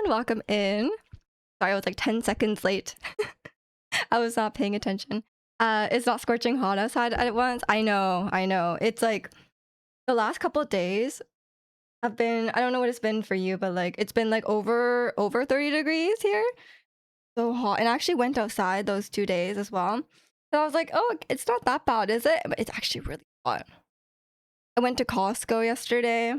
Welcome in. Sorry, I was like 10 seconds late. I was not paying attention. It's not scorching hot outside at once. I know. It's like the last couple of days have been, I don't know what it's been for you, but like it's been like over 30 degrees here. So hot. And I actually went outside those 2 days as well. So I was like, oh, it's not that bad, is it? But it's actually really hot. I went to Costco yesterday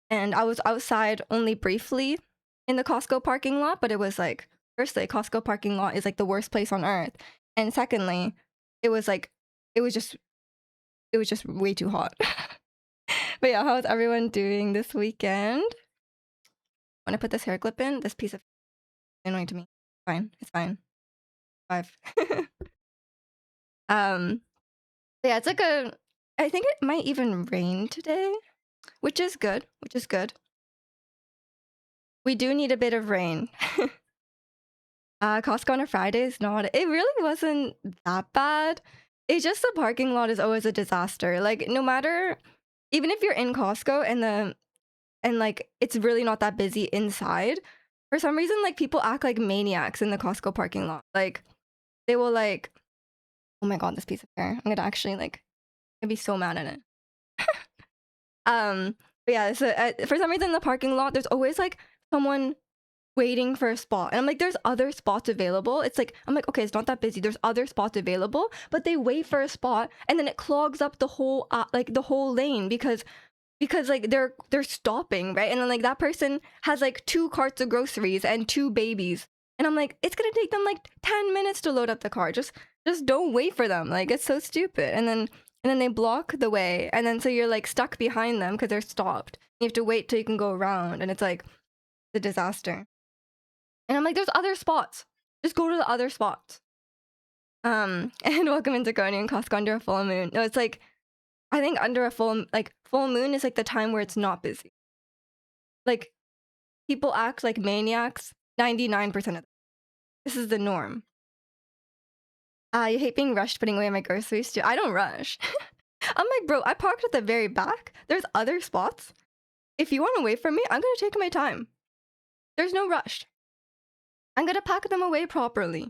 and I was outside only briefly in the Costco parking lot, but it was like, firstly, Costco parking lot is like the worst place on earth. And secondly, it was like, it was just, it was just way too hot. But yeah, how's everyone doing this weekend? Want to put this hair clip in? This piece of annoying to me. Fine, it's fine. 5. Yeah, it's like I think it might even rain today, which is good. We do need a bit of rain. Costco on a Friday is not. It really wasn't that bad. It's just the parking lot is always a disaster. Like no matter, even if you're in Costco and like it's really not that busy inside, for some reason like people act like maniacs in the Costco parking lot. Like they will like, oh my god, this piece of hair. I'm gonna actually like, I'd be so mad at it. But yeah, so for some reason in the parking lot, there's always like someone waiting for a spot, and I'm like, there's other spots available. It's like, I'm like, okay, it's not that busy, there's other spots available, but they wait for a spot and then it clogs up the whole like the whole lane because like they're stopping, right? And then like that person has like 2 carts of groceries and 2 babies, and I'm like, it's gonna take them like 10 minutes to load up the car. Just don't wait for them. Like it's so stupid. And then they block the way, and then so you're like stuck behind them because they're stopped. You have to wait till you can go around, and it's like a disaster. And I'm like, there's other spots. Just go to the other spots. And welcome into Goni and Costco under a full moon. No, it's like, I think under a full moon is like the time where it's not busy. Like people act like maniacs 99% of the time. This is the norm. You hate being rushed putting away my groceries too. I don't rush. I'm like, bro, I parked at the very back. There's other spots. If you want to wait for me, I'm gonna take my time. There's no rush. I'm gonna pack them away properly.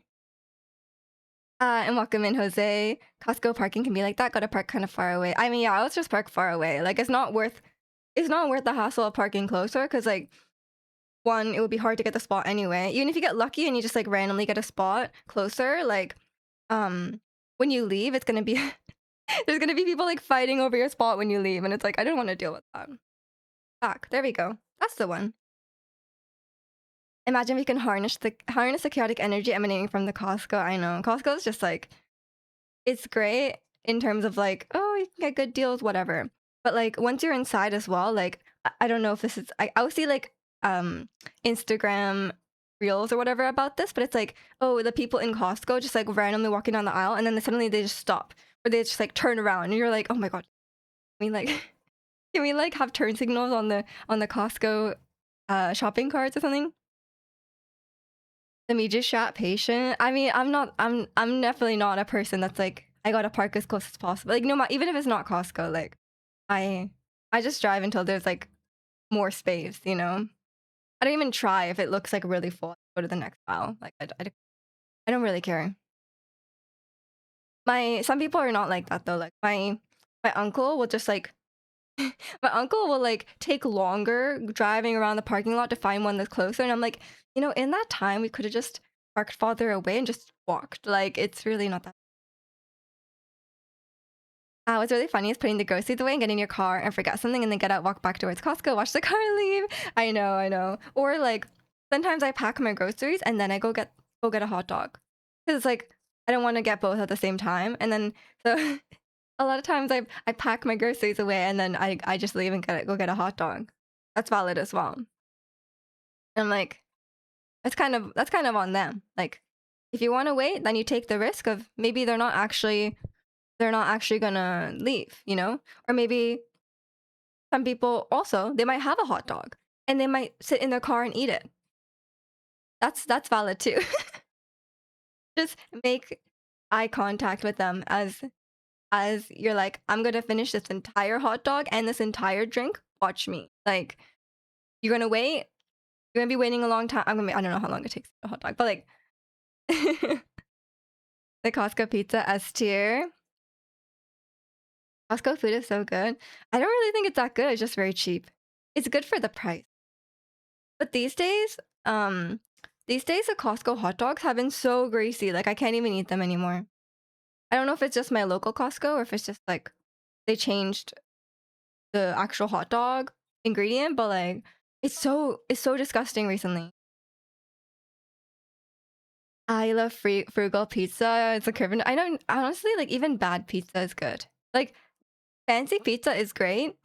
And welcome in, Jose. Costco parking can be like that. Gotta park kind of far away. I mean, yeah, let's just park far away. Like, it's not worth the hassle of parking closer, because like, one, it would be hard to get the spot anyway. Even if you get lucky and you just like randomly get a spot closer, like, when you leave, it's gonna be there's gonna be people like fighting over your spot when you leave, and it's like, I don't want to deal with that. Back, there we go. That's the one. Imagine we can harness the chaotic energy emanating from the Costco. I know. Costco is just like, it's great in terms of like, oh, you can get good deals, whatever. But like once you're inside as well, like I don't know if this is, I would see like Instagram reels or whatever about this, but it's like, oh, the people in Costco just like randomly walking down the aisle, and then suddenly they just stop, or they just like turn around, and you're like, oh my god. I mean, like, can we like have turn signals on the Costco shopping carts or something? Let me just shot patient. I mean, I'm definitely not a person that's like, I gotta park as close as possible. Like no matter, even if it's not Costco, like I just drive until there's like more space, you know? I don't even try if it looks like really full. I go to the next aisle. Like I don't really care. Some people are not like that though. Like my uncle will just like my uncle will like take longer driving around the parking lot to find one that's closer, and I'm like, you know, in that time we could have just parked farther away and just walked. Like it's really not that. What's really funny is putting the groceries away and getting in your car and forget something, and then get out, walk back towards Costco, watch the car leave. I know. Or like sometimes I pack my groceries and then I go get a hot dog, because it's like I don't want to get both at the same time, and then so a lot of times I pack my groceries away and then I just leave and go get a hot dog. That's valid as well. And I'm like, that's kind of on them. Like, if you want to wait, then you take the risk of maybe they're not actually gonna leave, you know? Or maybe some people also, they might have a hot dog and they might sit in their car and eat it. That's valid too. Just make eye contact with them as you're like, I'm gonna finish this entire hot dog and this entire drink. Watch me. Like, you're gonna wait. You're gonna be waiting a long time. I don't know how long it takes a hot dog, but like the Costco pizza S tier. Costco food is so good. I don't really think it's that good. It's just very cheap. It's good for the price. But these days the Costco hot dogs have been so greasy. Like I can't even eat them anymore. I don't know if it's just my local Costco or if it's just like they changed the actual hot dog ingredient, but like it's so disgusting recently. I love frugal pizza. It's a curve. I don't honestly like even bad pizza is good. Like fancy pizza is great,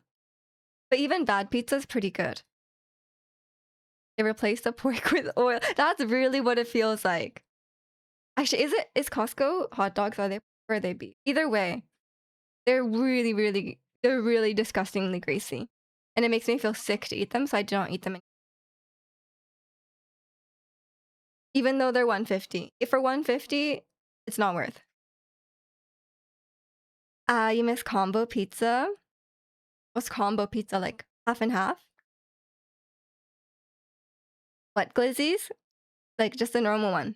but even bad pizza is pretty good. They replace the pork with oil. That's really what it feels like. Actually, is Costco hot dogs are they or are they beef? Either way, they're really disgustingly greasy. And it makes me feel sick to eat them, so I do not eat them. Even though they're 150. If for 150, it's not worth. You miss combo pizza? What's combo pizza like? Half and half? What glizzies? Like just the normal one.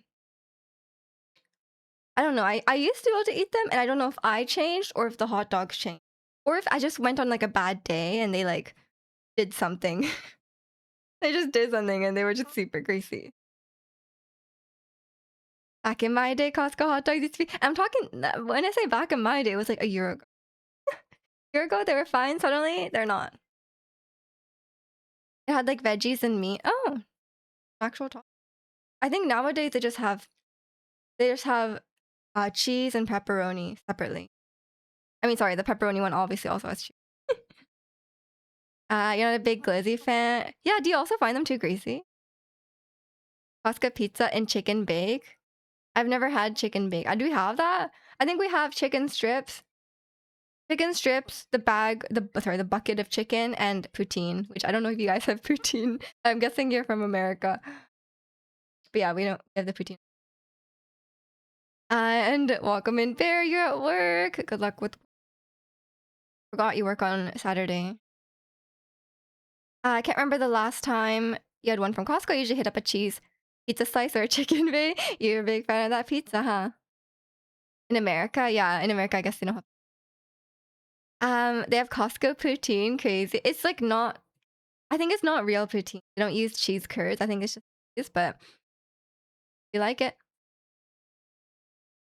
I don't know. I used to be able to eat them, and I don't know if I changed or if the hot dogs changed. Or if I just went on like a bad day and they like did something. They just did something and they were just super greasy. Back in my day, Costco hot dogs used to be. I'm talking when I say back in my day, it was like a year ago. A year ago, they were fine. Suddenly, they're not. It had like veggies and meat. Oh, actual talk. I think nowadays they just have cheese and pepperoni separately. I mean, sorry, the pepperoni one obviously also has cheese. You're not a big glizzy fan. Yeah, do you also find them too greasy? Costco pizza and chicken bake. I've never had chicken bake. Do we have that? I think we have chicken strips. Chicken strips, the bucket of chicken, and poutine, which I don't know if you guys have poutine. I'm guessing you're from America. But yeah, we don't have the poutine. And welcome in, Bear. You're at work. Good luck with. Forgot you work on Saturday. I can't remember the last time you had one from Costco. I usually hit up a cheese pizza slice or a chicken bake. You're a big fan of that pizza, huh? In America, yeah. In America, I guess they don't have. They have Costco poutine. Crazy. It's like not. I think it's not real poutine. They don't use cheese curds. I think it's just cheese, but you like it.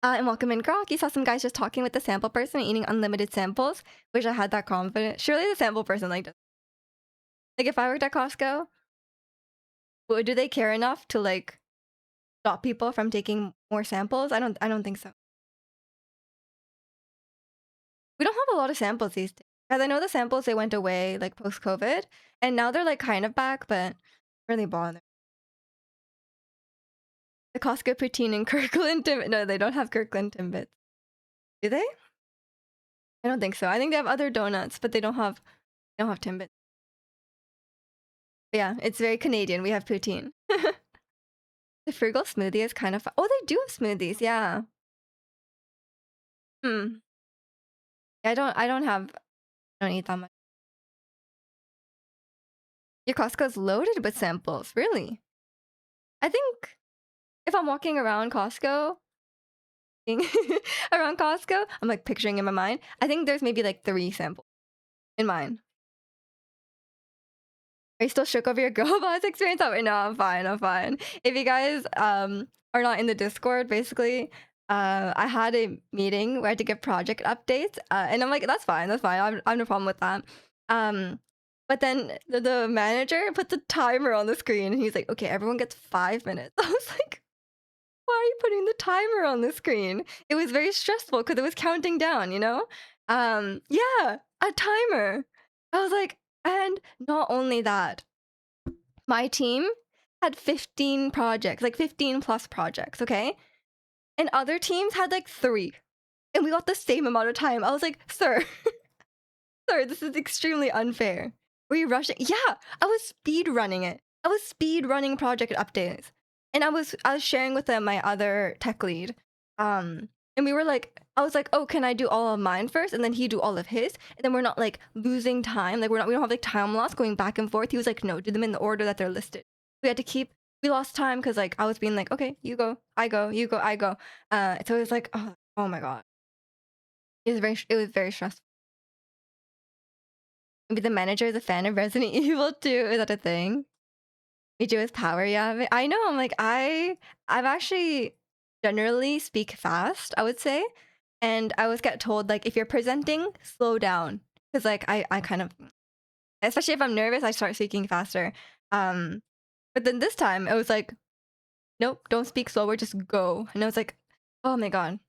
And welcome in, Grok. You saw some guys just talking with the sample person and eating unlimited samples. Wish I had that confidence. Surely the sample person like if I worked at Costco, do they care enough to like stop people from taking more samples? I don't think so. We don't have a lot of samples these days. Because I know the samples they went away like post-COVID, and now they're like kind of back, but really bother. The Costco poutine in Kirkland Timbits. No, they don't have Kirkland Timbits. Do they? I don't think so. I think they have other donuts, but they don't have Timbits. But yeah, it's very Canadian. We have poutine. The frugal smoothie is kind of fun. Oh, they do have smoothies. Yeah. Hmm. I don't eat that much. Your Costco's loaded with samples. Really? I think if I'm walking around Costco, I'm like picturing in my mind. I think there's maybe like 3 samples in mine. Are you still shook over your girl boss experience? Oh, wait, no, I'm fine. I'm fine. If you guys are not in the Discord, basically, I had a meeting where I had to give project updates, and I'm like, that's fine. I have no problem with that. But then the manager put the timer on the screen, and he's like, okay, everyone gets 5 minutes. I was like, why are you putting the timer on the screen? It was very stressful because it was counting down, you know? Yeah, a timer. I was like, and not only that, my team had 15 projects, like 15 plus projects, okay? And other teams had like 3. And we got the same amount of time. I was like, sir, sir, this is extremely unfair. Were you rushing? Yeah, I was speed running it. I was speed running project updates. And I was sharing with them my other tech lead. And we were like, I was like, oh, can I do all of mine first? And then he do all of his. And then we're not like losing time. Like we don't have like time loss going back and forth. He was like, no, do them in the order that they're listed. we had to keep we lost time because like I was being like, okay, you go, I go, you go, I go. So it was like, oh my god, it was very stressful. Maybe the manager is a fan of Resident Evil too. Is that a thing? We do with power, yeah. I know. I'm like I've actually generally speak fast, I would say, and I always get told like if you're presenting, slow down because like I kind of, especially if I'm nervous, I start speaking faster. Um, but then this time it was like, nope, don't speak slower, just go. And I was like, oh my god,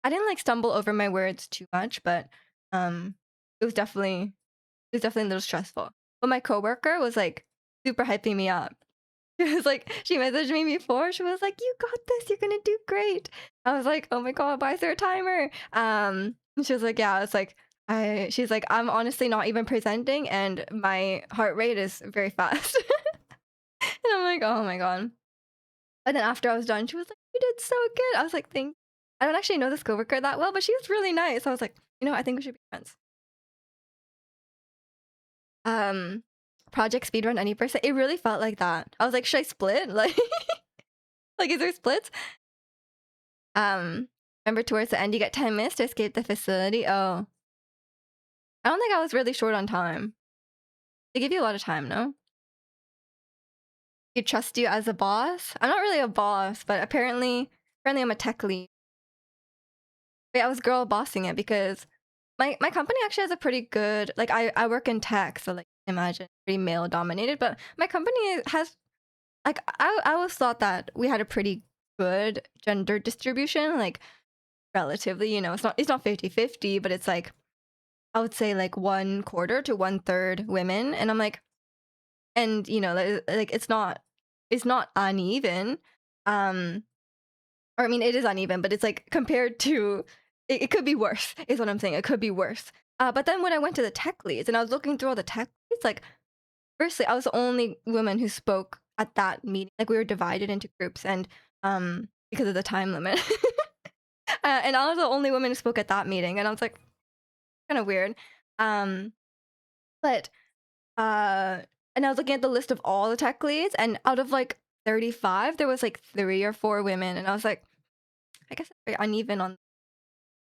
I didn't like stumble over my words too much, but um, it was definitely a little stressful. But my coworker was like super hyping me up. She was like, she messaged me before. She was like, "You got this. You're gonna do great." I was like, "Oh my god, why is there a timer?" And she was like, "Yeah." It's like, I. She's like, "I'm honestly not even presenting, and my heart rate is very fast." And I'm like, "Oh my god." And then after I was done, she was like, "You did so good." I was like, "Thank." I don't actually know this coworker that well, but she was really nice. I was like, I think we should be friends. Um, Project speedrun any percent. It really felt like that. I was like, should I split? Like, like is there splits? Remember towards the end, you get 10 minutes to escape the facility. Oh, I don't think I was really short on time. They give you a lot of time, no? They trust you as a boss. I'm not really a boss, but apparently I'm a tech lead. Wait, I was girl bossing it because my company actually has a pretty good, like I work in tech, so like imagine pretty male dominated, but my company has like I always thought that we had a pretty good gender distribution, like relatively, it's not 50-50, but it's like I would say like 1/4 to 1/3 women. And I'm like, and like it's not uneven. Um or I mean it is uneven, but it's like compared to it could be worse, is what I'm saying. It could be worse. But then when I went to the tech leads and I was looking through all the tech leads, like firstly, I was the only woman who spoke at that meeting. Like we were divided into groups and because of the time limit. And I was the only woman who spoke at that meeting and I was like kind of weird. Um but and I was looking at the list of all the tech leads and out of like 35 there was like 3 or 4 women and I was like, I guess it's very uneven on the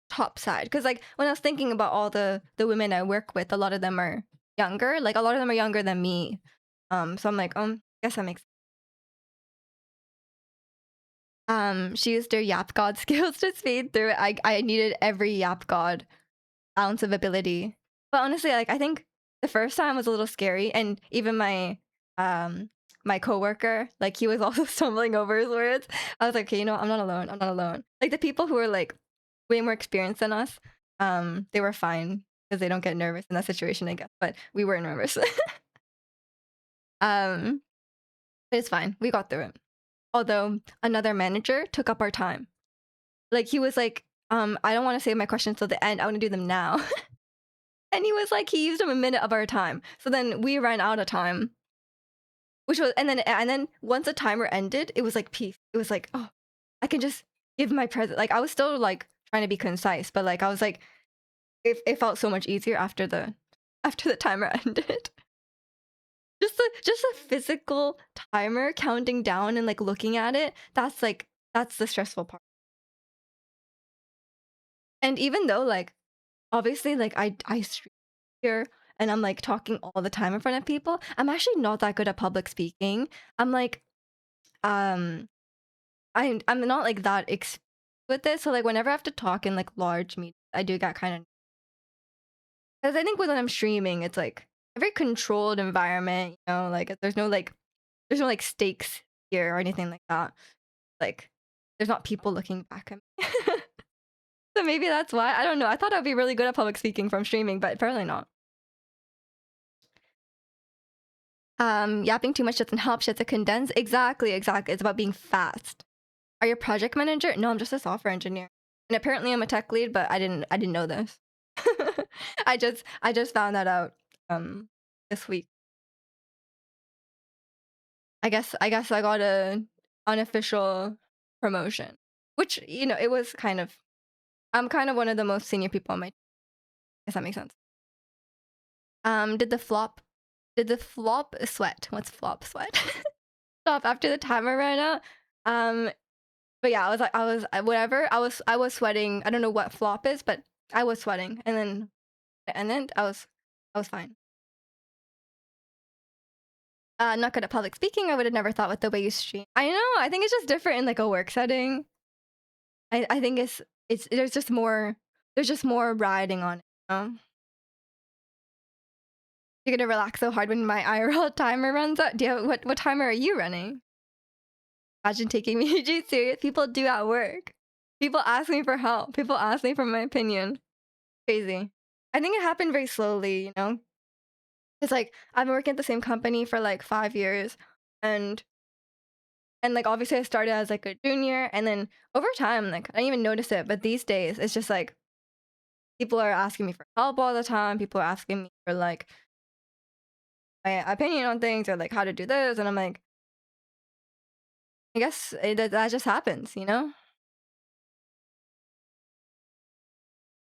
top side because like when I was thinking about all the women I work with, a lot of them are younger, like a lot of them are younger than me. So I'm like, I guess that makes. She used her Yap God skills to speed through it. I needed every Yap God ounce of ability. But honestly, like I think the first time was a little scary, and even my coworker, like he was also stumbling over his words. I was like, okay, I'm not alone. I'm not alone. Like the people who were like way more experienced than us, they were fine because they don't get nervous in that situation, I guess. But we were nervous. um, but it's fine. We got through it. Although another manager took up our time. Like he was like, I don't want to save my questions till the end. I want to do them now. And he was like, he used them a minute of our time. So then we ran out of time. Which was and then once the timer ended, it was like peace. It was like, oh, I can just give my present. Like I was still like trying to be concise, but like I was like, it felt so much easier after the timer ended. Just a physical timer counting down and like looking at it, that's the stressful part. And even though like obviously like I stream here and I'm like talking all the time in front of people, I'm actually not that good at public speaking. I'm like um I'm not like that with it. So like whenever I have to talk in like large meetings, I do get kind of, because I think when I'm streaming, it's like a very controlled environment, like there's no like stakes here or anything like that. Like there's not people looking back at me. So maybe that's why. I don't know. I thought I'd be really good at public speaking from streaming, but apparently not. Yapping too much doesn't help. She has to condense. Exactly, exactly. It's about being fast. Are you a project manager? No, I'm just a software engineer. And apparently I'm a tech lead, but I didn't know this. I just found that out this week. I guess I got a unofficial promotion, which it was kind of, I'm kind of one of the most senior people on my, if that makes sense. Did the flop sweat? What's flop sweat? stop after the timer ran out. Um, but yeah, whatever. I was sweating. I don't know what flop is, but I was sweating, and then I was fine. Not good at public speaking. I would have never thought with the way you stream. I know. I think it's just different in like a work setting. I think it's there's just more riding on it. You're gonna relax so hard when my IRL timer runs out. Do you have, what timer are you running? Imagine taking me too serious. People do at work. People ask me for help. People ask me for my opinion. Crazy. I think it happened very slowly, you know? It's like I've been working at the same company for like 5 years, and like obviously I started as like a junior, and then over time, like I didn't even notice it, but these days it's just like people are asking me for help all the time. People are asking me for like my opinion on things or like how to do this, and I'm like, I guess that just happens, you know?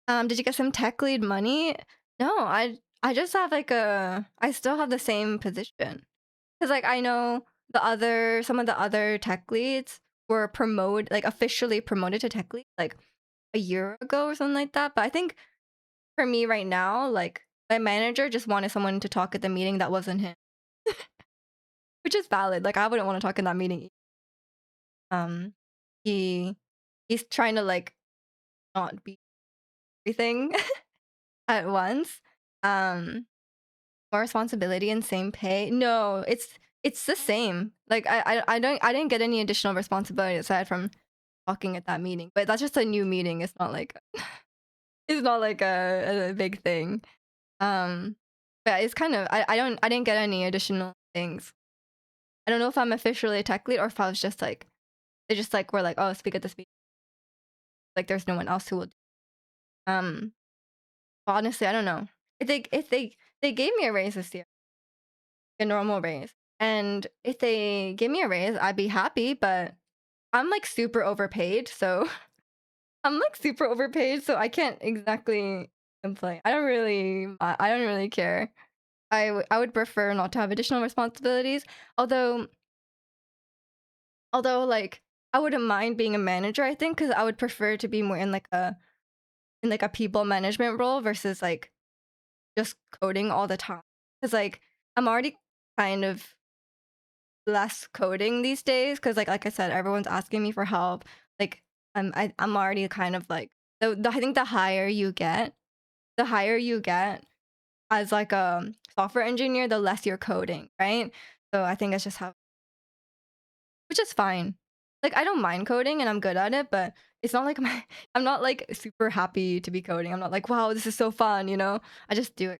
Did you get some tech lead money? No, I just have like I still have the same position. Cause like I know some of the other tech leads were promoted, like officially promoted to tech lead like a year ago or something like that. But I think for me right now, like my manager just wanted someone to talk at the meeting that wasn't him, which is valid. Like I wouldn't want to talk in that meeting. Um, he he's trying to like not be everything at once. Um, More responsibility and same pay. No, it's the same. Like I didn't get any additional responsibility aside from talking at that meeting. But that's just a new meeting. It's not like a big thing. Um, but it's kind of I didn't get any additional things. I don't know if I'm officially a tech lead or if I was just like they just like were like, oh, speak at this meeting. Like there's no one else who will. Um, Honestly, I don't know. If they gave me a raise this year, a normal raise, and if they give me a raise, I'd be happy. But I'm like super overpaid, so I can't exactly complain. I don't really care. I would prefer not to have additional responsibilities. Although like I wouldn't mind being a manager, I think, because I would prefer to be more in like a people management role versus like just coding all the time. Because like I'm already kind of less coding these days because like I said, everyone's asking me for help. Like I'm already kind of like I think the higher you get as like a software engineer, the less you're coding, right? So I think it's just how, which is fine. Like I don't mind coding and I'm good at it, but it's not like I'm not like super happy to be coding. I'm not like, wow, this is so fun, you know? I just do it.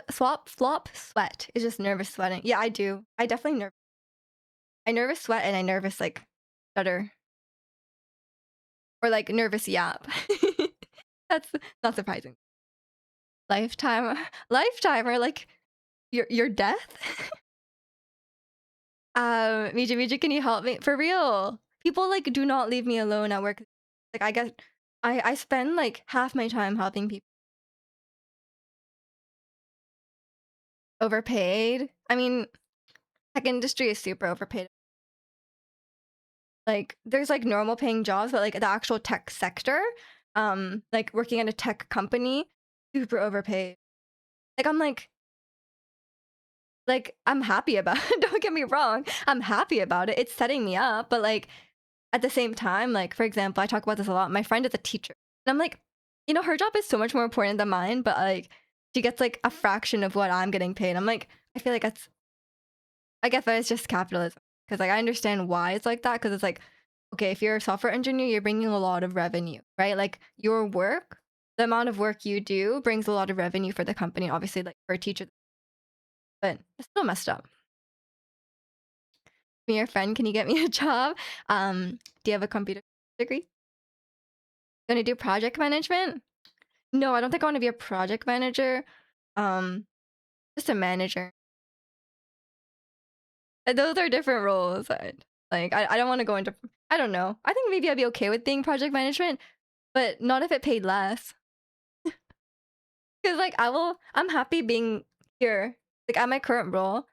Flop sweat is just nervous sweating. Yeah, I do. I definitely I nervous sweat and I nervous like stutter or like nervous yap. That's not surprising. Lifetime, lifetime, or like your death. Miju, can you help me for real? People like do not leave me alone at work. Like I guess I spend like half my time helping people. Overpaid. I mean, tech industry is super overpaid. Like there's like normal paying jobs, but like the actual tech sector, like working at a tech company, super overpaid. Like I'm happy about it. Don't get me wrong. I'm happy about it. It's setting me up, but like at the same time, like for example, I talk about this a lot. My friend is a teacher. And I'm like, you know, her job is so much more important than mine, but like she gets like a fraction of what I'm getting paid. I'm like, I feel like I guess it's just capitalism. Because like I understand why it's like that. Because it's like, okay, if you're a software engineer, you're bringing a lot of revenue, right? Like your work, the amount of work you do brings a lot of revenue for the company. Obviously, like for a teacher, but it's still messed up. Me, your friend, can you get me a job? Do you have a computer degree? Gonna do project management? No, I don't think I want to be a project manager. Um, just a manager. Those are different roles. I don't want to go into. I don't know. I think maybe I'd be okay with being project management, but not if it paid less. Because like I'm happy being here, like at my current role.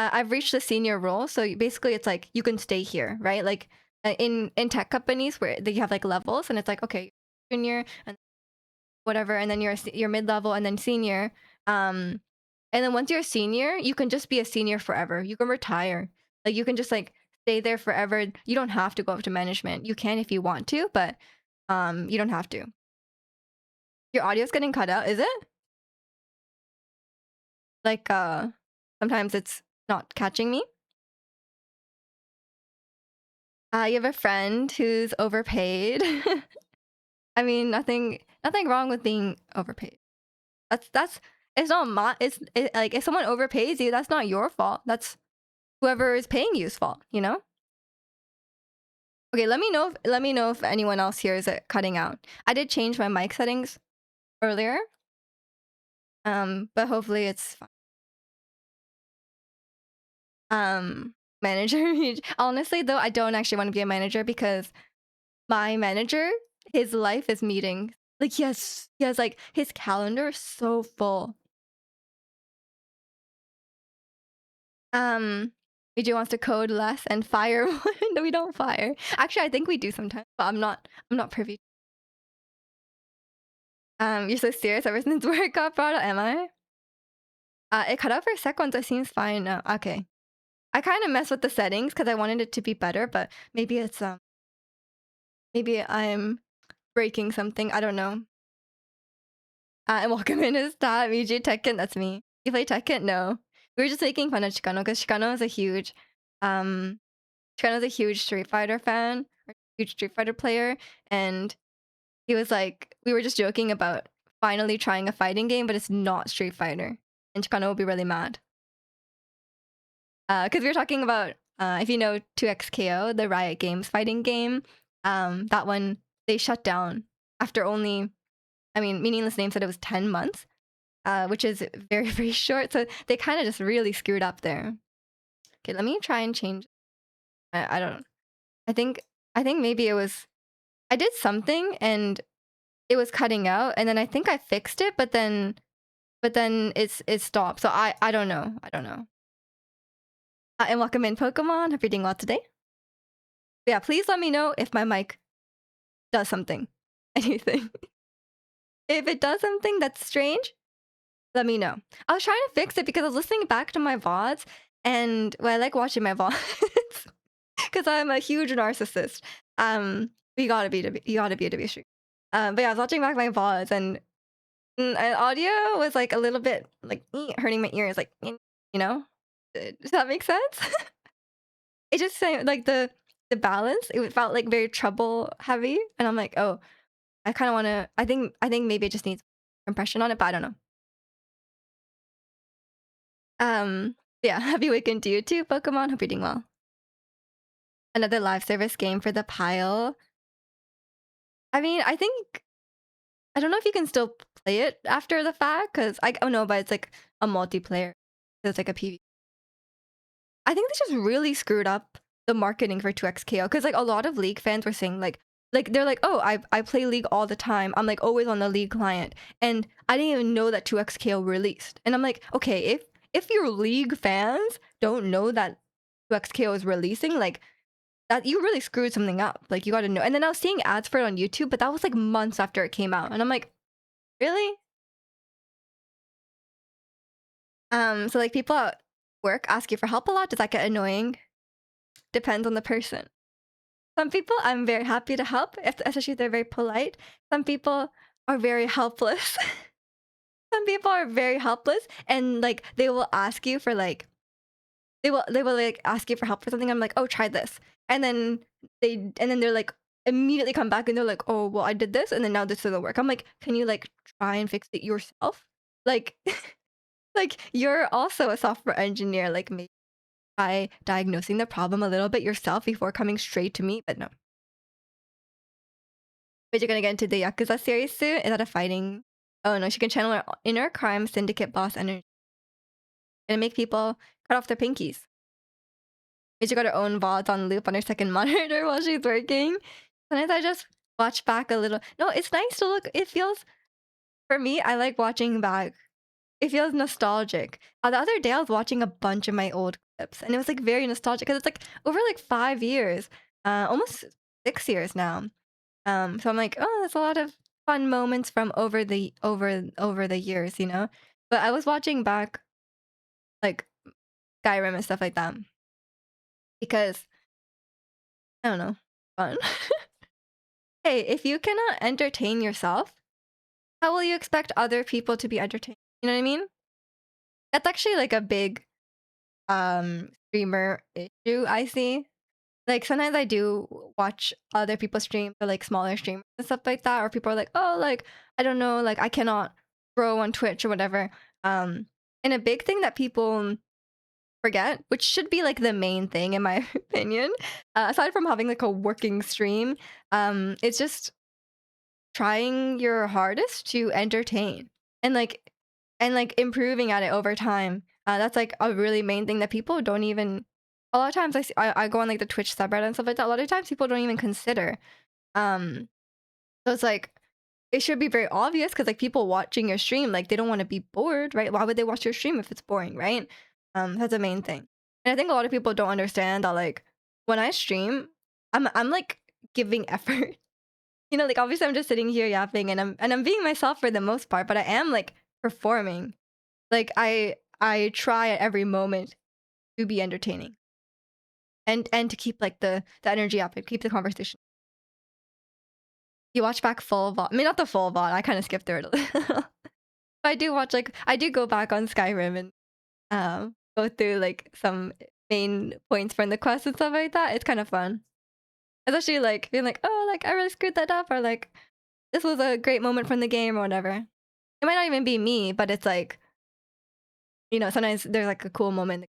I've reached the senior role, so basically it's like you can stay here, right? Like in tech companies where they have like levels, and it's like okay, junior and whatever, and then you're mid level, and then senior. Um, and then once you're a senior, you can just be a senior forever. You can retire. Like you can just like stay there forever. You don't have to go up to management. You can if you want to, but you don't have to. Your audio's getting cut out, is it? Like sometimes it's not catching me. You have a friend who's overpaid. I mean, nothing wrong with being overpaid. That's it's not my like if someone overpays you, that's not your fault. That's whoever is paying you's fault, you know? Okay, let me know if anyone else here is cutting out. I did change my mic settings earlier. But hopefully it's fine. Manager. Honestly though, I don't actually want to be a manager because my manager, his life is meetings. Like he has like his calendar is so full. Um, EJ wants to code less and fire more. No, we don't fire. Actually, I think we do sometimes, but I'm not privy. You're so serious ever since work got brought up, am I? It cut out for a sec once it seems fine now. Okay. I kind of messed with the settings because I wanted it to be better, but maybe it's maybe I'm breaking something. I don't know. And welcome in is that EJ Tekken, that's me. You play Tekken? No. We were just making fun of Chicano because Chicano is a huge um Chicano's a huge Street Fighter fan, or huge Street Fighter player, and he was like, we were just joking about finally trying a fighting game, but it's not Street Fighter, and Chicano will be really mad. Because we were talking about if you know 2XKO, the Riot Games fighting game, that one they shut down after only, I mean, Meaningless Name said it was 10 months, which is very very short. So they kind of just really screwed up there. Okay, let me try and change. I don't. I think maybe it was I did something and it was cutting out, and then I think I fixed it, but then it stopped. So I don't know. I don't know. And welcome in Pokemon. Hope you're doing well today. But yeah, please let me know if my mic does something. Anything. If it does something that's strange, let me know. I was trying to fix it because I was listening back to my VODs, and well, I like watching my VODs because I'm a huge narcissist. You gotta be a to be a stream. But yeah, I was watching back my VODs, and audio was like a little bit like hurting my ears, like you know. Does that make sense? It just saying like the balance. It felt like very treble heavy, and I'm like, oh, I kind of want to. I think maybe it just needs compression on it, but I don't know. Yeah, happy weekend to you too, Pokemon. Hope you're doing well. Another live service game for the pile. I mean, I don't know if you can still play it after the fact because I oh no, but it's like a multiplayer. So it's like a PV. I think they just really screwed up the marketing for 2XKO because like a lot of League fans were saying like they're like, oh, I play League all the time. I'm like always on the League client, and I didn't even know that 2XKO released. And I'm like, okay, if your League fans don't know that 2XKO is releasing, like that you really screwed something up. Like you got to know. And then I was seeing ads for it on YouTube, but that was like months after it came out, and I'm like, really? So like people at work ask you for help a lot. Does that get annoying? Depends on the person. Some people I'm very happy to help, especially if they're very polite. Some people are very helpless. Some people are very helpless, and like they will ask you for like they will like ask you for help for something. I'm like, oh, try this, and then they're like immediately come back and they're like, oh, well, I did this, and then now this doesn't work. I'm like, can you like try and fix it yourself? Like, like you're also a software engineer. Like maybe try diagnosing the problem a little bit yourself before coming straight to me. But no. But you're gonna get into the Yakuza series soon? Is that a fighting? Oh no, she can channel her inner crime syndicate boss energy and make people cut off their pinkies. She got her own VODs on loop on her second monitor while she's working. Sometimes I just watch back a little. No, it's nice to look. It feels, for me, I like watching back it feels nostalgic. The other day I was watching a bunch of my old clips, and it was like very nostalgic because it's like over like 5 years, almost 6 years now. So I'm like, oh, that's a lot of fun moments from over the years, you know. But I was watching back like Skyrim and stuff like that because I don't know, fun. Hey, if you cannot entertain yourself, how will you expect other people to be entertained? You know what I mean? That's actually like a big streamer issue I see. Like sometimes I do watch other people's streams or like smaller streamers and stuff like that, or people are like, oh, like I don't know, like I cannot grow on Twitch or whatever. Um, and a big thing that people forget, which should be like the main thing in my opinion, aside from having like a working stream, it's just trying your hardest to entertain and like improving at it over time. That's like a really main thing that people don't even. A lot of times I go on like the Twitch subreddit and stuff like that. A lot of times people don't even consider. Um, so it's like it should be very obvious because like people watching your stream, like they don't want to be bored, right? Why would they watch your stream if it's boring, right? That's the main thing. And I think a lot of people don't understand that like when I stream, I'm like giving effort. You know, like obviously I'm just sitting here yapping and I'm being myself for the most part, but I am like performing. Like I try at every moment to be entertaining and to keep like the energy up and keep the conversation. You watch back full VOD. I mean not the full VOD, I kind of skipped through it a little. I do watch like I do go back on Skyrim and go through like some main points from the quest and stuff like that. It's kind of fun. Especially like being like, oh like I really screwed that up or like this was a great moment from the game or whatever. It might not even be me, but it's like, you know, sometimes there's like a cool moment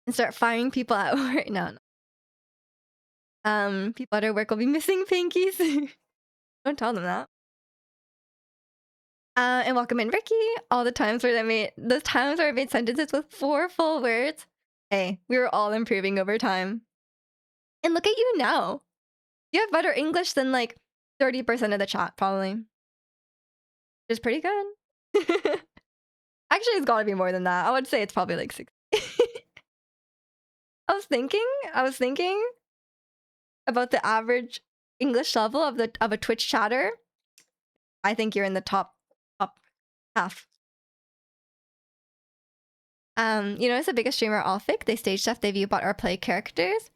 and start firing people at work. No, no. People at our work will be missing pinkies. Don't tell them that. And welcome in Ricky. All the times where I made sentences with 4 full words. Hey, we were all improving over time. And look at you now. You have better English than like 30% of the chat, probably. Which is pretty good. Actually, it's gotta be more than that. I would say it's probably like 60. I was thinking about the average English level of a Twitch chatter. I think you're in the top half. You know, it's the biggest streamer all fic. They stage stuff, they view bot or play characters.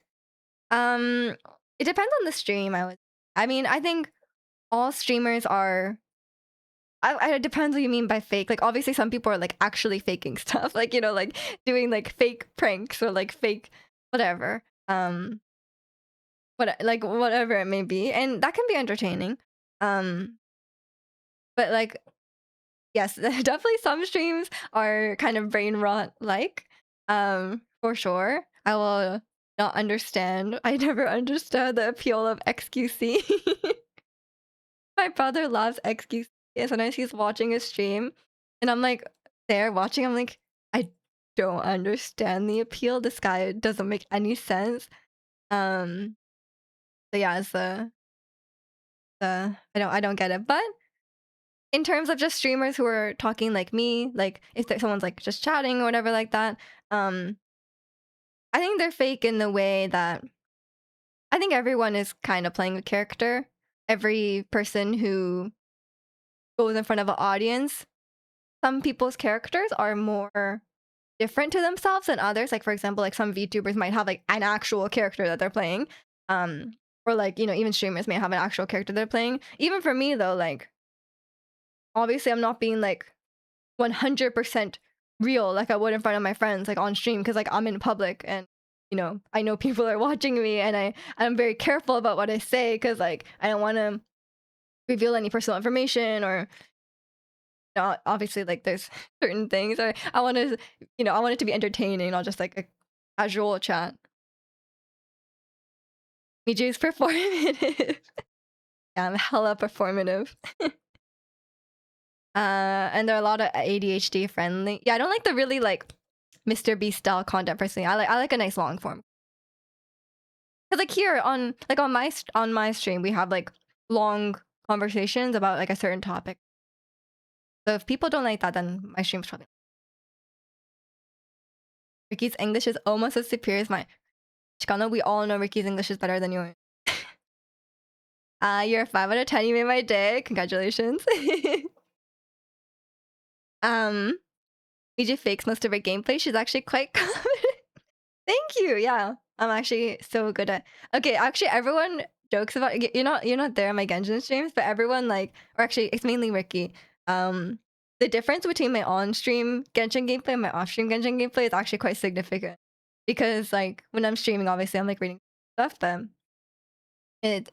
It depends on the stream. I mean, I think all streamers are. It depends what you mean by fake. Like, obviously, some people are like actually faking stuff, like you know, like doing like fake pranks or like fake whatever. Whatever it may be, and that can be entertaining. But like, yes, definitely some streams are kind of brain rot like, for sure. I will not understand. I never understood the appeal of XQC. My brother loves XQC, and sometimes he's watching a stream, and I'm like there watching. I'm like, I don't understand the appeal. This guy doesn't make any sense. So yeah, it's the I don't get it. But in terms of just streamers who are talking like me, like if someone's like just chatting or whatever like that, um, I think they're fake in the way that I think everyone is kind of playing a character. Every person who goes in front of an audience, some people's characters are more different to themselves than others. Like for example, like some VTubers might have like an actual character that they're playing. Or like, you know, even streamers may have an actual character they're playing. Even for me though, like obviously I'm not being like 100% real like I would in front of my friends like on stream because like I'm in public and you know I know people are watching me and I'm very careful about what I say because like I don't want to reveal any personal information or not obviously like there's certain things I want to I want it to be entertaining, not just like a casual chat. Miju's performative. Yeah, I'm hella performative. And there are a lot of ADHD friendly. Yeah, I don't like the really like Mr. Beast style content personally. I like a nice long form. Cause like here on like on my stream we have like long conversations about like a certain topic. So if people don't like that, then my stream's probably. Ricky's English is almost as superior as mine. Chicano, we all know Ricky's English is better than yours. You're a 5 out of 10. You made my day. Congratulations. EJ fakes most of her gameplay. She's actually quite confident. Thank you. Yeah, I'm actually so good at. Okay, actually, everyone jokes about you're not there on my Genshin streams, but everyone like, or actually, it's mainly Ricky. The difference between my on-stream Genshin gameplay and my off-stream Genshin gameplay is actually quite significant, because like when I'm streaming, obviously I'm like reading stuff, but it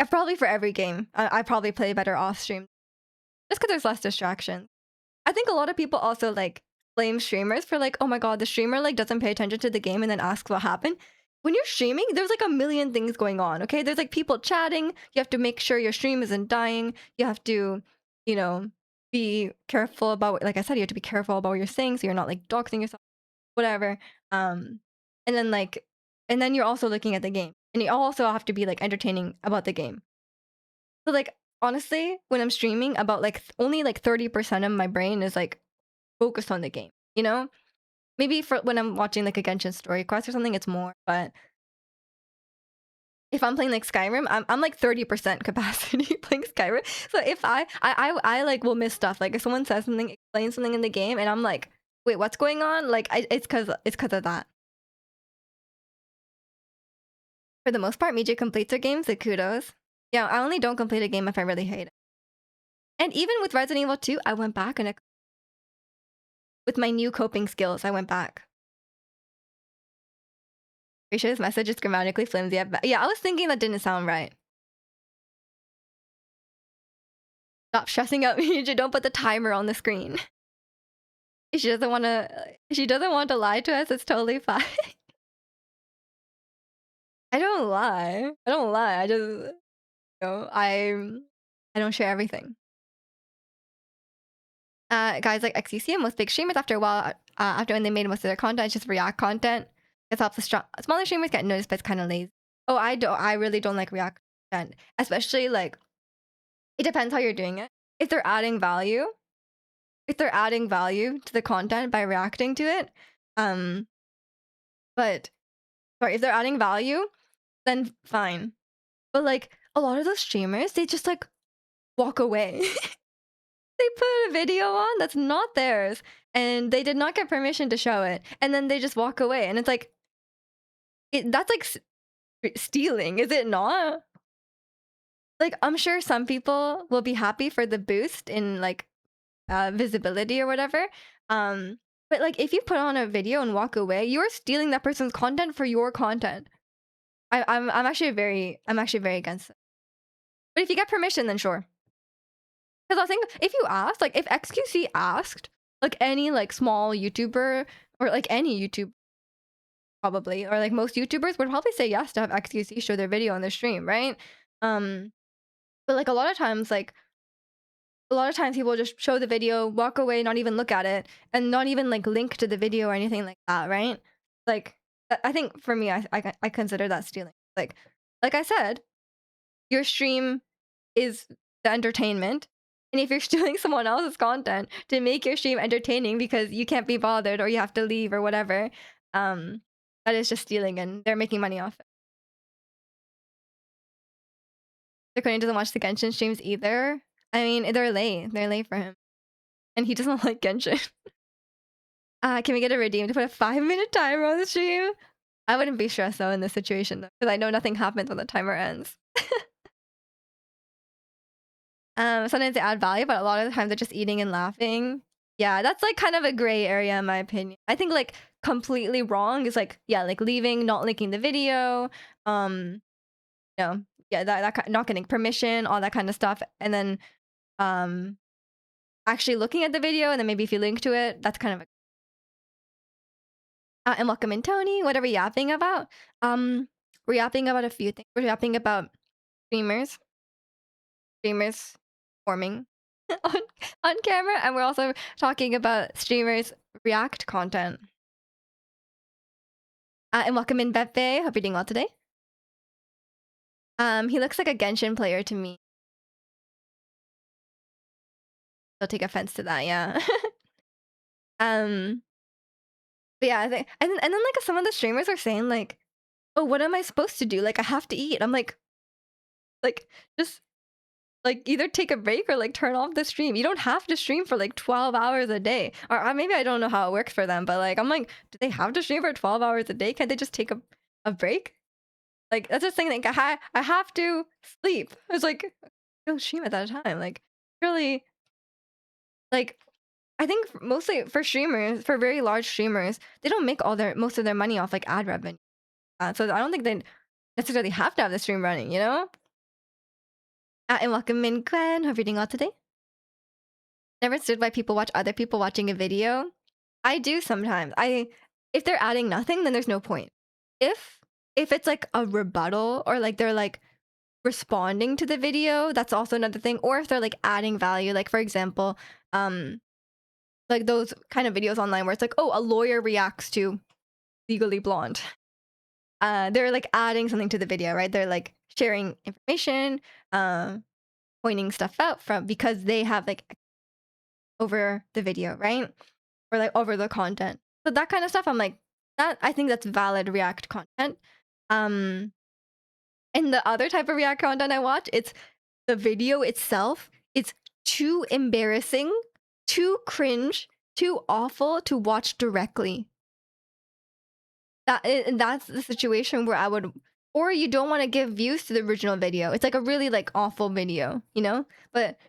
probably for every game, I probably play better off-stream just because there's less distraction. I think a lot of people also like blame streamers for like, oh my god, the streamer like doesn't pay attention to the game and then asks what happened. When you're streaming, there's like a million things going on, okay? There's like people chatting. You have to make sure your stream isn't dying. You have to, you know, be careful about, like I said, you have to be careful about what you're saying so you're not like doxing yourself, whatever. And then like, and then you're also looking at the game. And you also have to be like entertaining about the game. So like honestly, when I'm streaming, about like only like 30% of my brain is like focused on the game, you know? Maybe for when I'm watching like a Genshin story quest or something, it's more. But if I'm playing like Skyrim, I'm like 30% capacity playing Skyrim. So if I like will miss stuff. Like if someone says something, explains something in the game, and I'm like, wait, what's going on? Like it's cause of that. For the most part, Mija completes her games. Like kudos. Yeah, I only don't complete a game if I really hate it. And even with Resident Evil 2, I went back and with my new coping skills, I went back. Pretty sure this message is grammatically flimsy. Yeah, I was thinking that didn't sound right. Stop stressing out, Mija. Don't put the timer on the screen. She doesn't want to. She doesn't want to lie to us. It's totally fine. I don't lie. I don't lie. I just, I don't share everything. Guys like XUC and most big streamers, after a while, after when they made most of their content, it's just React content. It helps the smaller streamers get noticed, but it's kind of lazy. Oh, I don't. I really don't like React content, especially like. It depends how you're doing it. If they're adding value, to the content by reacting to it, but sorry, if they're adding value, then fine. But like a lot of those streamers, they just like walk away. They put a video on that's not theirs, and they did not get permission to show it, and then they just walk away, and it's like, that's like stealing, is it not? Like I'm sure some people will be happy for the boost in like visibility or whatever. But like if you put on a video and walk away, you're stealing that person's content for your content. I'm actually very against it. But if you get permission, then sure. Because I think if you ask, like if XQC asked like any like small YouTuber or like any YouTube probably, or like most YouTubers would probably say yes to have XQC show their video on their stream, right? But like a lot of times people just show the video, walk away, not even look at it, and not even like link to the video or anything like that, right? Like I think for me, I consider that stealing. Like I said, your stream is the entertainment, and if you're stealing someone else's content to make your stream entertaining because you can't be bothered or you have to leave or whatever, that is just stealing, and they're making money off it. Dakota doesn't watch the Genshin streams either. I mean, they're late. They're late for him. And he doesn't like Genshin. Can we get a redeem to put a 5-minute timer on the stream? I wouldn't be stressed though in this situation though, because I know nothing happens when the timer ends. Sometimes they add value, but a lot of the times they're just eating and laughing. Yeah, that's like kind of a gray area in my opinion. I think like completely wrong is like, yeah, like leaving, not linking the video, yeah, that not getting permission, all that kind of stuff, and then actually looking at the video, and then maybe if you link to it, that's kind of a and welcome in Tony. What are we yapping about? We're yapping about a few things. We're yapping about streamers forming on camera, and we're also talking about streamers react content. And welcome in Beppe. Hope you're doing well today. He looks like a Genshin player to me. they'll take offense to that, yeah. um but yeah, I think and then like some of the streamers are saying like, oh, what am I supposed to do? Like I have to eat. I'm like just like either take a break or like turn off the stream. You don't have to stream for like 12 hours a day. Or maybe I don't know how it works for them, but like I'm like, do they have to stream for 12 hours a day? Can't they just take a break? Like that's just thing like I have to sleep. It's like don't stream at that time. Like really like I think mostly for streamers, for very large streamers, they don't make all their most of their money off like ad revenue. So I don't think they necessarily have to have the stream running, you know? And welcome in, Gwen. Hope you're doing well today. Never stood by people watch other people watching a video. I do sometimes. If they're adding nothing, then there's no point. If it's like a rebuttal or like they're like responding to the video, that's also another thing. Or if they're like adding value, like for example, like those kind of videos online where it's like, oh, a lawyer reacts to Legally Blonde. They're like adding something to the video, right? They're like sharing information, pointing stuff out from because they have like over the video, right? Or like over the content. So that kind of stuff, I'm like, that I think that's valid React content. And the other type of React content I watch, it's the video itself. It's too embarrassing, too cringe, too awful to watch directly. That's the situation where I would, or you don't want to give views to the original video. It's like a really like awful video, you know? But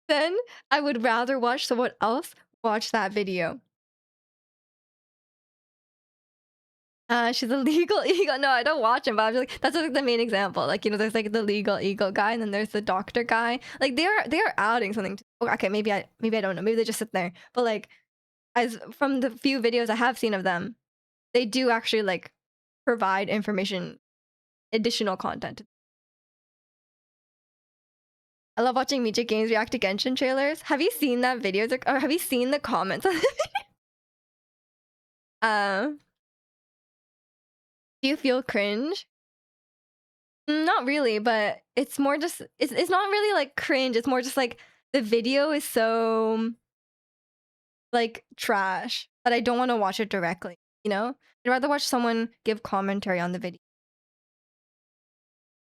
then I would rather watch someone else watch that video. She's a legal ego. No, I don't watch him, but I'm just like that's like the main example. Like, you know, there's like the legal ego guy, and then there's the doctor guy. Like they are adding something to, okay, maybe I don't know. Maybe they just sit there. But like as from the few videos I have seen of them, they do actually like provide information, additional content. I love watching Mijit Games react to Genshin trailers. Have you seen that video? Or have you seen the comments? um, do you feel cringe? Not really, but it's more just it's not really like cringe. It's more just like the video is so like trash that I don't want to watch it directly. You know, I'd rather watch someone give commentary on the video.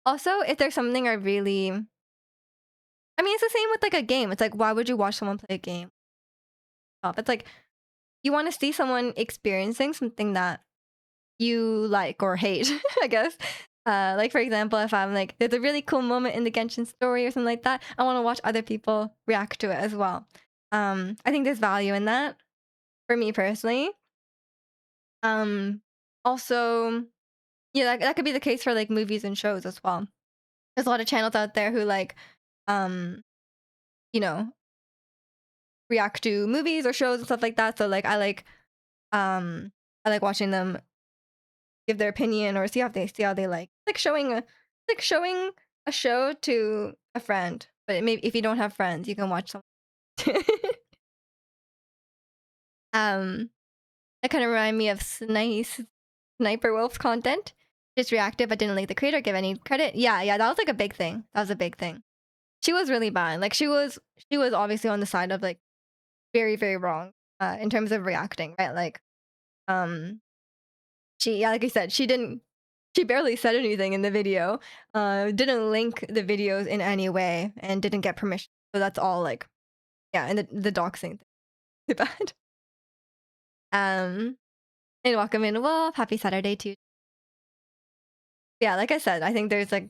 Also, if there's something I really, I mean, it's the same with like a game. It's like, why would you watch someone play a game? It's like you want to see someone experiencing something that you like or hate, I guess. Like for example, if I'm like, there's a really cool moment in the Genshin story or something like that, I want to watch other people react to it as well. I think there's value in that for me personally. Also, yeah, that could be the case for like movies and shows as well. There's a lot of channels out there who like, you know, react to movies or shows and stuff like that. So like, I like watching them give their opinion or see how they like showing a show to a friend. But maybe if you don't have friends, you can watch some. That kind of remind me of Sniper Wolf's content. Just reacted, but didn't like the creator give any credit. Yeah, that was like a big thing. That was a big thing. She was really bad. Like she was obviously on the side of like very, very wrong in terms of reacting, right? Like she, like I said, she barely said anything in the video, didn't link the videos in any way, and didn't get permission. So that's all like, yeah, and the doxing thing. Too bad. And welcome in, Wolf. Happy Saturday too. Yeah, like I said, I think there's like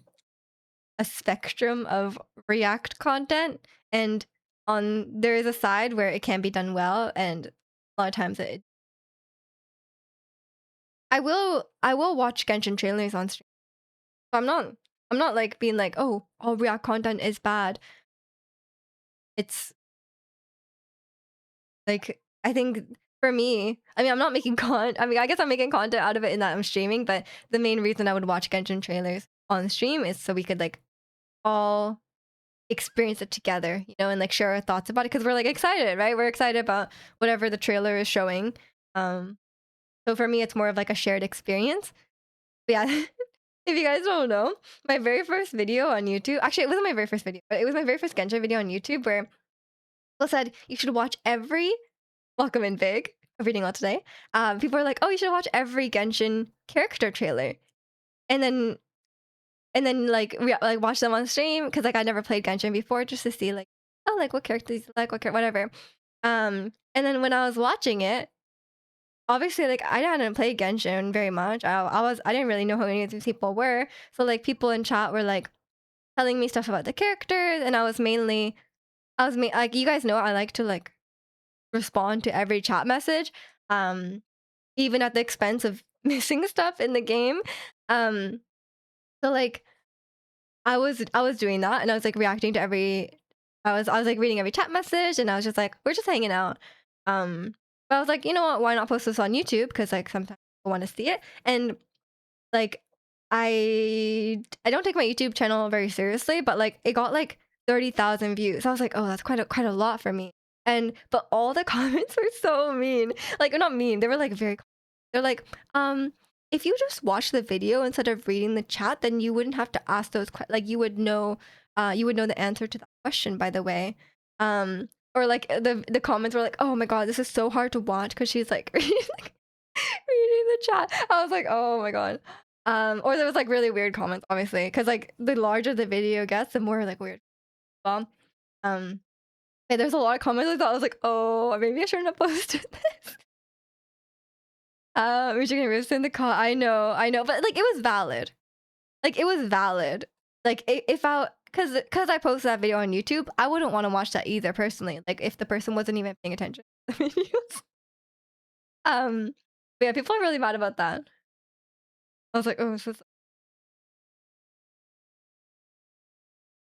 a spectrum of React content, and there is a side where it can be done well, and a lot of times I will watch Genshin trailers on stream. So I'm not like being like, oh, all React content is bad. It's like, I think for me, I mean, I'm not making content. I mean, I guess I'm making content out of it in that I'm streaming, but the main reason I would watch Genshin trailers on stream is so we could like all experience it together, you know, and like share our thoughts about it, because we're like excited, right? We're excited about whatever the trailer is showing. So for me, it's more of like a shared experience. But yeah, if you guys don't know, my very first video on YouTube, actually, it wasn't my very first video, but it was my very first Genshin video on YouTube where People said you should watch every welcome in big. I'm reading a lot today. People are like, oh, you should watch every Genshin character trailer, and then like like watch them on stream because like I never played Genshin before just to see like oh like what characters you like whatever. And then when I was watching it, obviously like I hadn't played Genshin very much. I didn't really know who any of these people were. So like people in chat were like telling me stuff about the characters, and like you guys know I like to like respond to every chat message, even at the expense of missing stuff in the game. Um, so like I was doing that, and I was like reacting to every. I was like reading every chat message, and I was just like we're just hanging out. But I was like, you know what? Why not post this on YouTube? Because like sometimes people want to see it, and like I don't take my YouTube channel very seriously, but like it got like 30,000 views. I was like, oh, that's quite a lot for me. And but all the comments were so mean. Like not mean. They were like they're like, if you just watch the video instead of reading the chat, then you wouldn't have to ask those like you would know the answer to that question, by the way. Or like the comments were like, oh my god, this is so hard to watch because she's like reading the chat. I was like, oh my god. Or there was like really weird comments, obviously, because like the larger the video gets, the more like weird. Well, yeah, there's a lot of comments. I thought I was like, oh, maybe I shouldn't have posted this. We should get roast in the car. I know, but like it was valid. Like it was valid. Like if I, because I posted that video on YouTube, I wouldn't want to watch that either personally. Like if the person wasn't even paying attention to the videos. But yeah, people are really mad about that. I was like, oh,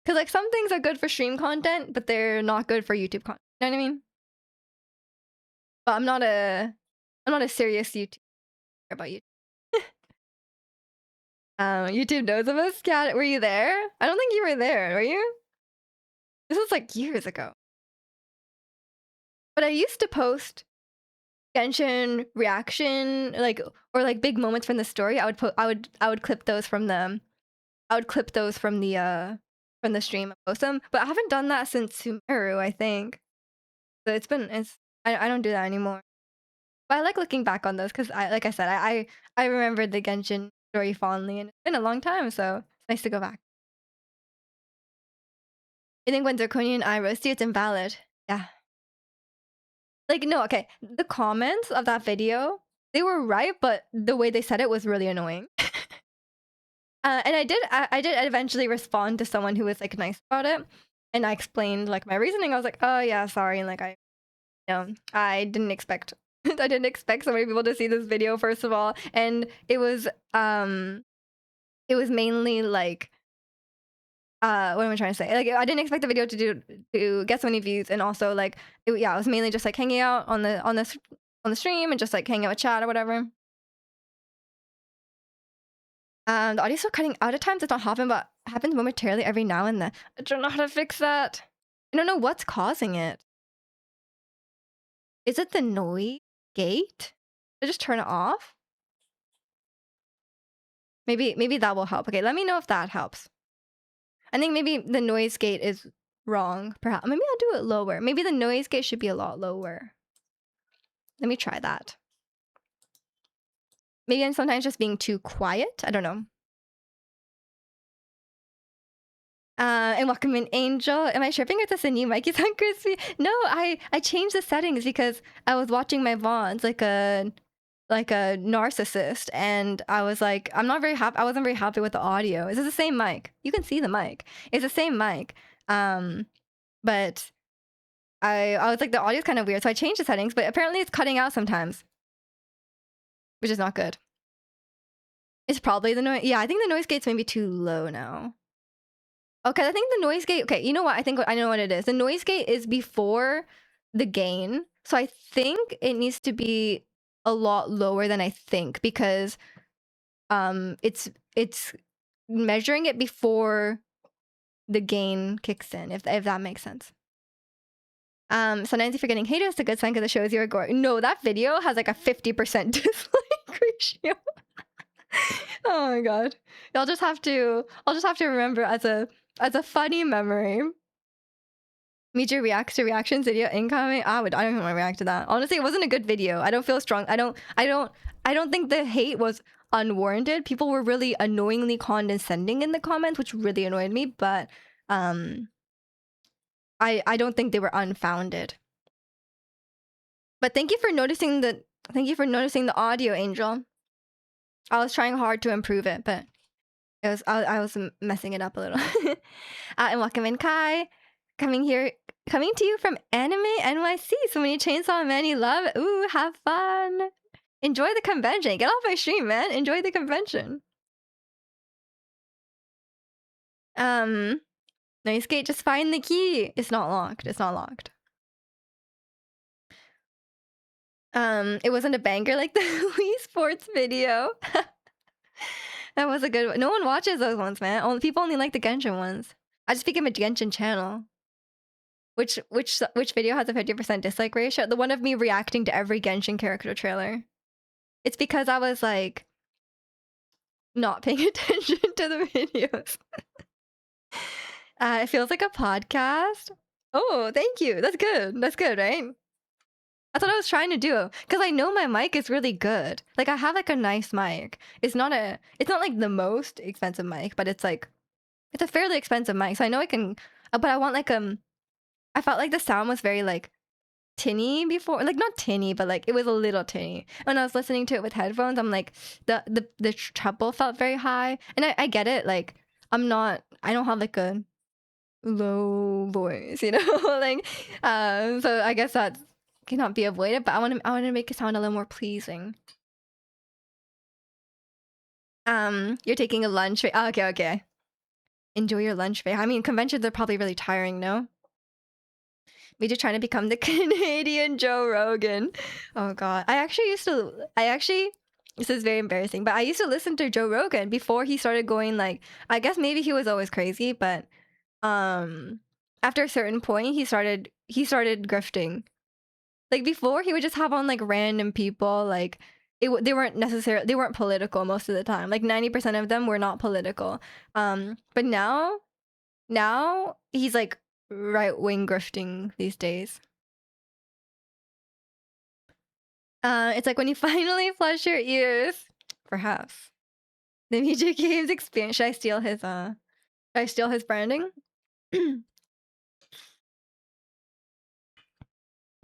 because like some things are good for stream content, but they're not good for YouTube content. You know what I mean? But I'm not a serious YouTuber about YouTube. YouTube knows of us. Cat, were you there? I don't think you were there, were you? This was like years ago. But I used to post Genshin reaction, like or like big moments from the story. I would clip those from the from the stream and post them. But I haven't done that since Sumeru, I think. So I don't do that anymore. But I like looking back on those because like I said, I remembered the Genshin story fondly, and it's been a long time, so it's nice to go back. I think when Draconian Eye roast you, it's invalid. Yeah. Like no, okay. The comments of that video, they were right, but the way they said it was really annoying. And I did eventually respond to someone who was like nice about it, and I explained like my reasoning. I was like, oh yeah, sorry, and like I didn't expect I didn't expect so many people to see this video, first of all, and it was mainly like what am I trying to say? Like I didn't expect the video to get so many views, and also like yeah, it was mainly just like hanging out on the stream and just like hanging out with chat or whatever. The audio still cutting out at times. It's not happen, but happens momentarily every now and then. I don't know how to fix that. I don't know what's causing it. Is it the noise gate? Should I just turn it off? Maybe that will help. Okay, let me know if that helps. I think maybe the noise gate is wrong. Perhaps maybe I'll do it lower. Maybe the noise gate should be a lot lower. Let me try that. Maybe I'm sometimes just being too quiet. I don't know. And welcome in, Angel. Am I tripping? It's a new mic. You sound crispy. No, I changed the settings because I was watching my VODs like a narcissist, and I was like, I'm not very happy. I wasn't very happy with the audio. Is this the same mic? You can see the mic. It's the same mic. But I was like, the audio's kind of weird, so I changed the settings. But apparently, it's cutting out sometimes, which is not good. It's probably the noise. Yeah, I think the noise gate's maybe too low now. Okay, I think the noise gate. Okay, you know what? I think I know what it is. The noise gate is before the gain, so I think it needs to be a lot lower than I think, because it's measuring it before the gain kicks in, if that makes sense. Sometimes if you're getting hated, it's a good sign because it shows you're gore. No, that video has like a 50% dislike ratio. Oh my god. I'll just have to remember as a funny memory. Meet reacts to reactions video incoming. I don't even want to react to that. Honestly, it wasn't a good video. I don't feel strong. I don't think the hate was unwarranted. People were really annoyingly condescending in the comments, which really annoyed me, but I don't think they were unfounded. But thank you for noticing the audio, Angel. I was trying hard to improve it, but I was messing it up a little. And welcome in, Kai. Coming to you from Anime NYC. So many Chainsaw Man you love. Ooh, have fun. Enjoy the convention. Get off my stream, man. Enjoy the convention. Nice gate. Just find the key. It's not locked. It's not locked. It wasn't a banger like the Wii Sports video. That was a good one. No one watches those ones, man. People only like the Genshin ones. I just became a Genshin channel. Which video has a 50% dislike ratio? The one of me reacting to every Genshin character trailer. It's because I was like not paying attention to the videos. It feels like a podcast. Oh, thank you. That's good. That's good, right? That's what I was trying to do. Because I know my mic is really good. Like I have like a nice mic. It's not like the most expensive mic, but it's a fairly expensive mic. So I know I can, but I want like I felt like the sound was very like tinny before, like not tinny, but like it was a little tinny. When I was listening to it with headphones, I'm like the treble felt very high, and I get it. Like I don't have like a low voice, you know, like so I guess that cannot be avoided. But I want to make it sound a little more pleasing. You're taking a lunch. Oh, okay. Enjoy your lunch break. I mean, conventions are probably really tiring, no? Me just trying to become the Canadian Joe Rogan. Oh god. This is very embarrassing, but I used to listen to Joe Rogan before he started going like, I guess maybe he was always crazy, but after a certain point he started grifting. Like before he would just have on like random people, like they weren't political most of the time. Like 90% of them were not political. But now he's like right-wing grifting these days. It's like when you finally flush your ears. Perhaps. The music games experience. Should I steal his branding?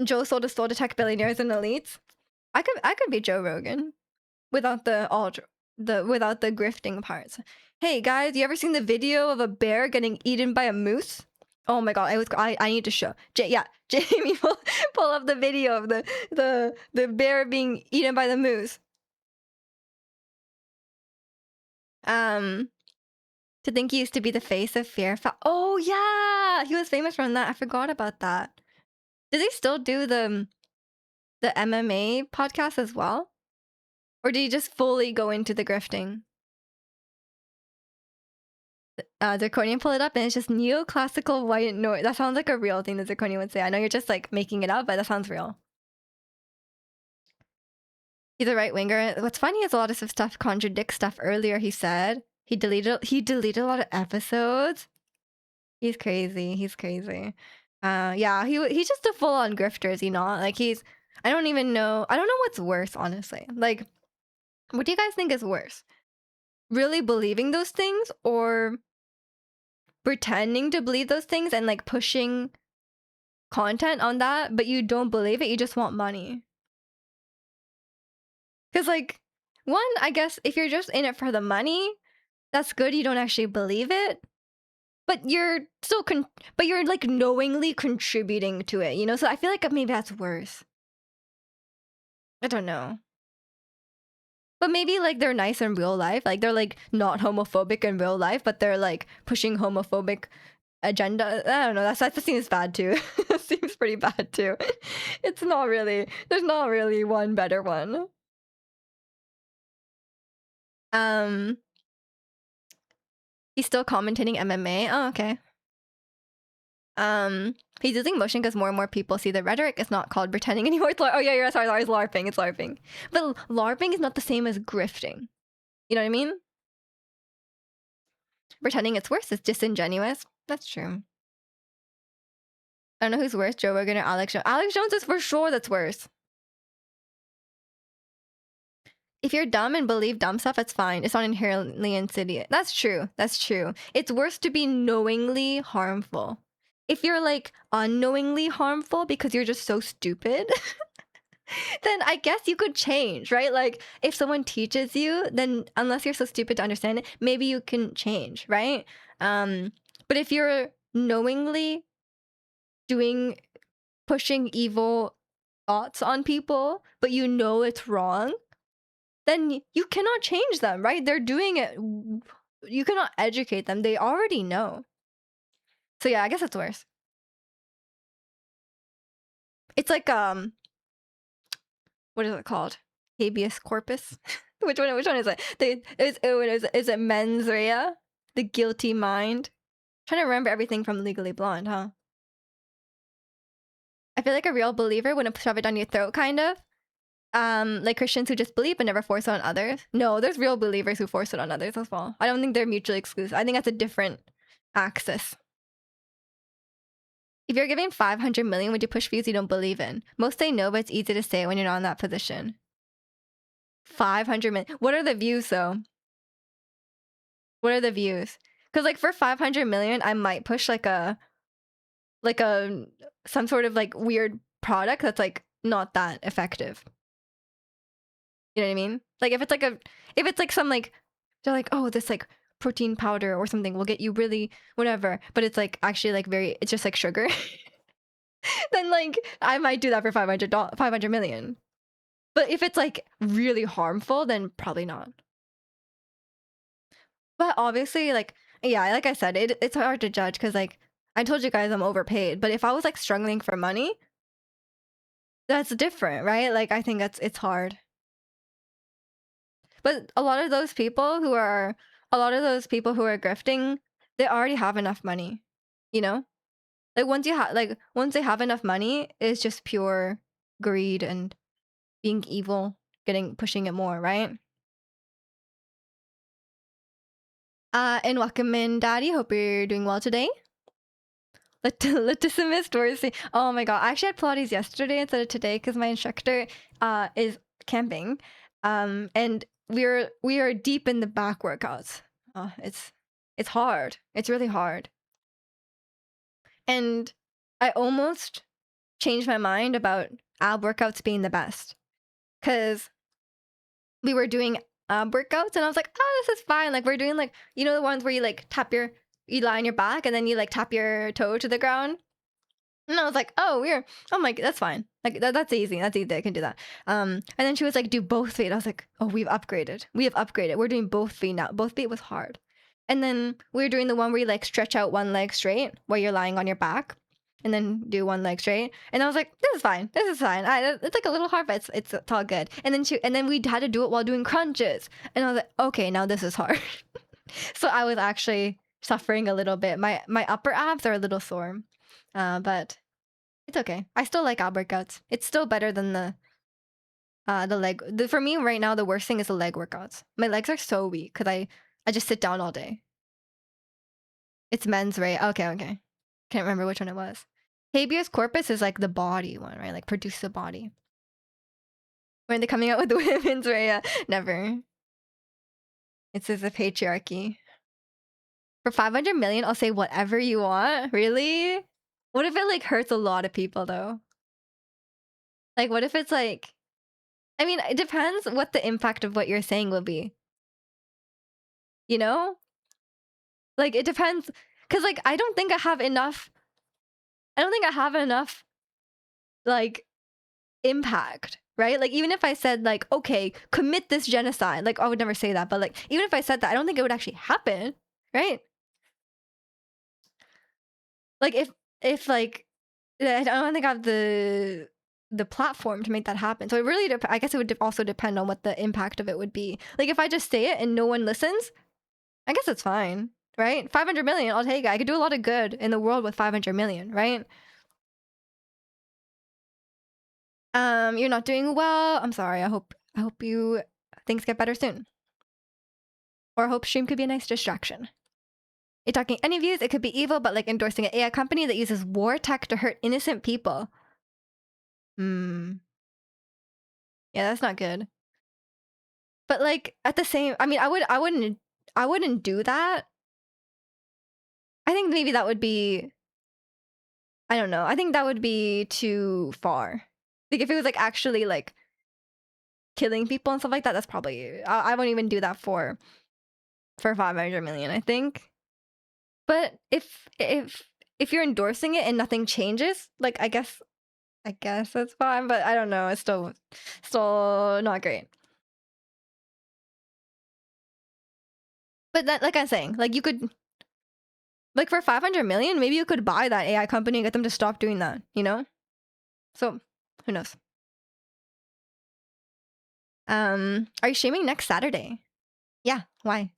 Joe sold a soul to tech billionaires and elites. I could be Joe Rogan without the grifting parts. Hey guys, you ever seen the video of a bear getting eaten by a moose? Oh my god, I need to show. Jamie, pull up the video of the bear being eaten by the moose. To think he used to be the face of Fear. Oh yeah, he was famous from that. I forgot about that. Did they still do the MMA podcast as well? Or did he just fully go into the grifting? Zirconian pull it up and it's just neoclassical white noise. That sounds like a real thing that Zirconian would say. I know you're just like making it up, but that sounds real. He's a right winger. What's funny is a lot of stuff contradicts stuff earlier he said. He deleted a lot of episodes. He's crazy. Yeah, he's just a full-on grifter, is he not? Like I don't know what's worse, honestly. Like, what do you guys think is worse? Really believing those things or pretending to believe those things and like pushing content on that, but you don't believe it, you just want money? Because like, one, I guess if you're just in it for the money, that's good, you don't actually believe it, but you're still but you're like knowingly contributing to it, you know? So I feel like maybe that's worse. I don't know. But maybe like they're nice in real life, like they're like not homophobic in real life, but they're like pushing homophobic agenda. I don't know, that seems bad too. It seems pretty bad too. There's not really one better one. He's still commentating MMA. Oh, okay. He's using motion because more and more people see the rhetoric. It's not called pretending anymore. Oh yeah, you're sorry, it's LARPing. It's LARPing. But LARPing is not the same as grifting. You know what I mean? Pretending it's worse is disingenuous. That's true. I don't know who's worse, Joe Rogan or Alex Jones. Alex Jones is for sure that's worse. If you're dumb and believe dumb stuff, it's fine. It's not inherently insidious. That's true. That's true. It's worse to be knowingly harmful. If you're like unknowingly harmful because you're just so stupid, then I guess you could change, right? Like if someone teaches you, then unless you're so stupid to understand it, maybe you can change, right? But if you're knowingly pushing evil thoughts on people, but you know it's wrong, then you cannot change them, right? They're doing it. You cannot educate them. They already know. So yeah, I guess it's worse. It's like what is it called? Habeas corpus. Which one is it? Is it mens rea? The guilty mind. I'm trying to remember everything from Legally Blonde, huh? I feel like a real believer wouldn't shove it down your throat, kind of. Like Christians who just believe but never force it on others. No, there's real believers who force it on others as well. I don't think they're mutually exclusive. I think that's a different axis. If you're giving 500 million, would you push views you don't believe in? Most say no, but it's easy to say when you're not in that position. 500 million. What are the views though? What are the views? Because like for 500 million, I might push like a some sort of like weird product that's like not that effective. You know what I mean? Like if it's like some like they're like, oh, this like protein powder or something will get you really whatever, but it's like actually like it's just like sugar. Then like I might do that for 500 million. But if it's like really harmful, then probably not. But obviously, like yeah, like I said, it's hard to judge because like I told you guys I'm overpaid. But if I was like struggling for money, that's different, right? Like I think it's hard. But a lot of those people who are grifting, they already have enough money, you know? Like once they have enough money, it's just pure greed and being evil, pushing it more, right? And welcome in, Daddy. Hope you're doing well today. Latissimus Dorsey. Oh my god, I actually had Pilates yesterday instead of today because my instructor is camping, and we are deep in the back workouts. It's hard. It's really hard, and I almost changed my mind about ab workouts being the best because we were doing ab workouts and I was like, oh, this is fine. Like we're doing like the ones where you like you lie on your back and then you like tap your toe to the ground. And I was like, oh my, that's fine. Like that's easy. That's easy. I can do that. And then she was like, do both feet. I was like, oh, we have upgraded. We're doing both feet now. Both feet was hard. And then we were doing the one where you like stretch out one leg straight while you're lying on your back and then do one leg straight. And I was like, this is fine. It's like a little hard, but it's all good. And then we had to do it while doing crunches. And I was like, okay, now this is hard. So I was actually suffering a little bit. My upper abs are a little sore. But it's okay. I still like ab workouts. It's still better than the leg. For me right now, the worst thing is the leg workouts. My legs are so weak because I just sit down all day. It's men's, right? Okay. Can't remember which one it was. Habeas corpus is like the body one, right? Like produce the body. When they're coming out with the women's, right? Never. It's a patriarchy. For 500 million, I'll say whatever you want. Really? What if it like hurts a lot of people though? Like what if it's like, I mean, it depends what the impact of what you're saying will be. You know? Like it depends cuz like I don't think I have enough like impact, right? Like even if I said like, okay, commit this genocide, like I would never say that, but like even if I said that, I don't think it would actually happen, right? Like if like I don't think I have the platform to make that happen. So it really I guess it would also depend on what the impact of it would be. Like if I just say it and no one listens, I guess it's fine, right? 500 million, I'll take it. I could do a lot of good in the world with 500 million, right? You're not doing well. I'm sorry. I hope you things get better soon. Or I hope stream could be a nice distraction. You're talking any views, it could be evil, but like endorsing an AI company that uses war tech to hurt innocent people. Yeah, that's not good. But like at the same, I mean, I wouldn't do that. I think maybe that would be, I don't know. I think that would be too far. Like if it was like actually like killing people and stuff like that, that's probably, I won't even do that for 500 million, I think. But if you're endorsing it and nothing changes, like I guess that's fine, but I don't know, it's still not great. But that, like I'm saying, like you could, like for 500 million, maybe you could buy that AI company and get them to stop doing that, you know? So, who knows? Are you streaming next Saturday? Yeah, why?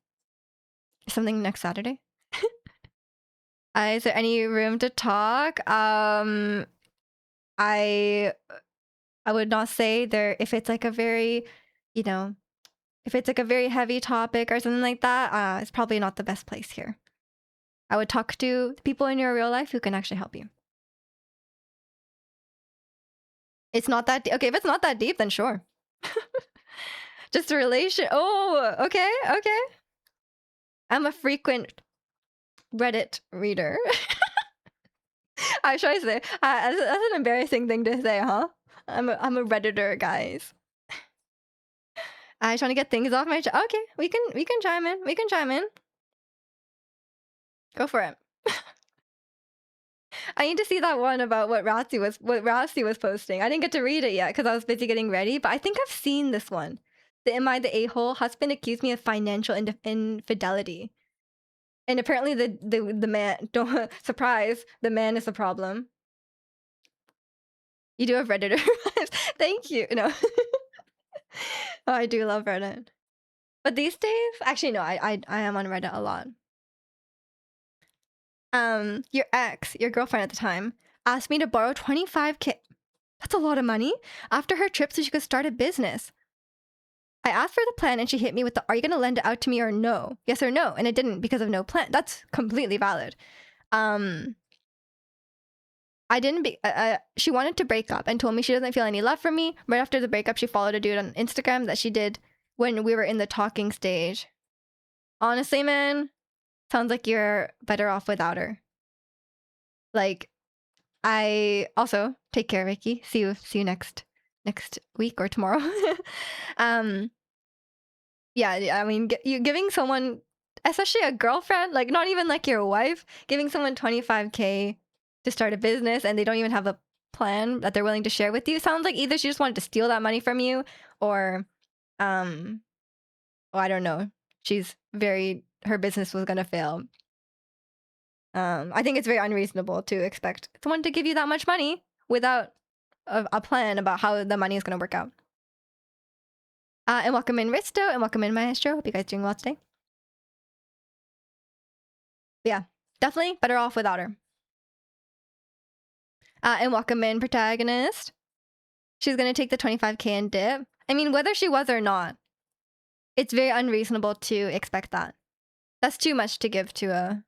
Something next Saturday? Is there any room to talk? I would not say there if it's like a very, you know, if it's like a very heavy topic or something like that, it's probably not the best place here. I would talk to people in your real life who can actually help you. It's not that okay, if it's not that deep, then sure. Just a relation. Oh, okay, okay. I'm a frequent Reddit reader. I should I say that's an embarrassing thing to say, huh? I'm a redditor, guys. I trying to get things off my chest. Okay, we can chime in. We can chime in. Go for it. I need to see that one about what Rossi was posting. I didn't get to read it yet because I was busy getting ready, but I think I've seen this one. The Am I the A-hole? Husband accused me of financial infidelity. And apparently the man, don't surprise, the man is the problem. You do have Redditor. Thank you. No. Oh, I do love Reddit. But these days, actually no, I am on Reddit a lot. Your ex, your girlfriend at the time, asked me to borrow 25K. That's a lot of money. After her trip so she could start a business. I asked for the plan and she hit me with the, are you going to lend it out to me or no? Yes or no? And it didn't because of no plan. That's completely valid. I didn't be, she wanted to break up and told me she doesn't feel any love for me. Right after the breakup, she followed a dude on Instagram that she did when we were in the talking stage. Honestly, man, sounds like you're better off without her. Like, I also take care, Vicky. See you next week or tomorrow. Yeah, I mean, you giving someone, especially a girlfriend, like not even like your wife, giving someone 25K to start a business and they don't even have a plan that they're willing to share with you, sounds like either she just wanted to steal that money from you or oh, I don't know, her business was gonna fail. I think it's very unreasonable to expect someone to give you that much money without a plan about how the money is gonna work out. And welcome in Risto and welcome in Maestro. Hope you guys are doing well today. Yeah, definitely better off without her. And welcome in Protagonist. She's gonna take the 25K and dip. I mean, whether she was or not, it's very unreasonable to expect that. That's too much to give to a.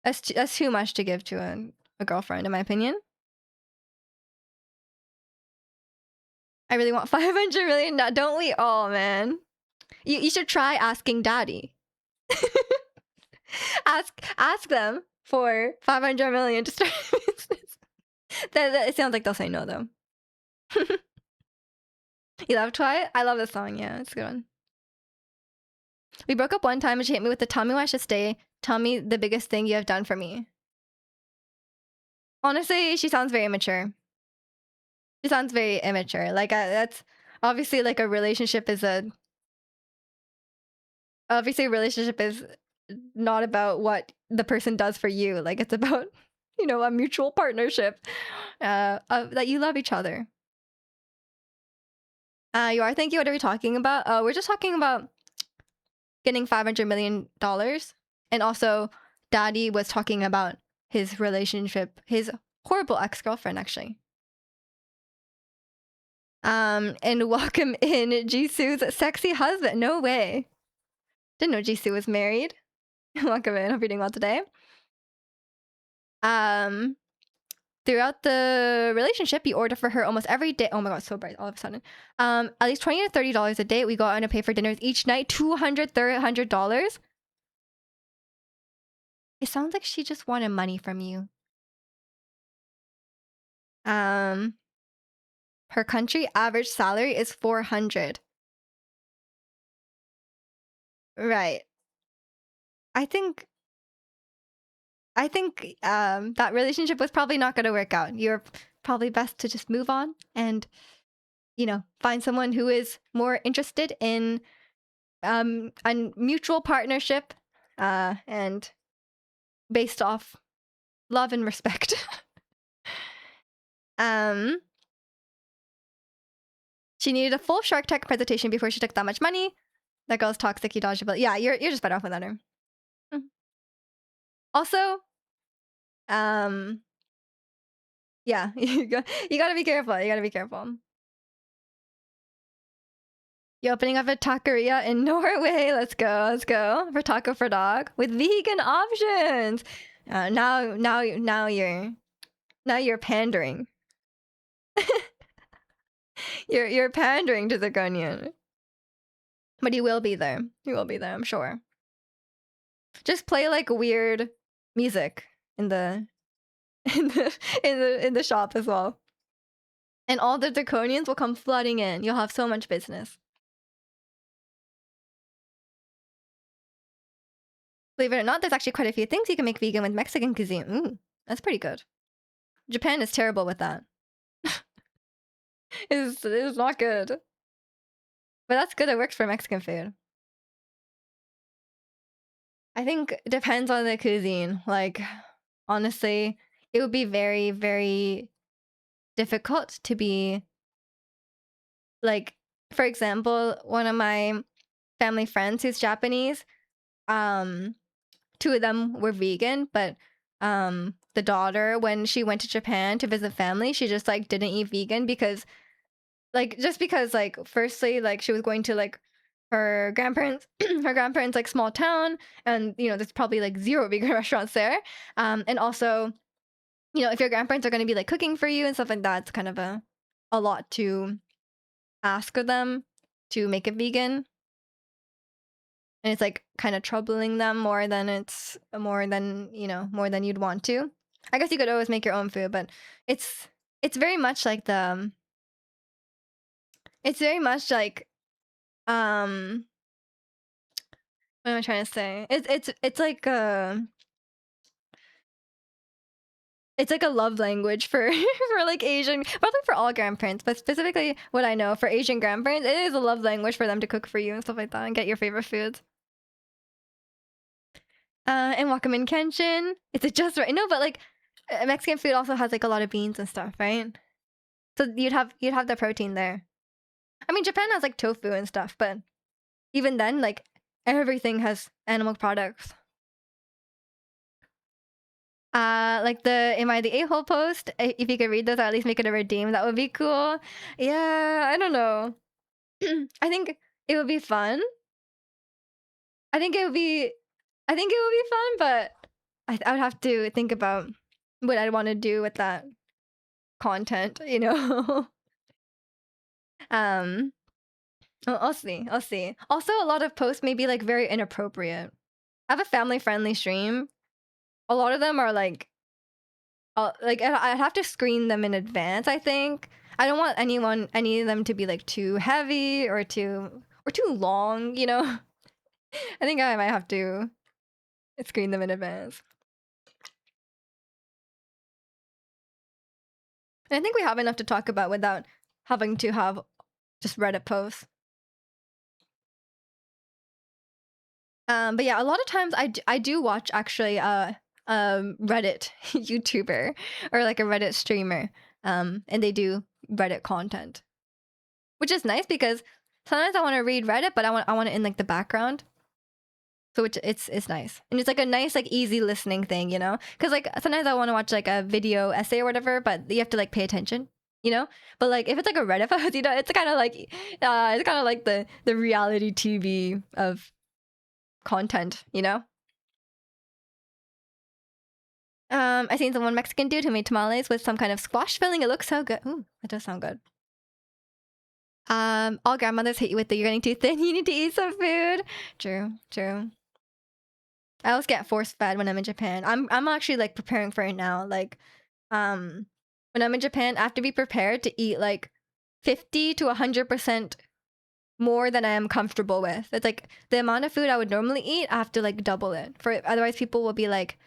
That's too much to give to a girlfriend, in my opinion. I really want 500 million. Don't we all, man? You should try asking daddy. ask them for 500 million to start a business. It sounds like they'll say no though. You love Twi? I love this song. Yeah, it's a good one. We broke up one time and she hit me with the tell me why I should stay. Tell me the biggest thing you have done for me. Honestly, she sounds very immature. She sounds very immature. Like that's obviously like a relationship is not about what the person does for you. Like it's about, a mutual partnership that you love each other. You are? Thank you. What are we talking about? We're just talking about getting $500 million. And also, Daddy was talking about his relationship, his horrible ex-girlfriend, actually. And welcome in Jisoo's sexy husband. No way. Didn't know Jisoo was married. Welcome in. Hope you're doing well today. Um, Throughout the relationship, you order for her almost every day. Oh my god, so bright all of a sudden. At least $20 to $30 a day. We go out and pay for dinners each night. $200 It sounds like she just wanted money from you. Her country average salary is 400. Right. I think that relationship was probably not going to work out. You're probably best to just move on and find someone who is more interested in a mutual partnership and based off love and respect. She needed a full Shark Tank presentation before she took that much money. That girl's toxic, you dodge, but yeah, you're just better off without her. Also, yeah, you gotta be careful. You gotta be careful. You're opening up a taqueria in Norway. Let's go for taco for dog with vegan options. Now you're pandering. you're pandering to the Ghanaian. But he will be there. He will be there, I'm sure. Just play like weird music in the in the shop as well. And all the draconians will come flooding in. You'll have so much business. Believe it or not, there's actually quite a few things you can make vegan with Mexican cuisine. Ooh, that's pretty good. Japan is terrible with that. It's not good. But that's good, it works for Mexican food. I think it depends on the cuisine. Like, honestly, it would be very, very difficult to be like, for example, one of my family friends who's Japanese, two of them were vegan, but the daughter, when she went to Japan to visit family, she just like didn't eat vegan because like firstly, like she was going to like her grandparents like small town, and there's probably like zero vegan restaurants there, and also if your grandparents are going to be like cooking for you and stuff like that, it's kind of a lot to ask of them to make it vegan, and it's like kind of troubling them more than you'd want to. I guess you could always make your own food, but it's very much like what am I trying to say? It's like it's like a love language for for like Asian, probably for all grandparents, but specifically what I know for Asian grandparents, it is a love language for them to cook for you and stuff like that and get your favorite foods. And Wakamin Kenshin, it's just right. No, but like Mexican food also has like a lot of beans and stuff, right? So you'd have the protein there. I mean, Japan has like tofu and stuff, but even then, like everything has animal products. Like the "Am I the A-hole" post. If you could read those, or at least make it a redeem, that would be cool. Yeah, I don't know. I think it would be fun. I think it would be fun, but I would have to think about what I'd want to do with that content, I'll see. Also, a lot of posts may be like very inappropriate. I have a family-friendly stream. A lot of them are like I'd have to screen them in advance, I think. I don't want any of them to be like too heavy or too long, I think I might have to screen them in advance. And I think we have enough to talk about without having to have just Reddit posts. But yeah, a lot of times I do watch actually Reddit YouTuber or like a Reddit streamer, and they do Reddit content, which is nice because sometimes I want to read Reddit, but I want it in like the background. So it's nice, and it's like a nice like easy listening thing, because like sometimes I want to watch like a video essay or whatever, but you have to like pay attention. But like if it's like a Reddit post, it's kind of like the reality TV of content. I seen the one Mexican dude who made tamales with some kind of squash filling. It looks so good. Ooh, that does sound good. All grandmothers hit you with the "you're getting too thin, you need to eat some food." True, true. I always get force fed when I'm in Japan. I'm actually like preparing for it now. Like, when I'm in Japan, I have to be prepared to eat like 50 to 100% more than I am comfortable with. It's like the amount of food I would normally eat, I have to like double it. For otherwise, people will be like,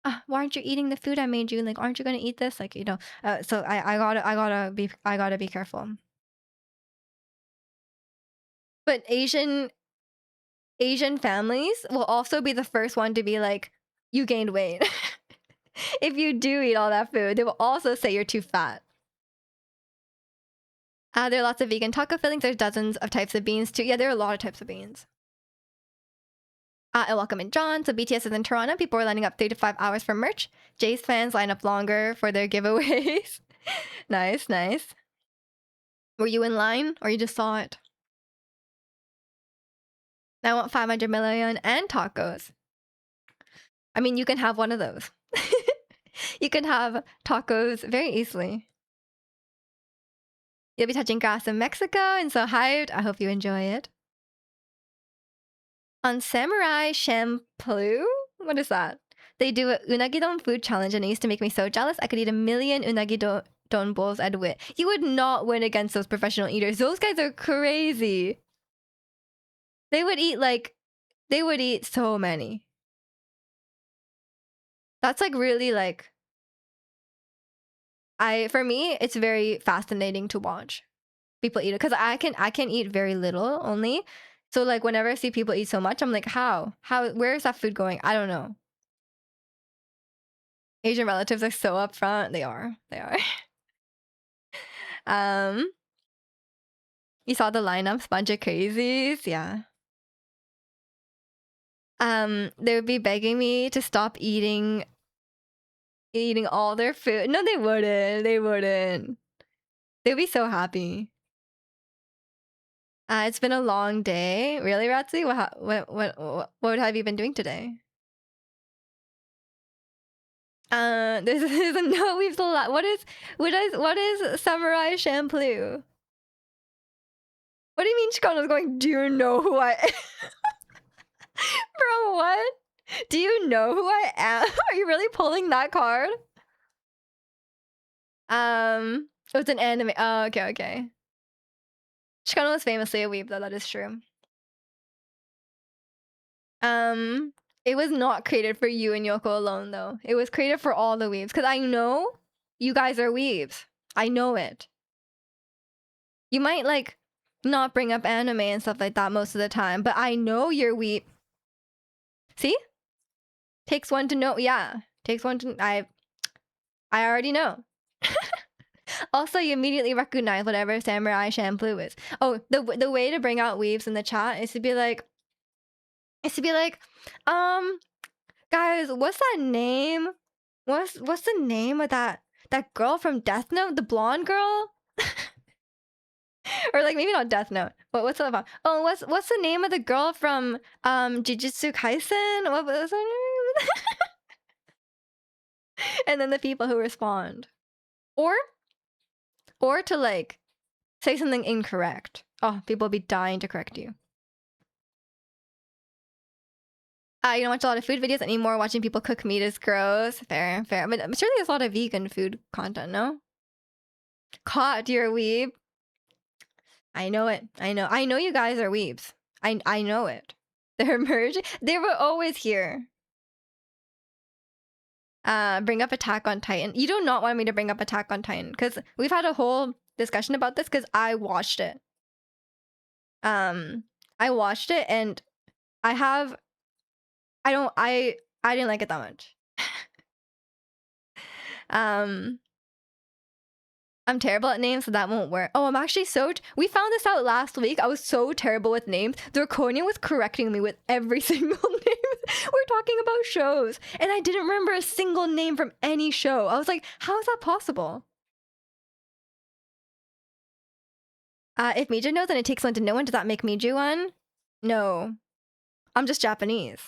why aren't you eating the food I made you? Like, aren't you gonna eat this? Like, so I gotta be careful. But Asian families will also be the first one to be like, you gained weight. If you do eat all that food, they will also say you're too fat. There are lots of vegan taco fillings. There's dozens of types of beans too. Yeah, there are a lot of types of beans. And welcome in John. So BTS is in Toronto. People are lining up 3 to 5 hours for merch. Jay's fans line up longer for their giveaways. Nice, nice. Were you in line or you just saw it? I want 500 million and tacos. I mean, you can have one of those. You can have tacos very easily. You'll be touching grass in Mexico and so hyped. I hope you enjoy it. On Samurai Champloo? What is that? They do a unagi-don food challenge and it used to make me so jealous. I could eat 1,000,000 unagi-don bowls. I'd win. You would not win against those professional eaters. Those guys are crazy. They would eat so many. That's like really like, for me, it's very fascinating to watch people eat it. Cause I can eat very little only. So like whenever I see people eat so much, I'm like, where is that food going? I don't know. Asian relatives are so upfront. They are. You saw the lineups, bunch of crazies. Yeah. They would be begging me to stop eating all their food. No, they wouldn't. They'd be so happy. It's been a long day. Really, Ratsi? What have you been doing today? There's a no. We've the what is Samurai Champloo? What do you mean Chicano's going, do you know who I am? Bro, what? Do you know who I am? Are you really pulling that card? It's an anime. Oh, okay. Chicano is famously a weeb, though. That is true. It was not created for you and Yoko alone, though. It was created for all the weebs. Because I know you guys are weebs. I know it. You might, like, not bring up anime and stuff like that most of the time, but I know you're weeb. See? Takes one to know. Yeah. Takes one to... I already know. Also, you immediately recognize whatever Samurai Champloo is. Oh, the way to bring out weebs in the chat is to be like, guys, what's that name? What's the name of that girl from Death Note, the blonde girl? Or like maybe not Death Note. But what's the other one? Oh, what's the name of the girl from Jujutsu Kaisen? What was her name? And then the people who respond. Or to like say something incorrect. Oh, people will be dying to correct you. You don't watch a lot of food videos anymore. Watching people cook meat is gross. Fair. I mean, I'm sure there's a lot of vegan food content, no? Caught, you're a weeb. I know it. I know you guys are weebs. I know it. They're merging. They were always here. Bring up Attack on Titan. You do not want me to bring up Attack on Titan because we've had a whole discussion about this because I watched it. I watched it and I didn't like it that much. I'm terrible at names, so that won't work. Oh, I'm actually we found this out last week. I was so terrible with names. The Draconia was correcting me with every single name. We're talking about shows, and I didn't remember a single name from any show. I was like, how is that possible? If Miju knows and it takes one to know one, does that make Miju one? No. I'm just Japanese.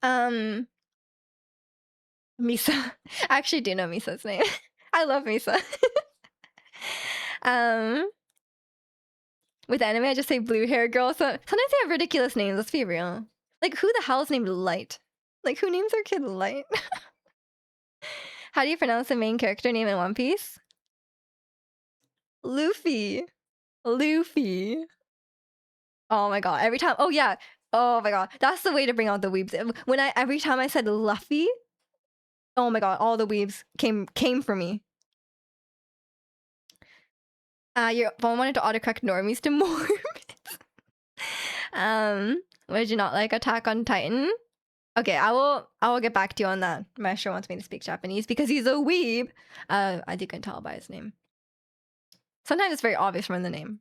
Um, Misa. I actually do know Misa's name. I love Misa. um, with anime, I just say blue hair girl. So sometimes they have ridiculous names. Let's be real. Like, who the hell is named Light? Like, who names their kid Light? How do you pronounce the main character name in One Piece? Luffy. Luffy. Oh my god! Every time. Oh yeah. Oh my god. That's the way to bring out the weebs. Every time I said Luffy, oh my god, all the weebs came for me. Your phone wanted to autocorrect normies to more. What did you not like Attack on Titan? Okay, I will get back to you on that. Maestro wants me to speak Japanese because he's a weeb. I think you can tell by his name. Sometimes it's very obvious from the name.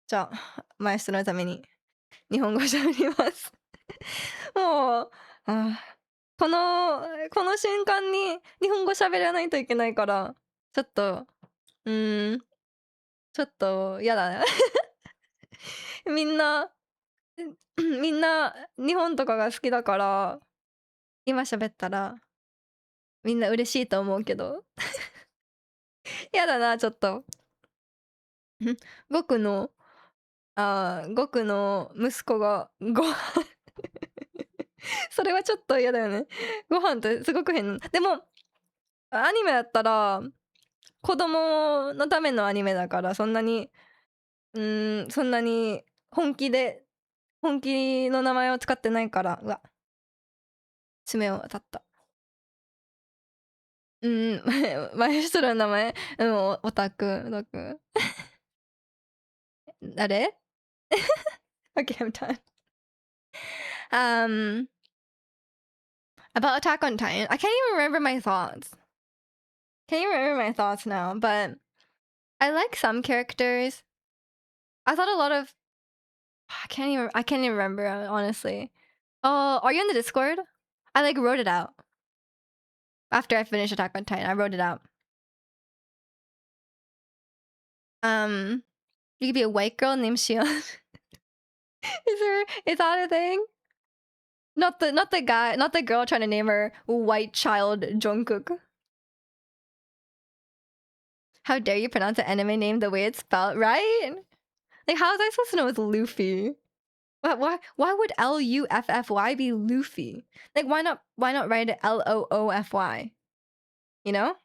じゃあ、マエストのために日本語喋ります。もう、この瞬間に日本語喋らないといけないから、ちょっと嫌だね。みんな日本とかが好きだから、今喋ったらみんな嬉しいと思うけど。やだな、ちょっと。僕の息子がご飯それはちょっと嫌だよね。ご飯ってすごく変。でもアニメだったら子供のためのアニメだから、そんなに本気の名前を使ってないから。うわ、爪を当たった。マエストロの名前オタク誰Okay, I'm done. About Attack on Titan, I can't even remember my thoughts. Now, but I like some characters. I thought a lot of I can't even remember, honestly. Oh, are you in the Discord? I like wrote it out. After I finished Attack on Titan, I wrote it out. You could be a white girl named Shion. Is that a thing? Not the girl trying to name her white child Jungkook. How dare you pronounce an anime name the way it's spelled, right? Like, how was I supposed to know it's Luffy? Why would Luffy be Luffy? Like, why not write it Loofy? You know?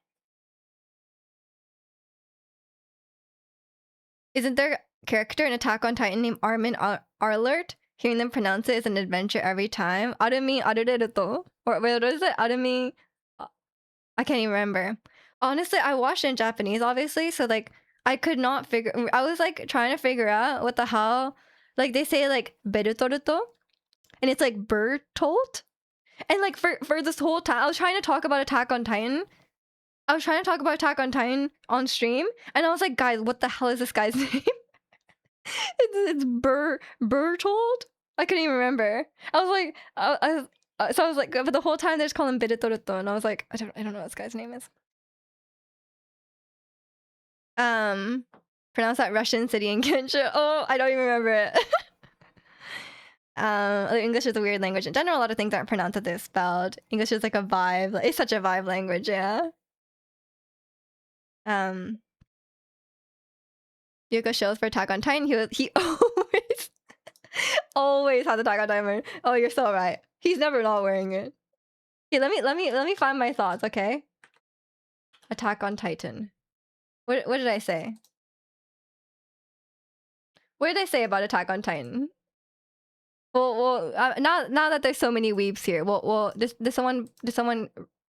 Isn't there a character in Attack on Titan named Armin Arlert? Hearing them pronounce it is an adventure every time. Arumi Arureruto? Or what is it? Arumi... I can't even remember. Honestly, I watched it in Japanese, obviously, so like, I could not figure... I was like trying to figure out what the hell... Like, they say like, Berutoruto? And it's like, Bertolt? And like, for this whole time, I was trying to talk about Attack on Titan. On stream, and I was like, guys, what the hell is this guy's name? It's Bertold? I couldn't even remember. I was like, so I was like, but the whole time they just call him Berutoruto, and I was like, I don't know what this guy's name is. Pronounce that Russian city in Genshin. Oh, I don't even remember it. English is a weird language in general. A lot of things aren't pronounced as they're spelled. English is like a vibe. It's such a vibe language, yeah. Yuka shows for Attack on Titan. He always has Attack on Titan. Oh, you're so right. He's never not wearing it. Okay, let me find my thoughts, okay? Attack on Titan. What did I say? What did I say about Attack on Titan? Well, now that there's so many weebs here, well, there's someone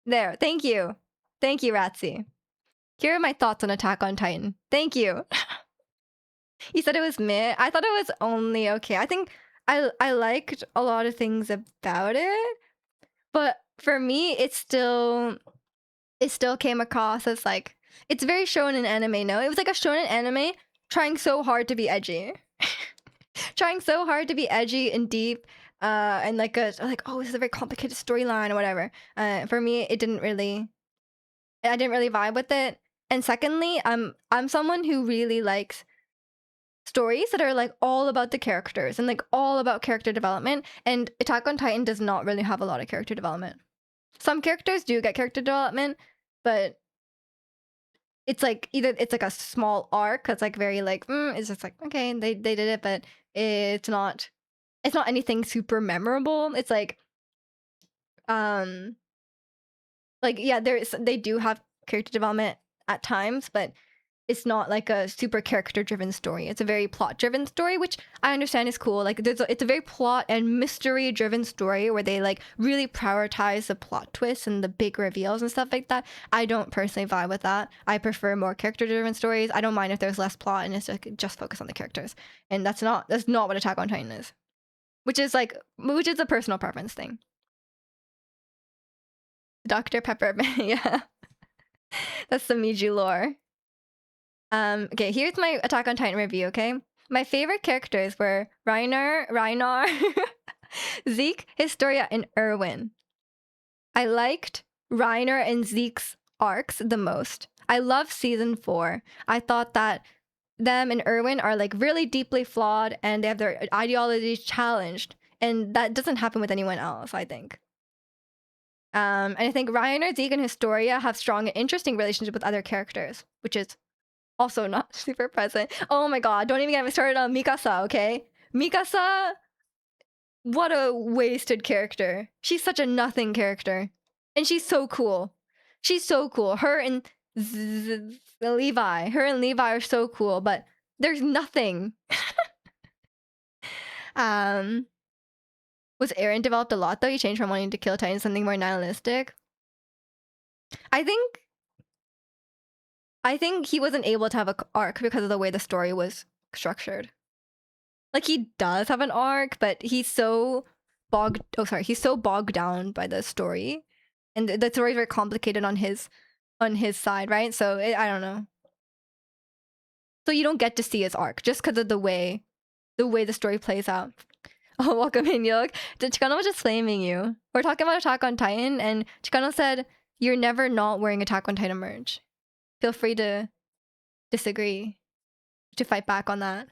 there. Thank you, Ratsy. Here are my thoughts on Attack on Titan. Thank you. You said it was meh. I thought it was only okay. I think I liked a lot of things about it, but for me, it still came across as like, it's very shonen anime. No, it was like a shonen anime trying so hard to be edgy. Trying so hard to be edgy and deep, and like oh, this is a very complicated storyline or whatever. For me, I didn't really vibe with it. And secondly, I'm someone who really likes stories that are like all about the characters and like all about character development. And Attack on Titan does not really have a lot of character development. Some characters do get character development, but it's like either it's like a small arc that's like very like it's just like okay they did it, but it's not anything super memorable. It's um like yeah, they do have character development at times, but it's not like a super character driven story. It's a very plot driven story, which I understand is cool. Like it's a very plot and mystery driven story where they like really prioritize the plot twists and the big reveals and stuff like that. I don't personally vibe with that. I prefer more character driven stories. I don't mind if there's less plot and it's just focus on the characters. And that's not what Attack on Titan is. Which is a personal preference thing. Dr. Pepper, yeah. That's the Miju lore. Okay, here's my Attack on Titan review, okay? My favorite characters were Reinar, Zeke, Historia, and Erwin. I liked Reiner and Zeke's arcs the most. I love season 4. I thought that them and Erwin are like really deeply flawed and they have their ideologies challenged. And that doesn't happen with anyone else, I think. And I think Reiner, Zeke, and Historia have strong and interesting relationships with other characters, which is also not super present. Oh my god, don't even get me started on Mikasa, okay? Mikasa, what a wasted character. She's such a nothing character. And she's so cool. She's so cool. Her and Levi are so cool, but there's nothing. Was Eren developed a lot though? He changed from wanting to kill Titans to something more nihilistic. I think he wasn't able to have an arc because of the way the story was structured. Like he does have an arc, but he's so bogged down by the story, and the story is very complicated on his side, right? So I don't know. So you don't get to see his arc just because of the way the story plays out. Oh, welcome in, Yolk. Chikano was just flaming you. We're talking about Attack on Titan, and Chikano said, "You're never not wearing Attack on Titan merch." Feel free to disagree, to fight back on that.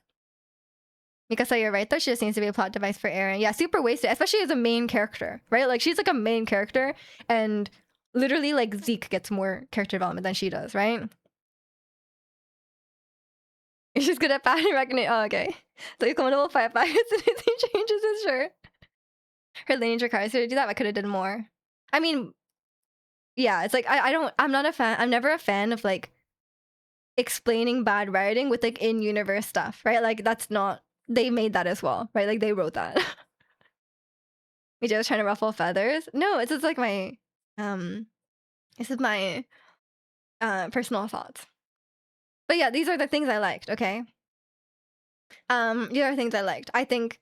Mikasa, you're right though. She just needs to be a plot device for Eren. Yeah, super wasted, especially as a main character, right? Like she's like a main character, and literally like Zeke gets more character development than she does, right? She's good at pattern recognition. Oh, okay. So you come to fight back as soon as he changes his shirt. Her lineage requires her to do that. I could have done more. I mean, yeah, it's like I'm not a fan. I'm never a fan of like explaining bad writing with like in-universe stuff, right? Like that's not, they made that as well, right? Like they wrote that. Mijay was trying to ruffle feathers. No, it's just like my this is my personal thoughts. But yeah, these are the things I liked, okay? These are things I liked. I think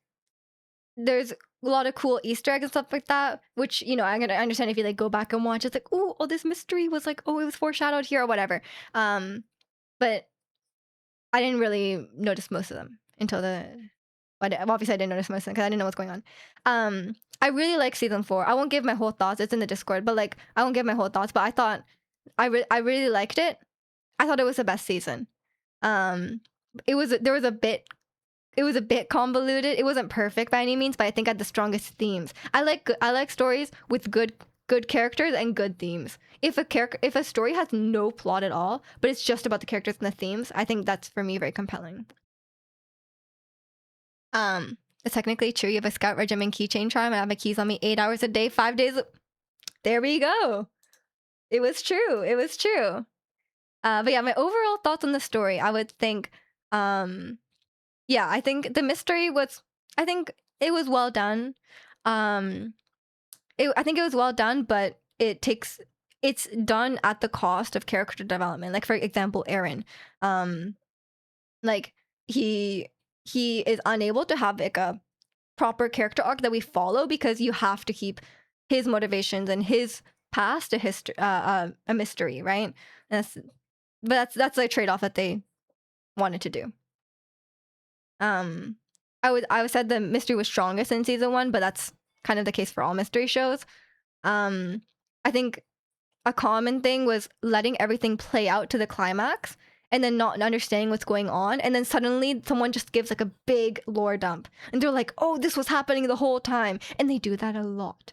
there's a lot of cool Easter eggs and stuff like that, which, you know, I'm gonna understand if you like go back and watch. It's like, oh, this mystery was like, oh, it was foreshadowed here or whatever. But I didn't really notice most of them until obviously I didn't notice most of them because I didn't know what's going on. I really like season 4. I won't give my whole thoughts. It's in the Discord, but like I won't give my whole thoughts. But I thought I really liked it. I thought it was the best season. It was a bit convoluted. It wasn't perfect by any means, but I think I had the strongest themes. I like stories with good characters and good themes. If a story has no plot at all, but it's just about the characters and the themes, I think that's for me very compelling. It's technically true. You have a scout regimen keychain charm. I have my keys on me 8 hours a day, 5 days. There we go. It was true. But yeah, my overall thoughts on the story, I would think, yeah, I think the mystery was, I think it was well done. I think it was well done, but it's done at the cost of character development. Like for example, Eren, like he is unable to have like a proper character arc that we follow because you have to keep his motivations and his past a mystery, right? But that's a trade-off that they wanted to do. I would said the mystery was strongest in season 1, but that's kind of the case for all mystery shows. I think a common thing was letting everything play out to the climax and then not understanding what's going on, and then suddenly someone just gives like a big lore dump, and they're like, "Oh, this was happening the whole time," and they do that a lot.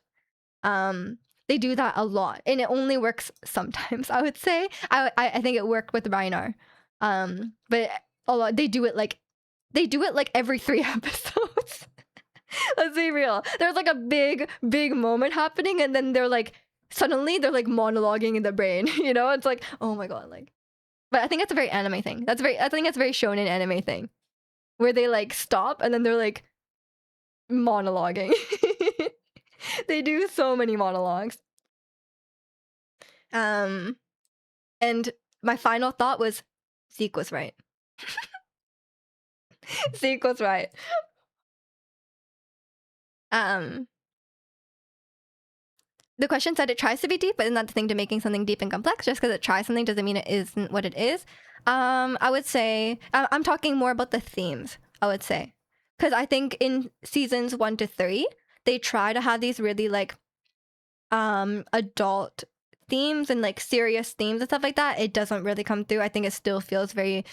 They do that a lot, and it only works sometimes. I would say I think it worked with Reinar, but a lot they do it like every 3 episodes. Let's be real. There's like a big moment happening, and then they're like suddenly they're like monologuing in the brain. You know, it's like, oh my god, like. But I think that's a very anime thing. I think that's a very shonen anime thing, where they like stop and then they're like monologuing. They do so many monologues. And my final thought was, Zeke was right. Zeke was right. The question said it tries to be deep, but isn't that the thing to making something deep and complex? Just because it tries something doesn't mean it isn't what it is. I would say I'm talking more about the themes. I would say, because I think in seasons 1 to 3, they try to have these really like adult themes and like serious themes and stuff like that. It doesn't really come through. I think it still feels very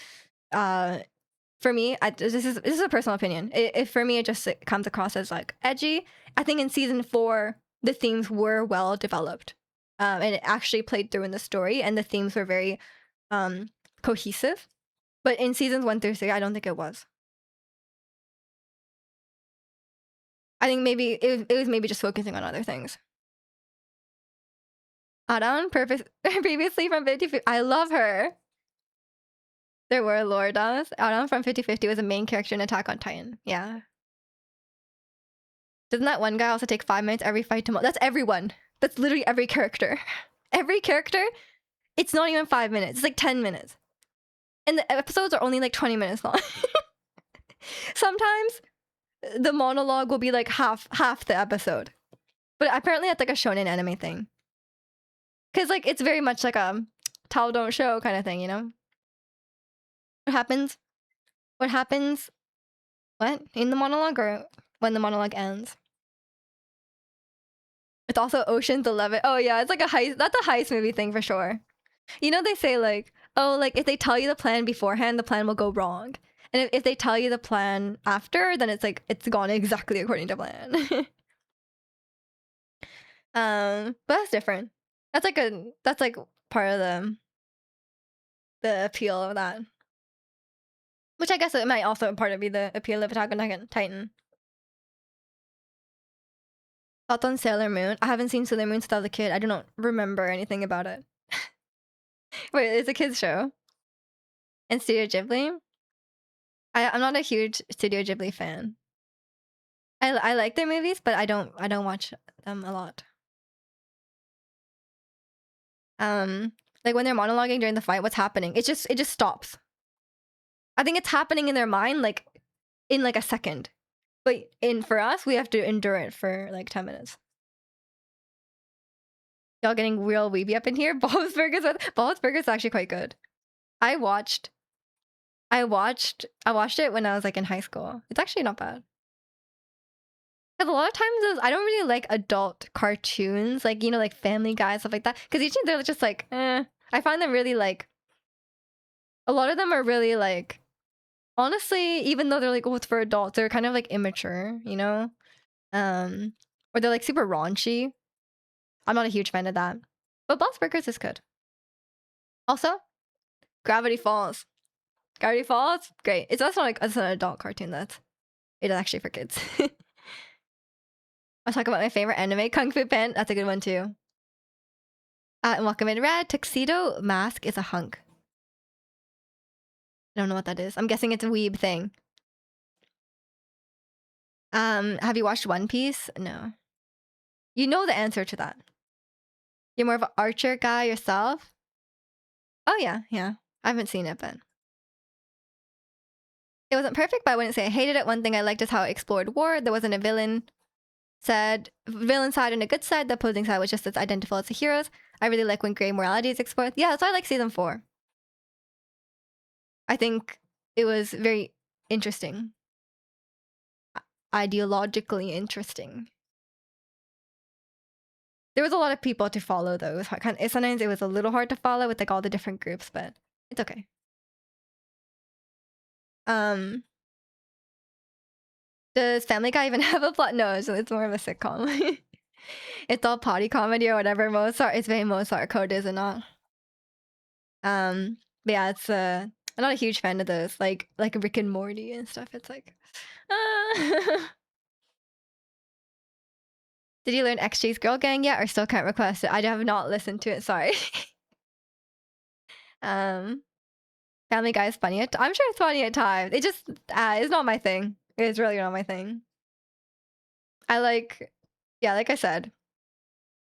for me, this is a personal opinion. For me, it comes across as like edgy. I think in season 4, the themes were well developed, and it actually played through in the story, and the themes were very cohesive. But in seasons 1 through 3, I don't think it was. I think maybe it was maybe just focusing on other things. Aran, previously from 50, I love her. There were lore dumps. Aran from 50/50 was a main character in Attack on Titan. Yeah. Doesn't that one guy also take 5 minutes every fight to That's everyone. That's literally every character. Every character, it's not even 5 minutes. It's like 10 minutes. And the episodes are only like 20 minutes long. Sometimes the monologue will be like half the episode. But apparently that's like a shonen anime thing. Because like it's very much like a tell don't show kind of thing, you know? What happens? What? In the monologue or when the monologue ends? It's also Ocean's 11. Oh yeah, it's like a heist. That's a heist movie thing for sure. You know, they say like, oh, like if they tell you the plan beforehand, the plan will go wrong. And if they tell you the plan after, then it's like it's gone exactly according to plan. But that's different. That's like part of the appeal of that. Which I guess it might also part of be the appeal of Attack on Titan. Thoughts on Sailor Moon? I haven't seen Sailor Moon since I was a kid. I don't remember anything about it. Wait, it's a kids show. And Studio Ghibli? I'm not a huge Studio Ghibli fan. I like their movies, but I don't watch them a lot. Like when they're monologuing during the fight, what's happening? It just stops. I think it's happening in their mind like in like a second. But for us, we have to endure it for like 10 minutes. Y'all getting real weeby up in here? Bob's Burgers is actually quite good. I watched it when I was like in high school. It's actually not bad. Because a lot of times I don't really like adult cartoons, like, you know, like Family Guy, stuff like that. Because usually they're just like, eh. I find them really like, a lot of them are really like, honestly, even though they're like, oh, it's for adults, they're kind of like immature, you know? Or they're like super raunchy. I'm not a huge fan of that. But Bob's Burgers is good. Also, Gravity Falls. Gravity Falls, great. That's not like it's an adult cartoon. It is actually for kids. I'll talk about my favorite anime, Kung Fu Panda. That's a good one too. And Welcome in Red, Tuxedo Mask is a hunk. I don't know what that is. I'm guessing it's a weeb thing. Have you watched One Piece? No. You know the answer to that. You're more of an Archer guy yourself? Oh yeah. I haven't seen it, but it wasn't perfect, but I wouldn't say I hated it. One thing I liked is how it explored war. There wasn't a villain side and a good side. The opposing side was just as identical as the heroes. I really like when gray morality is explored. Yeah, that's why I like season 4. I think it was very interesting. Ideologically interesting. There was a lot of people to follow though. Sometimes it was a little hard to follow with like all the different groups, but it's okay. Um, does Family Guy even have a plot? No, it's more of a sitcom. It's all potty comedy or whatever. Mozart, it's very Mozart code, is it not? But yeah, it's I'm not a huge fan of those, like Rick and Morty and stuff. It's like, did you learn XG's Girl Gang yet, or still can't request it? I have not listened to it. Sorry. um, Family Guy is funny. I'm sure it's funny at times. It just it's not my thing. It's really not my thing. I like, yeah, like I said,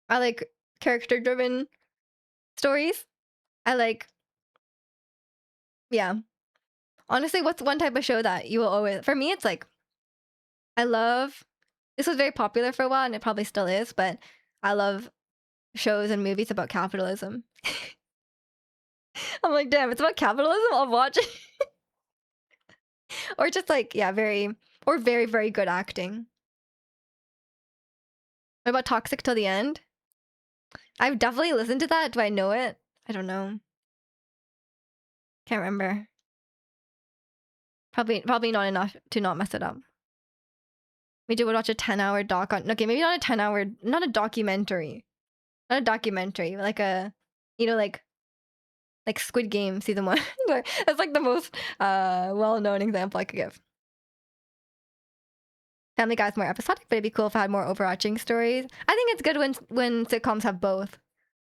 I like character-driven stories. I like, yeah. Honestly, what's one type of show that you will always? For me, it's like I love. This was very popular for a while, and it probably still is. But I love shows and movies about capitalism. I'm like, damn, it's about capitalism. I'll watch it. Or just like, yeah, very, very good acting. What about Toxic Till the End? I've definitely listened to that. Do I know it? I don't know. Can't remember. Probably not enough to not mess it up. We would watch a 10-hour doc on. Okay, maybe not a 10-hour, not a documentary, not a documentary, like a, like Squid Game season 1. That's like the most well-known example I could give. Family Guy's more episodic, but it'd be cool if I had more overarching stories. I think it's good when sitcoms have both.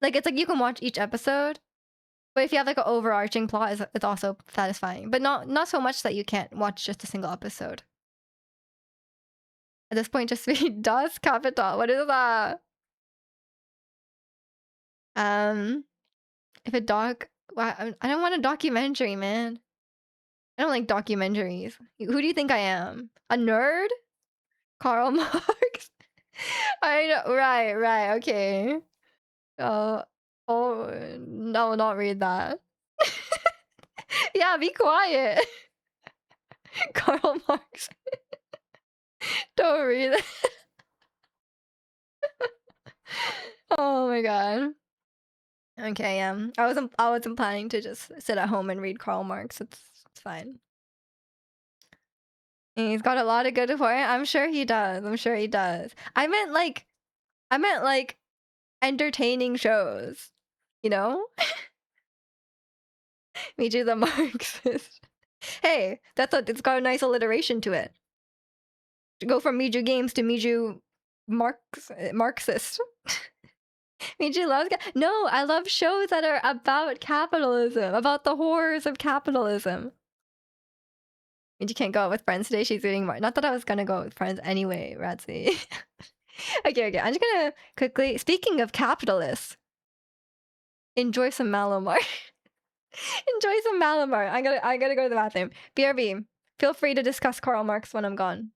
Like it's like you can watch each episode, but if you have like an overarching plot, it's also satisfying. But not so much that you can't watch just a single episode. At this point, just be Das Kapital. What is that? If a doc, I don't want a documentary, man. I don't like documentaries. Who do you think I am? A nerd? Karl Marx? I know, right, okay. Oh, no, not read that. Yeah, be quiet. Karl Marx. Don't read it. Oh my god. Okay, I wasn't planning to just sit at home and read Karl Marx. It's fine. He's got a lot of good for it. I'm sure he does. I meant like entertaining shows. You know? Miju the Marxist. Hey, it's got a nice alliteration to it. To go from Miju Games to Miju Marxist. Miju loves no, I love shows that are about capitalism, about the horrors of capitalism. Miju can't go out with friends today. She's eating more. Not that I was gonna go out with friends anyway, Ratsy. Okay. I'm just gonna quickly. Speaking of capitalists, enjoy some Malamar. Enjoy some Malamar. I gotta go to the bathroom. BRB, feel free to discuss Karl Marx when I'm gone.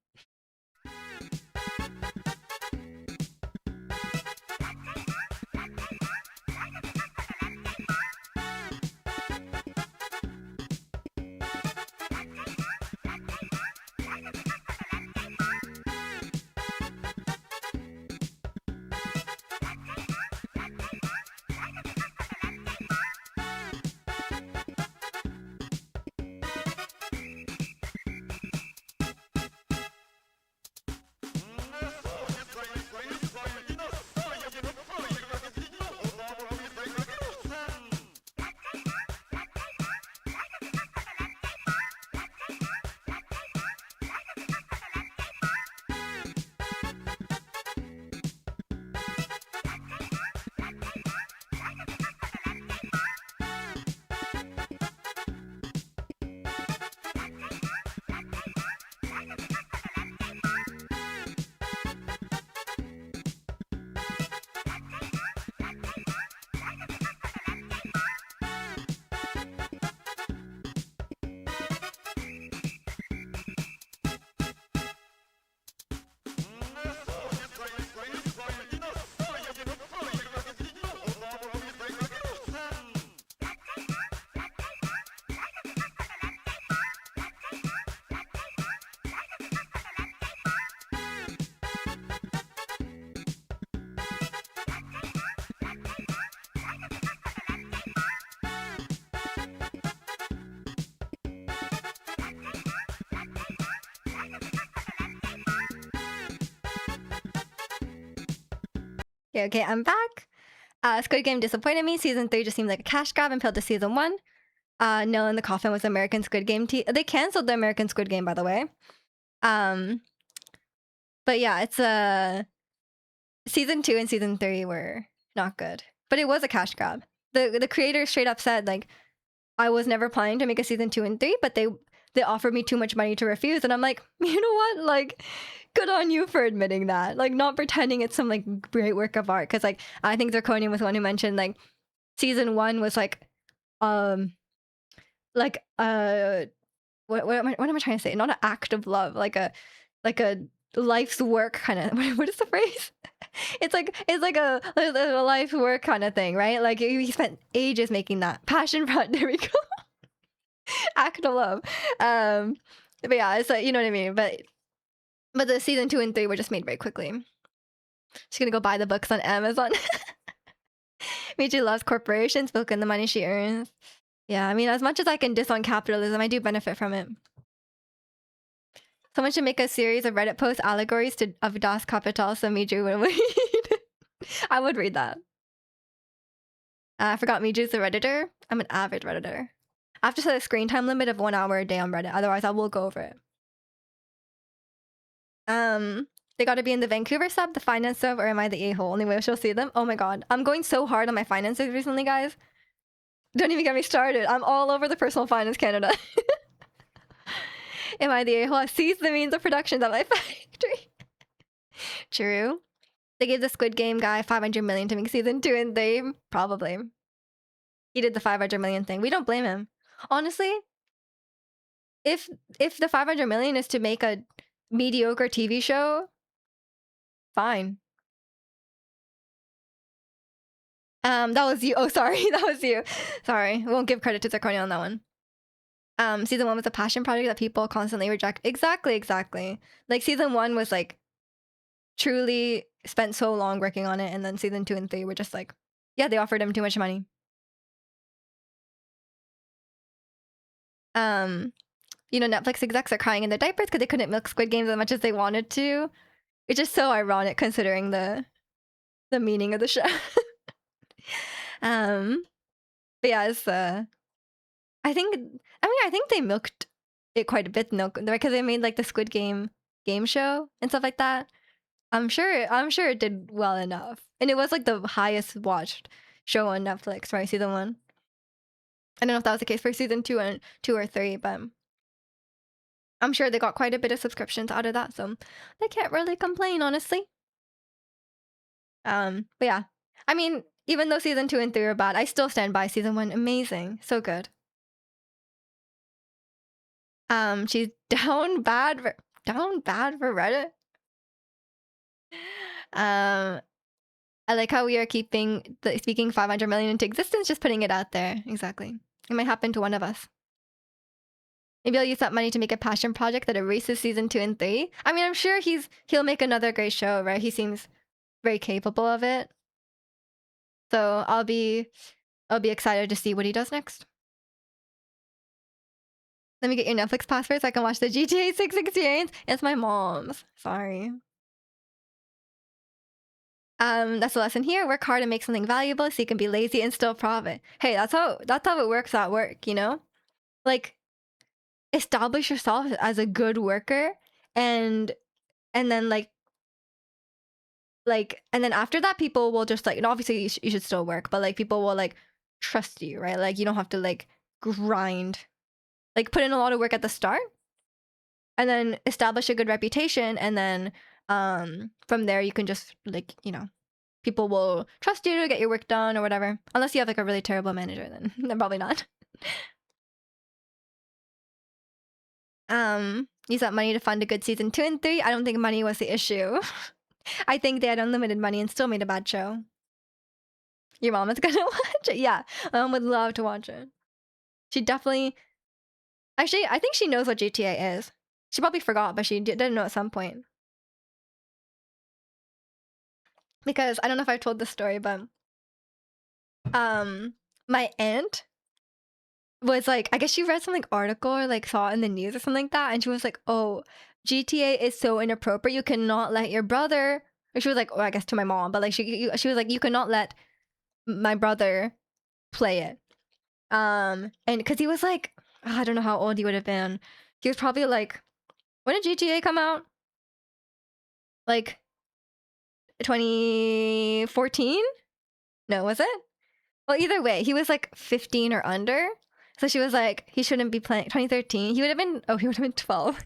Okay, I'm back. Squid Game disappointed me. Season 3 just seemed like a cash grab until the season 1. Nail in the coffin was American Squid Game. They canceled the American Squid Game, by the way. But yeah, it's season 2 and season 3 were not good, but it was a cash grab. The creator straight up said, like, I was never planning to make a season 2 and 3, but they offered me too much money to refuse, and I'm like, you know what, like, good on you for admitting that, like, not pretending it's some like great work of art. Because like I think Zirconium was the one who mentioned like season 1 was like like what am I trying to say, not an act of love, like a life's work kind of what is the phrase? It's like a life's work kind of thing, right? Like he spent ages making that passion front. There we go. Act of love. But yeah, it's like, you know what I mean. But the season 2 and 3 were just made very quickly. She's gonna go buy the books on Amazon. Michi loves corporations, book and the money she earns. Yeah, I mean, as much as I can diss on capitalism, I do benefit from it. Someone should make a series of Reddit post allegories of Das Kapital, so Miju would read. I would read that. I forgot Miju's the Redditor. I'm an avid Redditor. I have to set a screen time limit of 1 hour a day on Reddit, otherwise I will go over it. They gotta be in the Vancouver sub, the finance sub, or am I the a-hole? Only way she'll see them. Oh my god. I'm going so hard on my finances recently, guys. Don't even get me started. I'm all over the personal finance Canada. Am I the a-hole? I seized the means of production at my factory. True. They gave the Squid Game guy 500 million to make season 2 and 3. Probably. He did the 500 million thing. We don't blame him. Honestly, if the 500 million is to make a mediocre TV show, fine. That was you. Oh, sorry. That was you. Sorry. I won't give credit to Zirconia on that one. Season 1 was a passion project that people constantly reject. Exactly. Like season 1 was like truly spent so long working on it, and then season 2 and 3 were just like, yeah, they offered him too much money. You know, Netflix execs are crying in their diapers because they couldn't milk Squid Games as much as they wanted to. It's just so ironic considering the meaning of the show. But yeah, it's I think they milked it quite a bit, because they made like the Squid Game show and stuff like that. I'm sure it did well enough, and it was like the highest watched show on Netflix, right? Season 1. I don't know if that was the case for season 2 or 3, but I'm sure they got quite a bit of subscriptions out of that, so they can't really complain, honestly. But yeah, I mean, even though season 2 and 3 are bad, I still stand by season 1. Amazing, so good. She's down bad for Reddit. I like how we are speaking 500 million into existence, just putting it out there. Exactly. It might happen to one of us. Maybe I'll use that money to make a passion project that erases season 2 and 3. I mean, I'm sure he'll make another great show, right? He seems very capable of it. So I'll be excited to see what he does next. Let me get your Netflix password so I can watch the GTA 6 experience. It's my mom's. Sorry. That's the lesson here. Work hard and make something valuable so you can be lazy and still profit. Hey, that's how it works at work, you know? Like, establish yourself as a good worker, and then and then after that, people will just like, and obviously you should still work, but like people will like trust you, right? Like you don't have to like grind, like put in a lot of work at the start, and then establish a good reputation, and then from there you can just like, you know, people will trust you to get your work done or whatever. Unless you have like a really terrible manager, then probably not. Use that money to fund a good season 2 and 3. I don't think money was the issue. I think they had unlimited money and still made a bad show. Your mom is gonna watch it? Yeah, my mom would love to watch it. She definitely... Actually, I think she knows what GTA is. She probably forgot, but she didn't know at some point. Because, I don't know if I've told this story, but... my aunt was like, I guess she read some like article or like saw it in the news or something like that, and she was like, oh, GTA is so inappropriate, you cannot let your brother She was like, oh, I guess to my mom, but like she was like, you could not let my brother play it. And because he was like, I don't know how old he would have been. He was probably like, when did GTA come out? Like 2014? No, was it? Well, either way, he was like 15 or under. So she was like, he shouldn't be playing. 2013, he would have been. Oh, he would have been 12.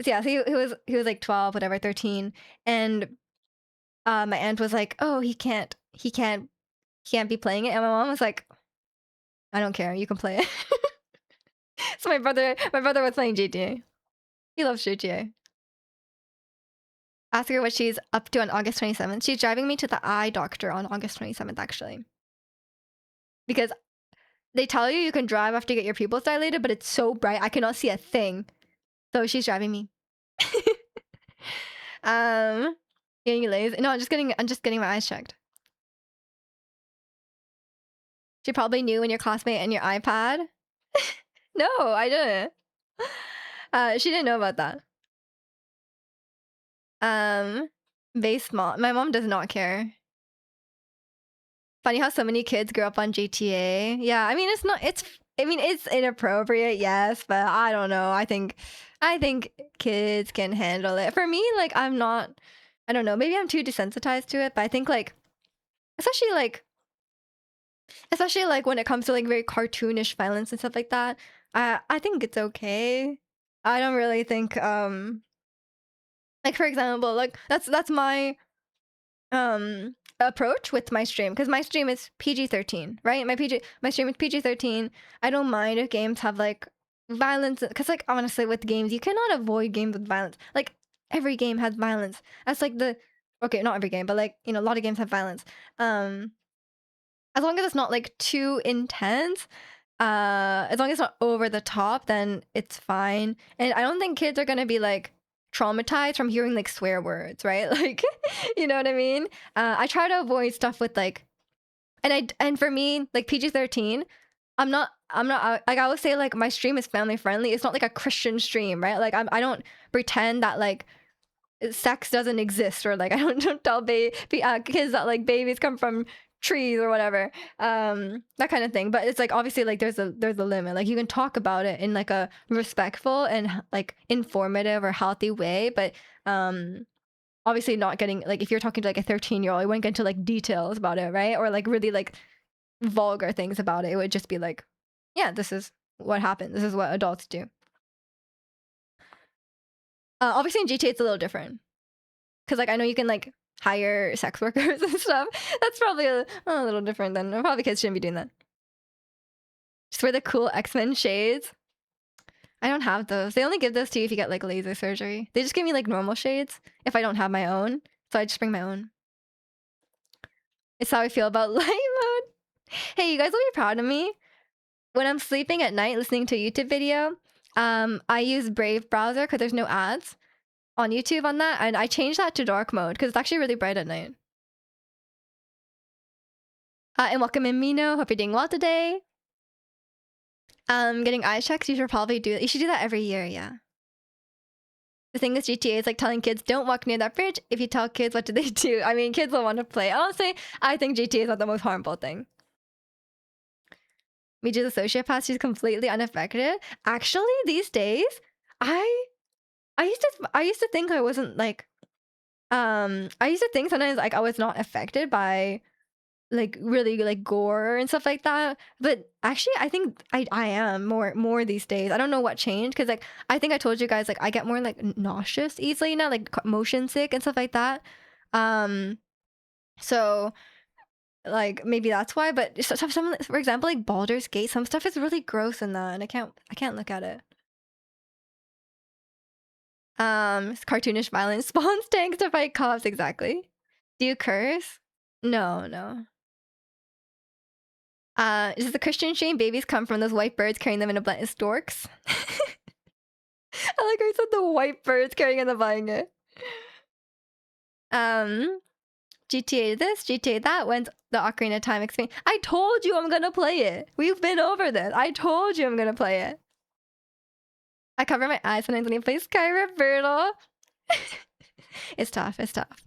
So yeah, so he was like 12, whatever, 13, and my aunt was like, oh, he can't be playing it, and my mom was like, I don't care, you can play it. So my brother was playing GTA. He loves GTA. Ask her what she's up to on August 27th. She's driving me to the eye doctor on August 27th, actually. Because they tell you can drive after you get your pupils dilated, but it's so bright, I cannot see a thing. So she's driving me. Getting lazy. No, I'm just getting my eyes checked. She probably knew when your classmate and your iPad. No, I didn't. She didn't know about that. Base mom. My mom does not care. Funny how so many kids grew up on GTA. Yeah, I mean it's inappropriate, yes, but I don't know. I think kids can handle it. For me, like I don't know, maybe I'm too desensitized to it, but I think like especially like when it comes to like very cartoonish violence and stuff like that, I think it's okay. I don't really think like for example, like that's my approach with my stream, because my stream is PG-13, right? My stream is PG-13. I don't mind if games have like violence, because like honestly with games you cannot avoid games with violence. Like every game has violence. That's like okay, not every game, but like, you know, a lot of games have violence. As long as it's not like too intense, as long as it's not over the top, then it's fine. And I don't think kids are gonna be like traumatized from hearing like swear words, right? Like, you know what I mean? I try to avoid stuff with like, and for me, like PG-13, I'm not like, I would say like my stream is family friendly. It's not like a Christian stream, right? Like I don't pretend that like sex doesn't exist, or like I don't tell kids that like babies come from trees or whatever, that kind of thing. But it's like obviously like there's a limit. Like you can talk about it in like a respectful and like informative or healthy way, but obviously not getting like, if you're talking to like a 13-year-old, you wouldn't get into like details about it, right? Or like really like vulgar things about it. It would just be like, yeah, this is what happened, this is what adults do. Obviously in GTA it's a little different, because like I know you can like hire sex workers and stuff. That's probably a little different. Than probably kids shouldn't be doing that. Just wear the cool X-Men shades. I don't have those. They only give those to you if you get like laser surgery. They just give me like normal shades if I don't have my own, so I just bring my own. It's how I feel about light mode. Hey, you guys will be proud of me. When I'm sleeping at night listening to a YouTube video, I use Brave browser because there's no ads on YouTube on that, and I changed that to dark mode because it's actually really bright at night. And welcome in, Mino. Hope you're doing well today. Getting eye checks, you should probably do that. You should do that every year, yeah. The thing with GTA is like telling kids don't walk near that bridge. If you tell kids, what do they do? I mean, kids will want to play. Honestly, I think GTA is not the most harmful thing. Miju's a sociopath. She's completely unaffected. Actually, these days, I used to think I wasn't like, I used to think sometimes like I was not affected by like really like gore and stuff like that, but actually I think I am more these days. I don't know what changed, because like I think I told you guys like I get more like nauseous easily now, like motion sick and stuff like that. So like maybe that's why. But some, for example, like Baldur's Gate, some stuff is really gross in that, and I can't look at it. Cartoonish violence spawns tanks to fight cops. Exactly. Do you curse? No. Is this a Christian shame? Babies come from those white birds carrying them in a blanket. Storks. I like I said the white birds carrying in the blanket. GTA this, GTA that. When's the Ocarina of Time experience? I told you I'm gonna play it. We've been over this. I told you I'm gonna play it. I cover my eyes sometimes when I play Skyrim Brutal. It's tough. It's tough.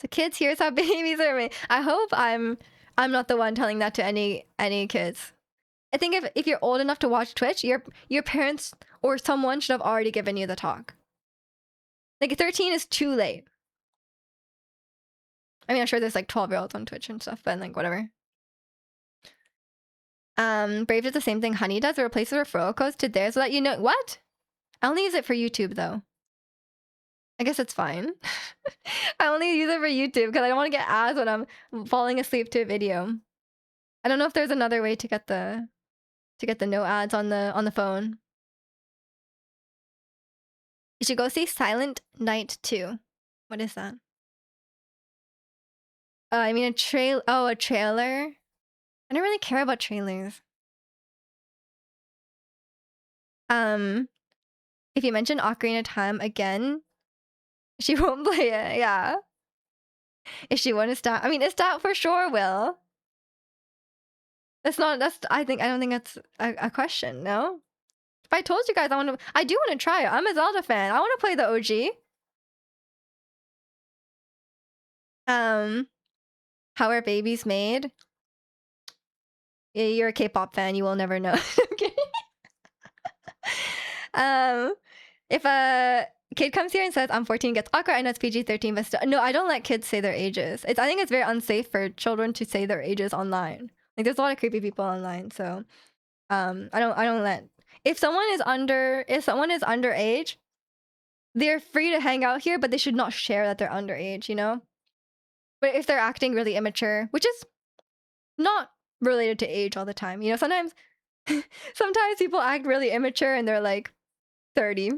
So kids, here's how babies are made. I hope I'm not the one telling that to any kids. I think if you're old enough to watch Twitch, your parents or someone should have already given you the talk. Like 13 is too late. I mean, I'm sure there's like 12-year-olds on Twitch and stuff, but like whatever. Brave does the same thing Honey does. It replaces referral codes to theirs so that you know what? I only use it for YouTube though. I guess it's fine. I only use it for YouTube because I don't want to get ads when I'm falling asleep to a video. I don't know if there's another way to get the no ads on the phone. You should go see Silent Night 2. What is that? I mean a trailer. Oh, a trailer. I don't really care about trailers. If you mention Ocarina of Time again, she won't play it. Yeah. If she wants to, I mean, Estat for sure will. That's not. That's. I don't think that's a question. No. If I told you guys I do want to try it. I'm a Zelda fan. I want to play the OG. How are babies made? Yeah, you're a K-pop fan. You will never know. Okay. If a kid comes here and says I'm 14, gets awkward, I know it's PG-13, but still, no, I don't let kids say their ages. I think it's very unsafe for children to say their ages online. Like there's a lot of creepy people online, so I don't let. If someone is underage, they're free to hang out here, but they should not share that they're underage, you know? But if they're acting really immature, which is not related to age all the time, you know, sometimes people act really immature and they're like 30.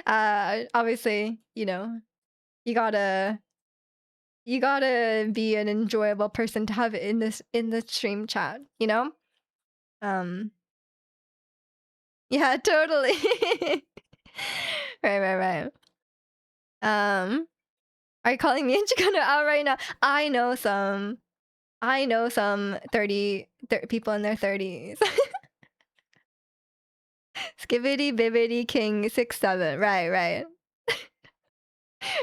Obviously, you know, you gotta be an enjoyable person to have in the stream chat, you know? Yeah, totally. Right. Are you calling me and Chicano out right now? I know some 30 people in their 30s. Skibbity bibbity king 6'7". Right.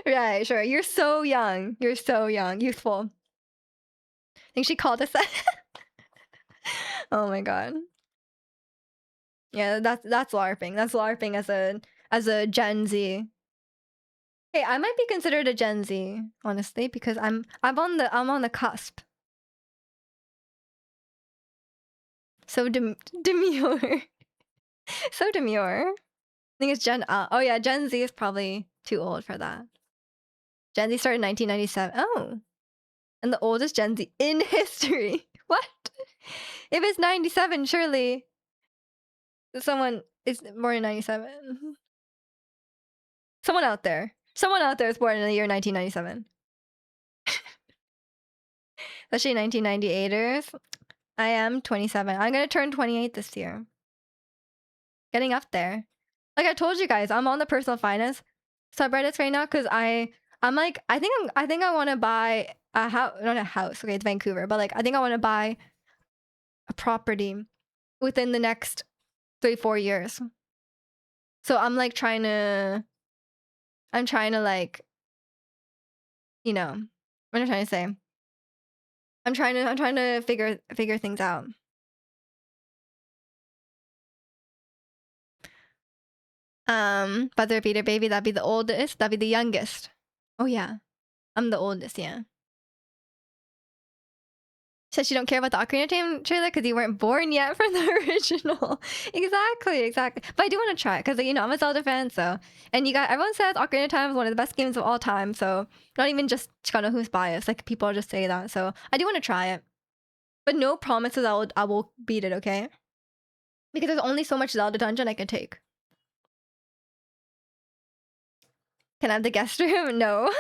Right, sure. You're so young. Youthful. I think she called us that. Oh my god. Yeah, that's LARPing. That's LARPing as a Gen Z. Hey, I might be considered a Gen Z, honestly, because I'm on the cusp. So demure. So demure. I think it's oh yeah, Gen Z is probably too old for that. Gen Z started in 1997. Oh. And the oldest Gen Z in history. What? If it's 97, surely someone is born in 97. Someone out there is born in the year 1997. Especially 1998ers. I am 27. I'm gonna turn 28 this year. Getting up there. Like I told you guys, I'm on the personal finance subreddits right now because I'm like I think I want to buy a house, not a house. Okay, it's Vancouver, but like I think I want to buy a property within the next 3-4 years. So I'm like trying to like, you know, what am I trying to say? I'm trying to figure things out. Buzzer beater baby, that'd be the oldest, that'd be the youngest. Oh yeah. I'm the oldest, yeah. Says you don't care about the Ocarina of Time trailer because you weren't born yet for the original. Exactly. But I do want to try it because, you know, I'm a Zelda fan, so. And everyone says Ocarina of Time is one of the best games of all time, so not even just Chicano who's biased. Like, people just say that, so I do want to try it. But no promises I will beat it, okay? Because there's only so much Zelda dungeon I can take. Can I have the guest room? No.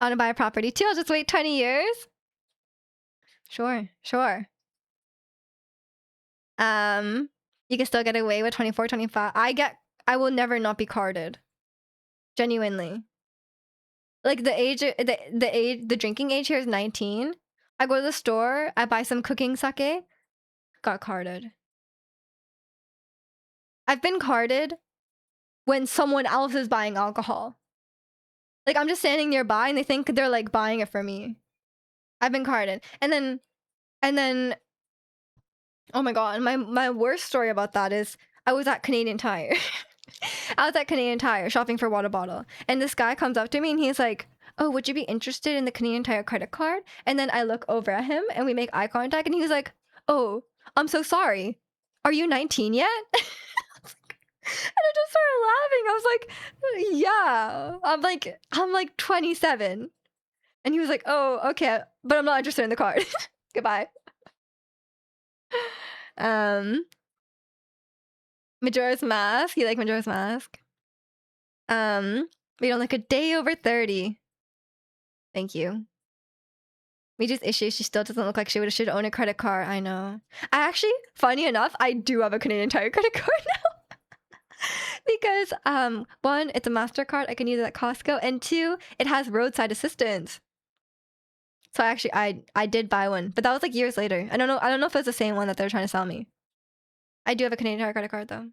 I want to buy a property too. I'll just wait 20 years. Sure. You can still get away with 24, 25. I will never not be carded. Genuinely. Like the drinking age here is 19. I go to the store, I buy some cooking sake, got carded. I've been carded when someone else is buying alcohol. Like, I'm just standing nearby and they think they're like buying it for me. I've been carded. And then oh my god, my worst story about that is I was at Canadian Tire. I was at Canadian Tire shopping for a water bottle. And this guy comes up to me and he's like, "Oh, would you be interested in the Canadian Tire credit card?" And then I look over at him and we make eye contact and he was like, "Oh, I'm so sorry. Are you 19 yet?" And I just started laughing. I was like, "Yeah." I'm like 27. And he was like, "Oh, okay, but I'm not interested in the card." Goodbye. Majora's Mask. You like Majora's Mask? We don't like a day over 30. Thank you. We just issue. She still doesn't look like she should own a credit card. I know. I actually, funny enough, I do have a Canadian Tire credit card now. Because one, it's a MasterCard. I can use it at Costco, and two, it has roadside assistance. So I did buy one, but that was like years later. I don't know if it's the same one that they're trying to sell me. I do have a Canadian Tire credit card though.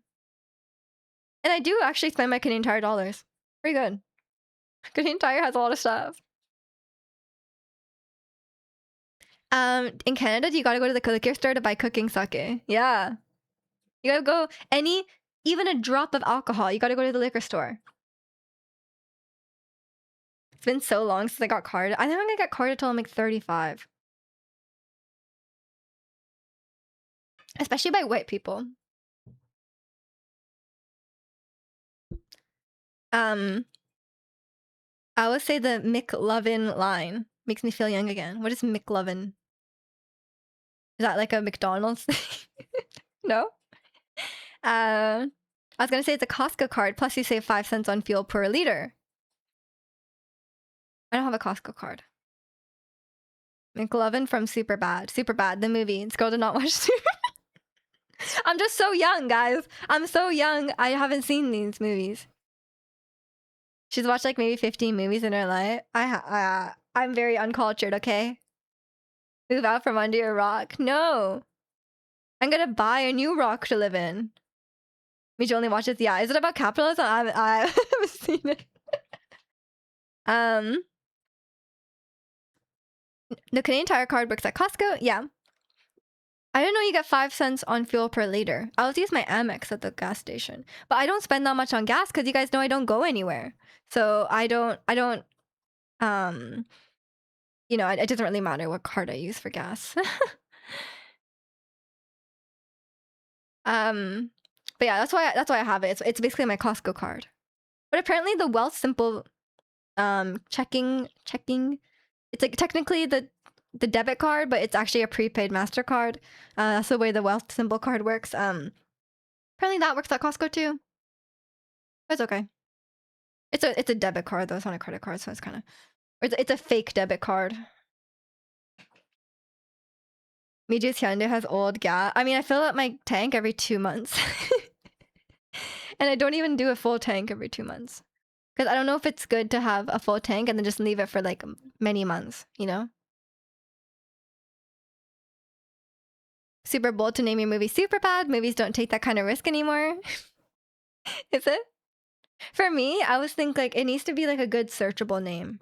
And I do actually spend my Canadian Tire dollars. Pretty good. Canadian Tire has a lot of stuff. In Canada, you gotta go to the liquor store to buy cooking sake. Yeah. You gotta go even a drop of alcohol, you gotta go to the liquor store. It's been so long since I got carded. I think I'm gonna get carded till I'm like 35. Especially by white people. I would say the McLovin line makes me feel young again. What is McLovin? Is that like a McDonald's thing? No? I was gonna say it's a Costco card, plus you save 5 cents on fuel per liter. I don't have a Costco card. McLovin from Superbad. Superbad, the movie. This girl did not watch Superbad. I'm just so young, guys. I'm so young. I haven't seen these movies. She's watched like maybe 15 movies in her life. I'm very uncultured, okay? Move out from under your rock. No. I'm gonna buy a new rock to live in. Means you only watch it. Yeah, is it about capitalism? I haven't seen it. The Canadian Tire card works at Costco. Yeah. I didn't know you get 5 cents on fuel per liter. I always use my Amex at the gas station, but I don't spend that much on gas because you guys know I don't go anywhere. So I don't. You know, it doesn't really matter what card I use for gas. But yeah, that's why I have it. It's basically my Costco card. But apparently the Wealth Simple checking it's like technically the debit card, but it's actually a prepaid MasterCard. That's the way the Wealth Simple card works. Apparently that works at Costco too. But it's okay. It's a debit card though. It's not a credit card, so it's kind of it's a fake debit card. Miju's Hyundai has old gas. I mean, I fill up my tank every 2 months. And I don't even do a full tank every 2 months. Because I don't know if it's good to have a full tank and then just leave it for like many months, you know? Super bold to name your movie Superbad. Movies don't take that kind of risk anymore. Is it? For me, I was thinking like it needs to be like a good searchable name.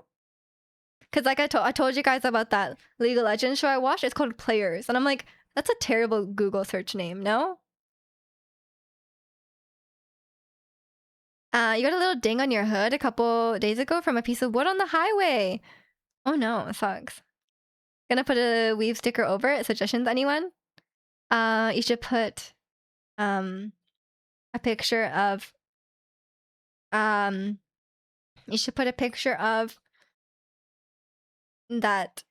Because like I told you guys about that League of Legends show I watched. It's called Players. And I'm like, that's a terrible Google search name, no? You got a little ding on your hood a couple days ago from a piece of wood on the highway. Oh no, it sucks. Gonna put a weave sticker over it. Suggestions, anyone? You should put a picture of you should put a picture of that.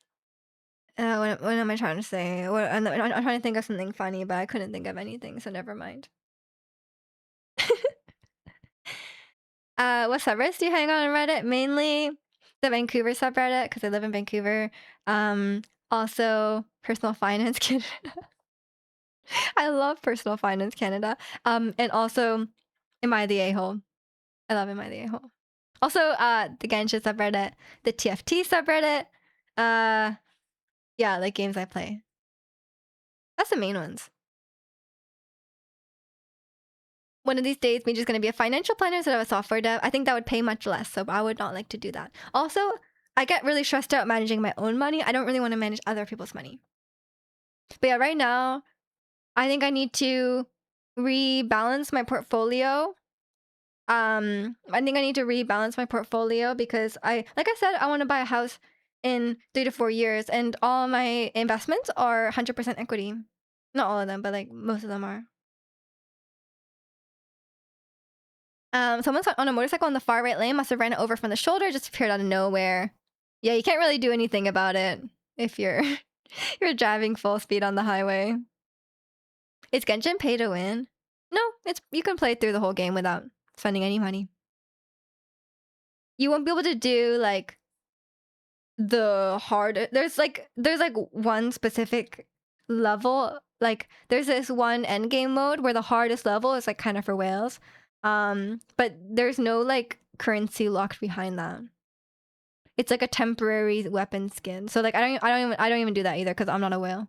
What am I trying to say? I'm trying to think of something funny, but I couldn't think of anything, so never mind. What subreddits do you hang on Reddit? Mainly the Vancouver subreddit, because I live in Vancouver. Also Personal Finance Canada. I love Personal Finance Canada. And also Am I the A-hole? I love Am I the A-hole? Also, the Genshin subreddit, the TFT subreddit. Yeah, like games I play. That's the main ones. one of these days, me just gonna be a financial planner instead of a software dev. I think that would pay much less, so I would not like to do that. Also, I get really stressed out managing my own money. I don't really want to manage other people's money. But yeah, right now, I think I need to rebalance my portfolio. I think I need to rebalance my portfolio because like I said, I want to buy a house in 3 to 4 years, and all my investments are 100% equity. Not all of them, but like most of them are. Someone's on a motorcycle in the far right lane, must have ran it over from the shoulder, just appeared out of nowhere. Yeah, you can't really do anything about it if you're you're driving full speed on the highway. Is Genshin pay to win? No, it's you can play through the whole game without spending any money. You won't be able to do like the hard. There's like one specific level. Like there's this one end game mode where the hardest level is like kind of for whales. But there's no like currency locked behind that. It's like a temporary weapon skin. So like I don't even do that either because I'm not a whale.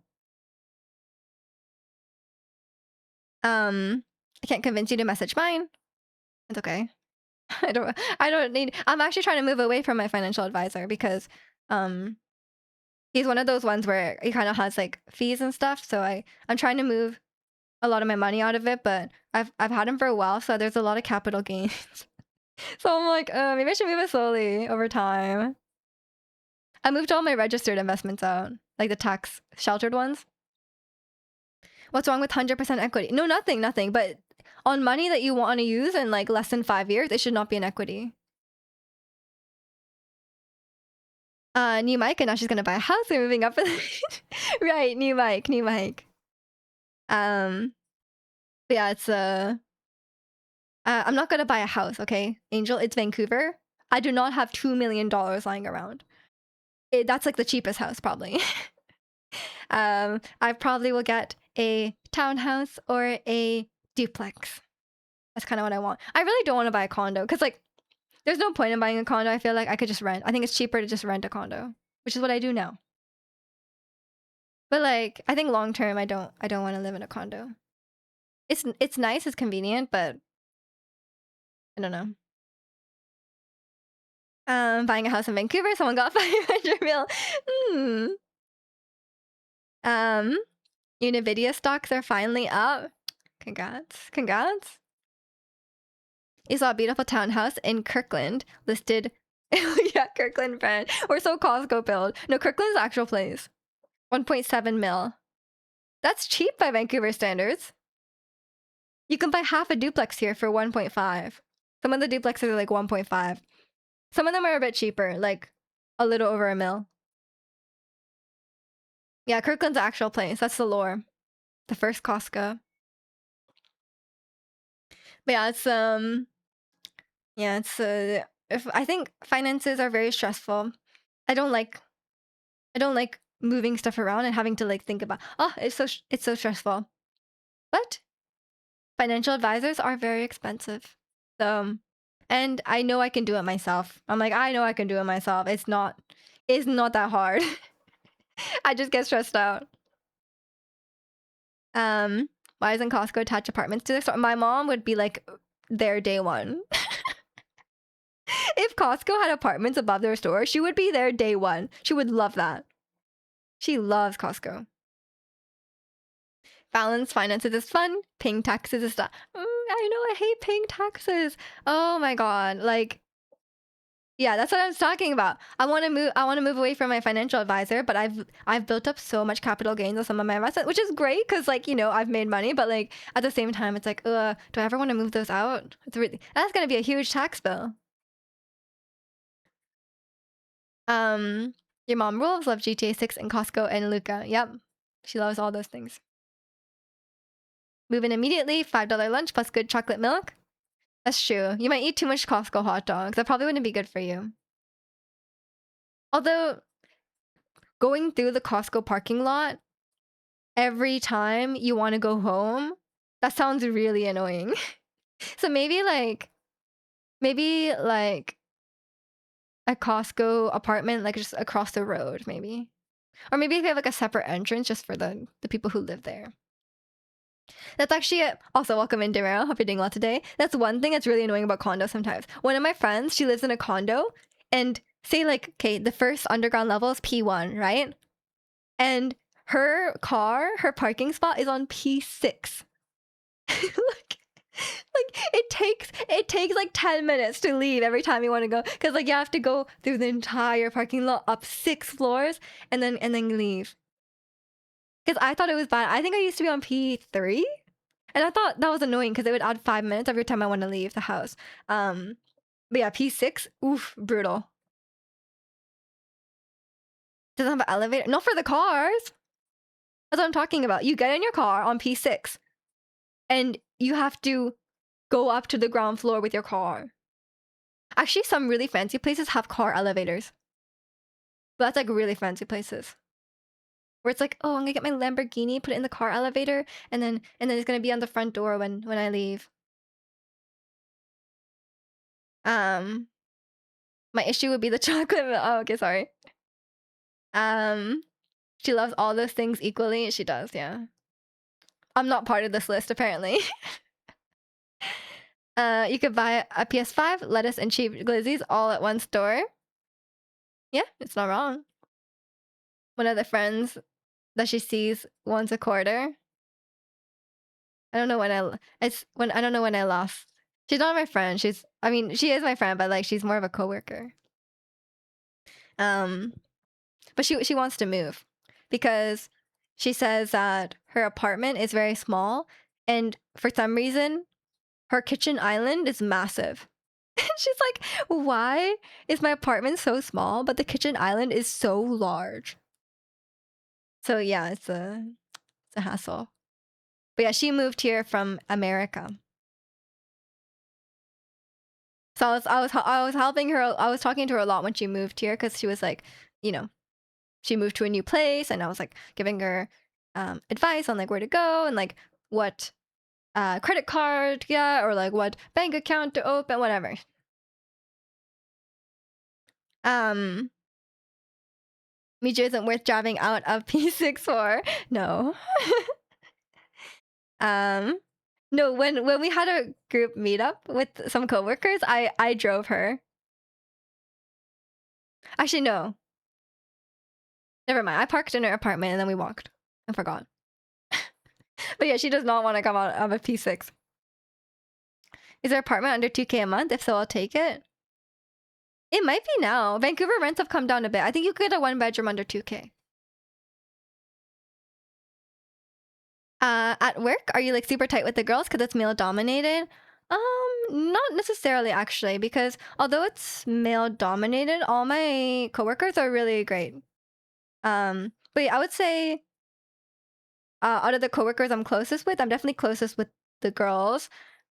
I can't convince you to message mine. It's okay. I don't need. I'm actually trying to move away from my financial advisor because he's one of those ones where he kind of has like fees and stuff. So I'm trying to move a lot of my money out of it, but I've had him for a while, so there's a lot of capital gains. So I'm like, maybe I should move it slowly over time. I moved all my registered investments out, like the tax sheltered ones. What's wrong with 100% equity? No, nothing. But on money that you want to use in like less than 5 years, it should not be an equity. New mic, and now she's gonna buy a house. We're moving up. Right, new mic. Yeah, it's I'm not gonna buy a house, okay, Angel. It's Vancouver. I do not have $2 million lying around. That's like the cheapest house, probably. I probably will get a townhouse or a duplex. That's kind of what I want. I really don't want to buy a condo because like there's no point in buying a condo. I feel like I could just rent. I think it's cheaper to just rent a condo, which is what I do now. But like I think long term I don't want to live in a condo. It's nice, it's convenient, but I don't know. Buying a house in Vancouver, someone got 500 mil. Nvidia stocks are finally up. Congrats. You saw a beautiful townhouse in Kirkland listed. Yeah, Kirkland brand. Or so Costco build. No, Kirkland's the actual place. 1.7 mil. That's cheap by Vancouver standards. You can buy half a duplex here for 1.5. Some of the duplexes are like 1.5. Some of them are a bit cheaper, like a little over a mil. Yeah, Kirkland's the actual place. That's the lore. The first Costco. But yeah, if I think finances are very stressful. I don't like moving stuff around and having to like think about, oh, it's so stressful. But financial advisors are very expensive. So, and I know I can do it myself. I'm like, I know I can do it myself. It's not that hard. I just get stressed out. Why doesn't Costco attach apartments to their store? My mom would be like there day one. If Costco had apartments above their store, she would be there day one. She would love that. She loves Costco. Balance finances is fun. Paying taxes is stuff. I know, I hate paying taxes. Oh my god. Like, yeah, that's what I was talking about. I want to move away from my financial advisor, but I've built up so much capital gains on some of my investments, which is great because like, you know, I've made money, but like at the same time it's like, do I ever want to move those out? That's going to be a huge tax bill. Your mom rules, love GTA 6 and Costco and Luca. Yep. She loves all those things. Move in immediately, $5 lunch plus good chocolate milk. That's true. You might eat too much Costco hot dogs. That probably wouldn't be good for you. Although, going through the Costco parking lot every time you want to go home, that sounds really annoying. So maybe like a Costco apartment, like just across the road, maybe. Or maybe if you have like a separate entrance just for the people who live there. That's actually it. Also, welcome in, Daryl. Hope you're doing well today. That's one thing that's really annoying about condos sometimes. One of my friends, she lives in a condo, and say like, okay, the first underground level is P1, right? And her car, her parking spot is on P6. like it takes like 10 minutes to leave every time you want to go, because like you have to go through the entire parking lot up 6 floors and then leave. Because I thought it was bad. I think I used to be on P3, and I thought that was annoying because it would add 5 minutes every time I want to leave the house. But yeah, P6, oof, brutal. Doesn't have an elevator. Not for the cars. That's what I'm talking about. You get in your car on P6 and you have to go up to the ground floor with your car. Actually, some really fancy places have car elevators. But that's like really fancy places. Where it's like, oh, I'm gonna get my Lamborghini, put it in the car elevator, and then it's gonna be on the front door when I leave. Um, my issue would be the chocolate milk. Oh, okay, sorry. Um, she loves all those things equally. She does, yeah. I'm not part of this list apparently. You could buy a PS5, lettuce, and cheap glizzies all at one store. Yeah, it's not wrong. One of the friends that she sees once a quarter. I don't know when I don't know when I lost. She's not my friend. I mean, she is my friend, but like she's more of a coworker. Um, but she wants to move because she says that her apartment is very small, and for some reason her kitchen island is massive. She's like, why is my apartment so small, but the kitchen island is so large? So yeah, it's a hassle. But yeah, she moved here from America. So I was helping her. I was talking to her a lot when she moved here because she was like, you know, she moved to a new place, and I was like giving her advice on like where to go and like what credit card to get, or like what bank account to open, whatever. Um, Miju isn't worth driving out of P6 for. No. um, no. When we had a group meetup with some coworkers, I drove her. Actually, no. Never mind. I parked in her apartment and then we walked. I forgot. But yeah, she does not want to come out of a P6. Is her apartment under 2K a month? If so, I'll take it. It might be now. Vancouver rents have come down a bit. I think you could get a 1 bedroom under 2K. At work, are you like super tight with the girls because it's male dominated? Not necessarily actually, because although it's male dominated, all my coworkers are really great. But yeah, I would say out of the coworkers I'm closest with, I'm definitely closest with the girls.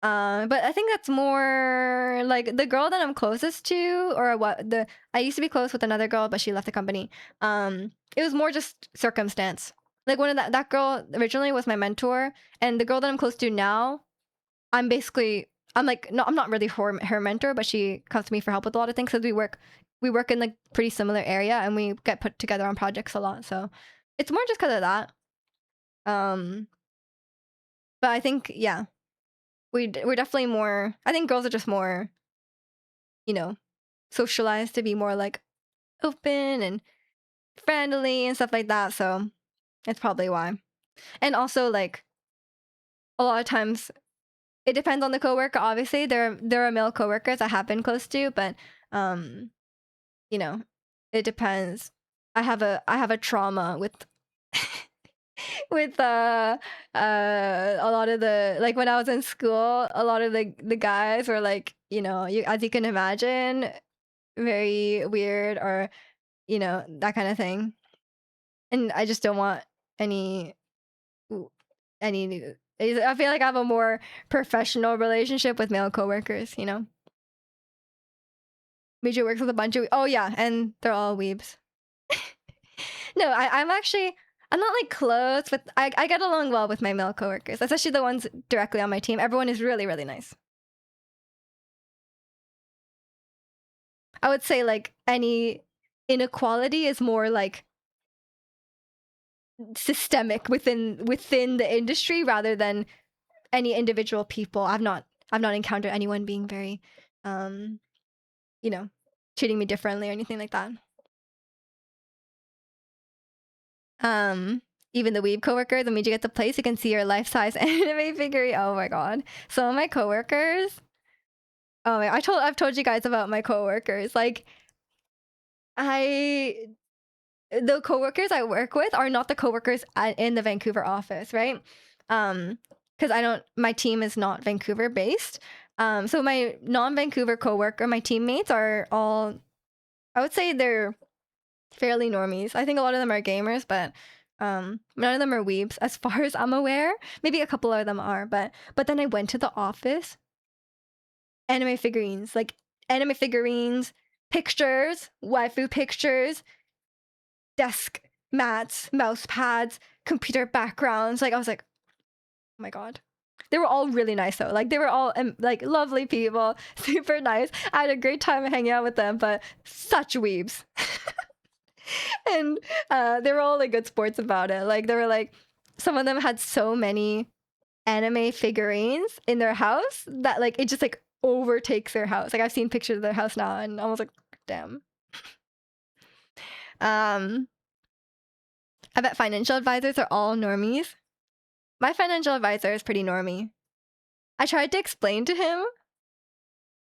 But I think that's more like the girl that I'm closest to, or what the I used to be close with another girl, but she left the company. It was more just circumstance. Like one of that girl originally was my mentor, and the girl that I'm close to now, I'm like no, I'm not really her mentor, but she comes to me for help with a lot of things because we work in like pretty similar area, and we get put together on projects a lot. So it's more just because of that. Um, but I think yeah, we're definitely more. I think girls are just more, you know, socialized to be more like open and friendly and stuff like that. So that's probably why. And also like a lot of times it depends on the coworker. Obviously, there are male coworkers I have been close to, but um, you know, it depends. I have a trauma with with a lot of the like when I was in school, a lot of the guys were like, you as you can imagine, very weird, or that kind of thing. And I just don't want any any I feel like I have a more professional relationship with male coworkers. Miju works with a bunch of oh yeah, and they're all weebs. No, I'm not like close, but I get along well with my male coworkers, especially the ones directly on my team. Everyone is really, really nice. I would say like any inequality is more like systemic within the industry rather than any individual people. I've not encountered anyone being very, you know, treating me differently or anything like that. Even the weeb coworkers, the minute you get the place, you can see your life-size anime figure. Oh my god. Some of my coworkers. Oh my, I've told you guys about my coworkers. Like, the coworkers I work with are not the coworkers in the Vancouver office, right? Because my team is not Vancouver based. So my non-Vancouver coworker, my teammates are all, I would say they're fairly normies. I think a lot of them are gamers, but none of them are weebs as far as I'm aware. Maybe a couple of them are, but then I went to the office. Anime figurines, pictures, waifu pictures, desk mats, mouse pads, computer backgrounds. Like, I was like, oh my god. They were all really nice though. Like, they were all like lovely people, super nice. I had a great time hanging out with them, but such weebs. And they were all like good sports about it. Like, they were like, some of them had so many anime figurines in their house that like it just like overtakes their house. Like, I've seen pictures of their house now and I was like, damn. I bet financial advisors are all normies. My financial advisor is pretty normie. I tried to explain to him.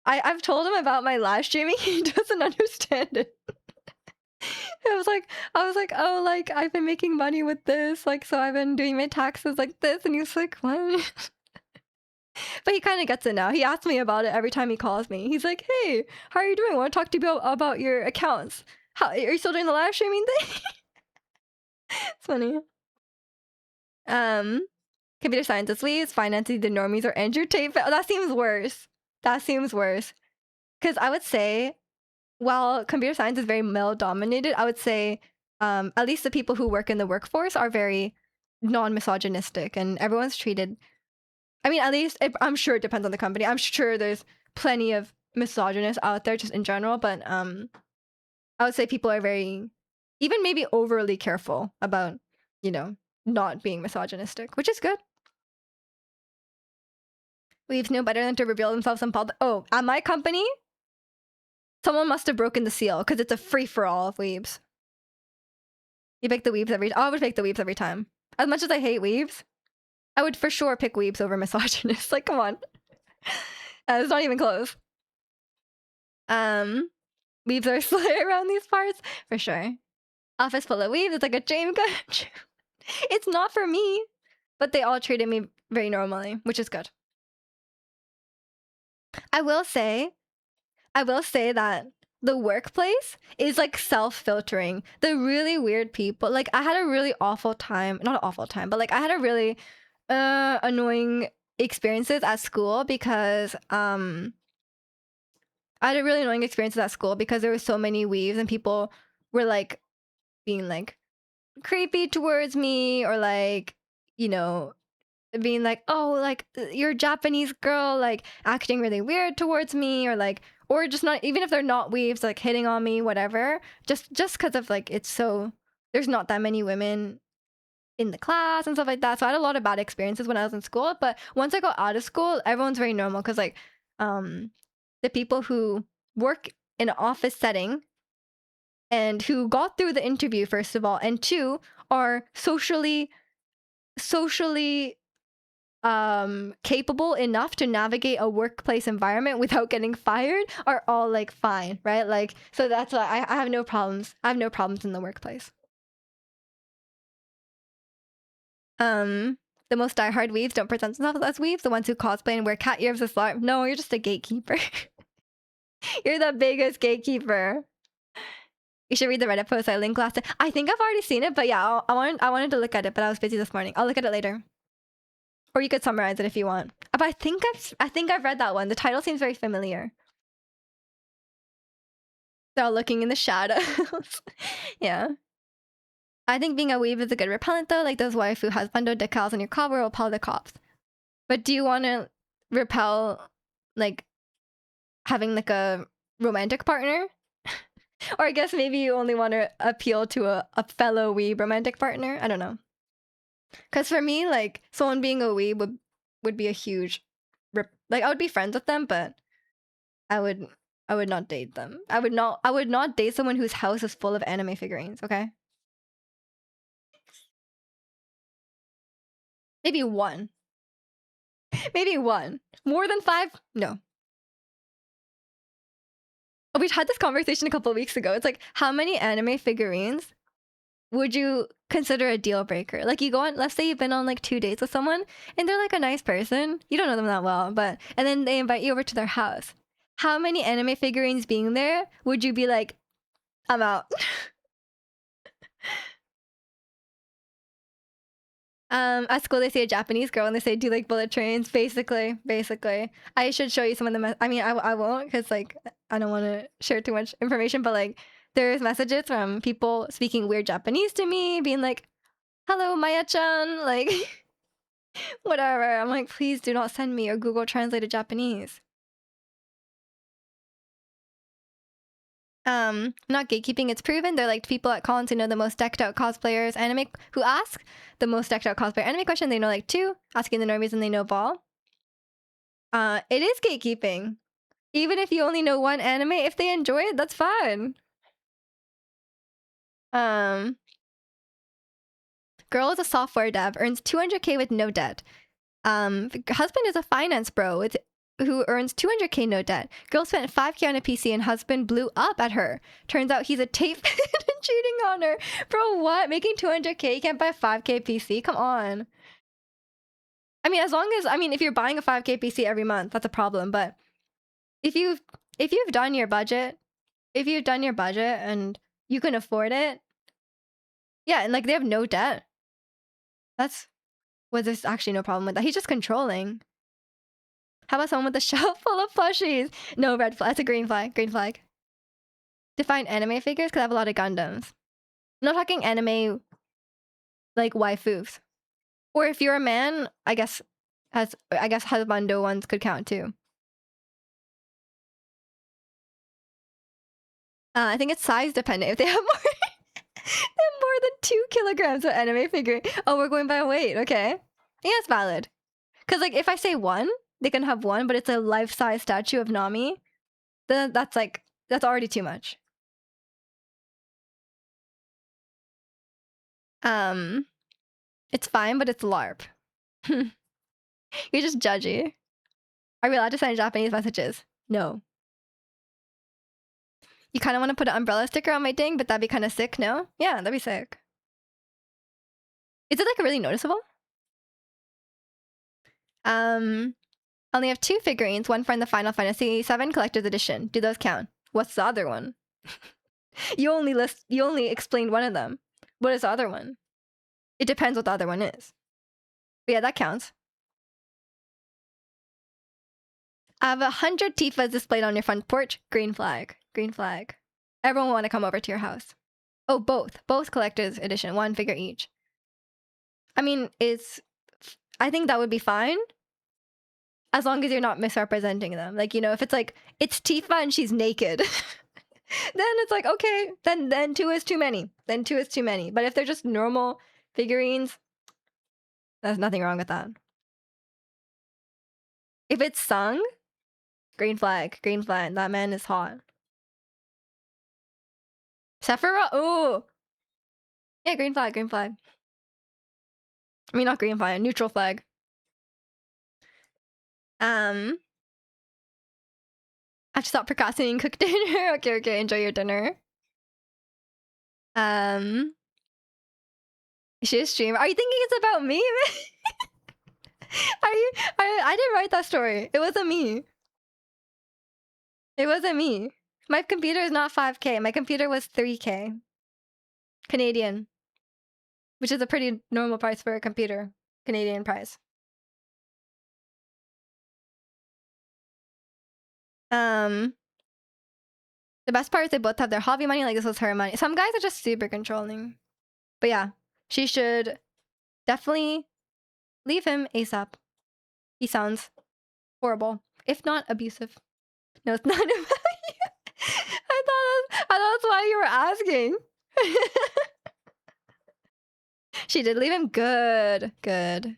I've told him about my live streaming. He doesn't understand it. I was like, oh, like, I've been making money with this, like, so I've been doing my taxes like this, and he was like, what? But he kind of gets it now. He asks me about it every time he calls me. He's like, hey, how are you doing? I want to talk to you about your accounts. How are you still doing the live streaming thing? It's funny. Computer science leads, financing the normies or entertainment. Oh, that seems worse. Because I would say, while computer science is very male dominated, I would say at least the people who work in the workforce are very non-misogynistic, and everyone's treated. I mean, at least I'm sure it depends on the company. I'm sure there's plenty of misogynists out there just in general, but I would say people are very, even maybe overly careful about, not being misogynistic, which is good. We've no better than to reveal themselves in public. Oh, at my company, someone must have broken the seal because it's a free-for-all of weebs. You pick the weebs I would pick the weebs every time. As much as I hate weebs, I would for sure pick weebs over misogynists. Like, come on. It's not even close. Weebs are slay around these parts, for sure. Office full of weebs, it's like a dream come true. It's not for me, but they all treated me very normally, which is good. I will say that the workplace is like self-filtering. The really weird people, like, I had a really awful time, not an awful time, but like I had a really annoying experiences at school because I had a really annoying experiences at school because there were so many weaves and people were like being like creepy towards me, or like, being like, oh, like, you're a Japanese girl, like acting really weird towards me, or like, or just not, even if they're not weaves, like hitting on me, whatever, just because of like, there's not that many women in the class and stuff like that. So I had a lot of bad experiences when I was in school, but once I got out of school, everyone's very normal because like the people who work in an office setting and who got through the interview, first of all, and two, are socially capable enough to navigate a workplace environment without getting fired, are all like fine, right? Like, so that's why I have no problems. I have no problems in the workplace. The most diehard weaves don't present themselves as weaves. The ones who cosplay and wear cat ears as large. No, you're just a gatekeeper. You're the biggest gatekeeper. You should read the Reddit post I linked last time. I think I've already seen it, but yeah, I wanted to look at it, but I was busy this morning. I'll look at it later. Or you could summarize it if you want. But I think I've read that one. The title seems very familiar. They're all looking in the shadows. Yeah. I think being a weave is a good repellent though. Like those waifu husbando decals on your car will repel the cops. But do you want to repel like having like a romantic partner? Or I guess maybe you only want to appeal to a fellow weeb romantic partner. I don't know. Because for me, like someone being a weeb would be a huge rip. Like I would be friends with them, but I would I would not date them. I would not date someone whose house is full of anime figurines. Okay, maybe one, maybe one. More than five? No. We had this conversation a couple of weeks ago. It's like, how many anime figurines would you consider a deal breaker? Like, you go on, let's say you've been on like 2 dates with someone and they're like a nice person. You don't know them that well, but, and then they invite you over to their house. How many anime figurines being there would you be like, I'm out? At school they see a Japanese girl and they say, "Do you like bullet trains?" Basically, I should show you some of the. I mean, I won't because like I don't want to share too much information. But like, there's messages from people speaking weird Japanese to me, being like, "Hello, Maya-chan," like whatever. I'm like, please do not send me your Google translated Japanese. Not gatekeeping, it's proven. They're like people at cons who know the most decked out cosplayers anime, who ask the most decked out cosplayer anime question. They know like two, asking the normies and they know ball. It is gatekeeping. Even if you only know one anime, if they enjoy it, that's fine. Girl is a software dev, earns 200K with no debt. Husband is a finance bro who earns 200K no debt. Girl spent 5K on a PC and husband blew up at her. Turns out he's a tape fan and cheating on her. Bro, what? Making 200K, you can't buy a 5K PC? Come on. I mean, if you're buying a 5K PC every month, that's a problem. But if you've done your budget, and you can afford it, yeah, and like they have no debt. There's actually no problem with that. He's just controlling. How about someone with a shelf full of plushies? No, red flag. That's a green flag. Green flag. Define anime figures because I have a lot of Gundams. I'm not talking anime like waifus. Or if you're a man, I guess husbando ones could count too. I think it's size dependent. If they have more, they have more than 2 kilograms of anime figure. Oh, we're going by weight. Okay, yeah, it's valid. Because like if I say one, they can have one, but it's a life-size statue of Nami. Then that's already too much. It's fine, but it's LARP. You're just judgy. Are we allowed to send Japanese messages? No. You kind of want to put an umbrella sticker on my ding, but that'd be kind of sick, no? Yeah, that'd be sick. Is it like really noticeable? Only have 2 figurines, one from the Final Fantasy VII Collector's Edition. Do those count? What's the other one? You only explained one of them. What is the other one? It depends what the other one is. But yeah, that counts. I have 100 Tifas displayed on your front porch. Green flag. Green flag. Everyone want to come over to your house. Oh, both collector's edition, 1 figure each. I mean, I think that would be fine. As long as you're not misrepresenting them. Like, you know, if it's like, it's Tifa and she's naked, then it's like, okay, then 2 is too many. Then 2 is too many. But if they're just normal figurines, there's nothing wrong with that. If it's sung, green flag. That man is hot. Sephiroth? Oh! Yeah, green flag. I mean, not green flag, neutral flag. I have to stop procrastinating, cook dinner. Okay, enjoy your dinner. Is she a streamer? Are you thinking it's about me? I didn't write that story. It wasn't me. My computer is not 5K. My computer was 3K. Canadian. Which is a pretty normal price for a computer. Canadian price. The best part is they both have their hobby money. Like, this was her money. Some guys are just super controlling. But yeah, she should definitely leave him ASAP. He sounds horrible, if not abusive. No, it's not about you. I thought that's why you were asking. She did leave him. Good. Good.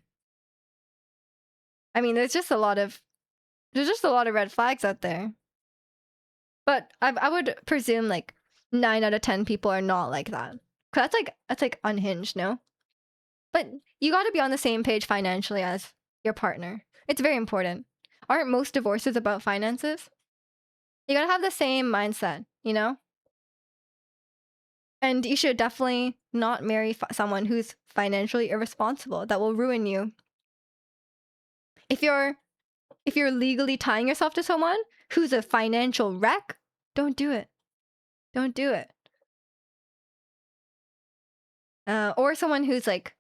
I mean, there's just a lot of red flags out there. But I would presume like 9 out of 10 people are not like that. 'Cause that's like unhinged, no? But you got to be on the same page financially as your partner. It's very important. Aren't most divorces about finances? You got to have the same mindset, you know? And you should definitely not marry someone who's financially irresponsible. That will ruin you. If you're legally tying yourself to someone who's a financial wreck, don't do it. Don't do it. Or someone who's like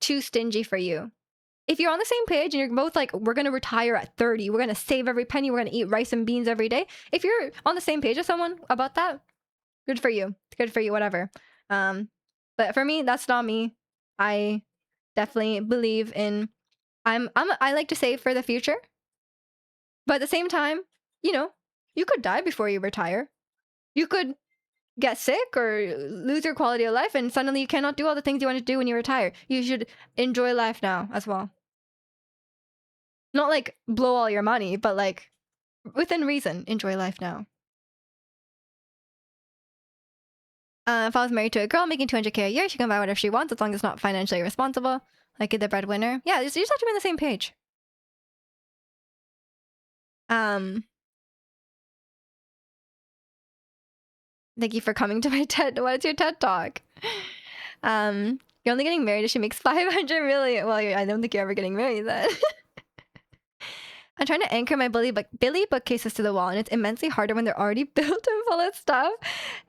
too stingy for you. If you're on the same page and you're both like, we're gonna retire at 30, we're gonna save every penny, we're gonna eat rice and beans every day. If you're on the same page with someone about that, good for you. Good for you, whatever. But for me, that's not me. I definitely believe in I like to save for the future. But at the same time, you know, you could die before you retire. You could get sick or lose your quality of life and suddenly you cannot do all the things you want to do when you retire. You should enjoy life now as well. Not like blow all your money, but like within reason, enjoy life now. If I was married to a girl making 200K a year, she can buy whatever she wants as long as it's not financially responsible. Like the breadwinner. Yeah, you just have to be on the same page. Thank you for coming to my TED. What is your TED Talk? You're only getting married if she makes 500 million. Well, I don't think you're ever getting married then. I'm trying to anchor my Billy bookcases to the wall, and it's immensely harder when they're already built and full of stuff.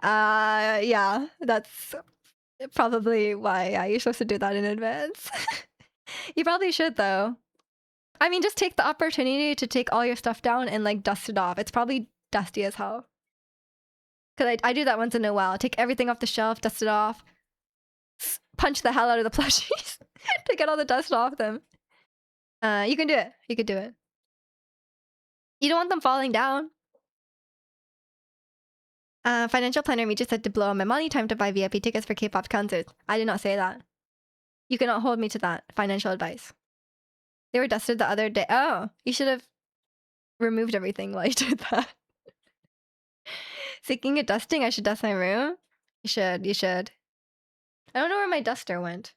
Yeah, that's probably why you're supposed to do that in advance. You probably should, though. I mean, just take the opportunity to take all your stuff down and like dust it off. It's probably dusty as hell. Because I do that once in a while. Take everything off the shelf, dust it off, punch the hell out of the plushies to get all the dust off them. You can do it. You could do it. You don't want them falling down. Financial planner me just said to blow all my money. Time to buy VIP tickets for K-pop concerts. I did not say that. You cannot hold me to that. Financial advice. They were dusted the other day. Oh, you should have removed everything while you did that. Seeking a dusting, I should dust my room. You should. You should. I don't know where my duster went.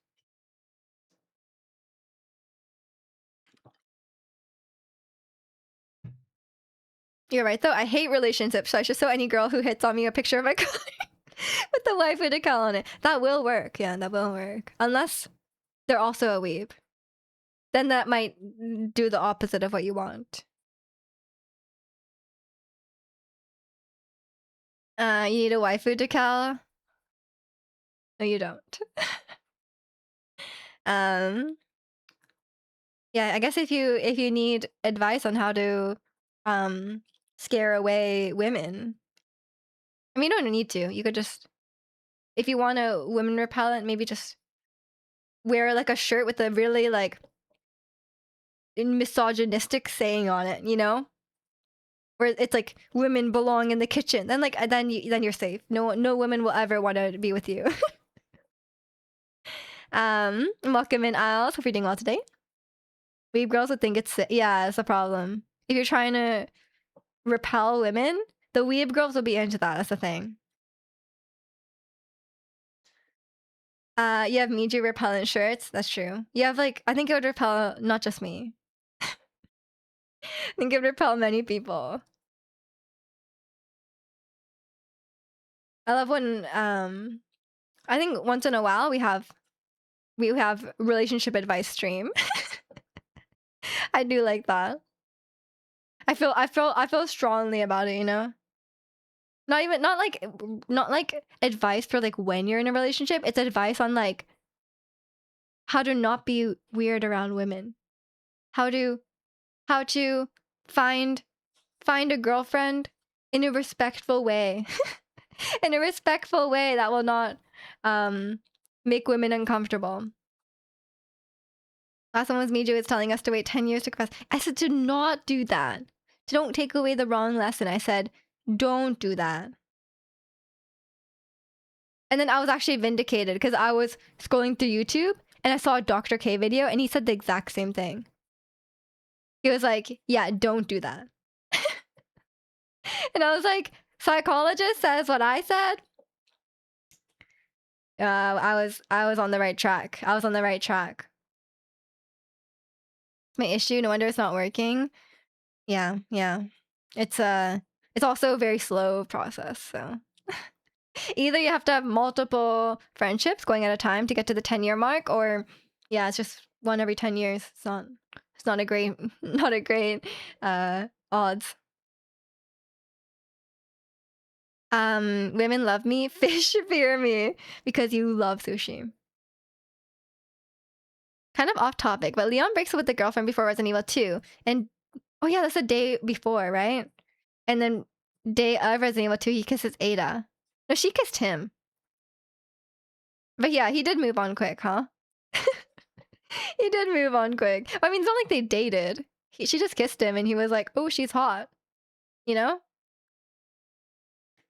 You're right, though. I hate relationships, so I should show any girl who hits on me a picture of my car with the wife with a decal on it. That will work. Yeah, that will work. Unless they're also a weeb. Then that might do the opposite of what you want. You need a waifu decal? No, you don't. Yeah, I guess if you need advice on how to scare away women. I mean, you don't need to. You could just, if you want a women repellent, maybe just wear like a shirt with a really like misogynistic saying on it, you know? Where it's like women belong in the kitchen. Then like then you're safe. No woman will ever want to be with you. Welcome in, Isles. Hope you're doing well today. Weeb girls would think it's it's a problem. If you're trying to repel women, the weeb girls will be into that. That's the thing. You have Miju repellent shirts. That's true. You have like, I think it would repel not just me. I think it would repel many people. I love when I think once in a while we have relationship advice stream. I do like that. I feel strongly about it, you know? Not like advice for like when you're in a relationship. It's advice on like how to not be weird around women. How to find a girlfriend in a respectful way. In a respectful way that will not make women uncomfortable. Last one was Miju is telling us to wait 10 years to confess. I said to not do that. Don't take away the wrong lesson. I said, don't do that. And then I was actually vindicated because I was scrolling through YouTube and I saw a Dr. K video and he said the exact same thing. He was like, yeah, don't do that. And I was like, psychologist says what I said. I was on the right track. I was on the right track. My issue, no wonder it's not working. Yeah. It's also a very slow process, so either you have to have multiple friendships going at a time to get to the 10-year mark, or yeah, it's just one every 10 years. It's not a great not a great odds. Women love me, fish fear me because you love sushi. Kind of off topic, but Leon breaks up with the girlfriend before Resident Evil 2. And oh yeah, that's the day before, right? And then day of Resident Evil 2, he kisses Ada. No, she kissed him. But yeah, he did move on quick, huh? He did move on quick. I mean, it's not like they dated. She just kissed him and he was like, oh, she's hot. You know?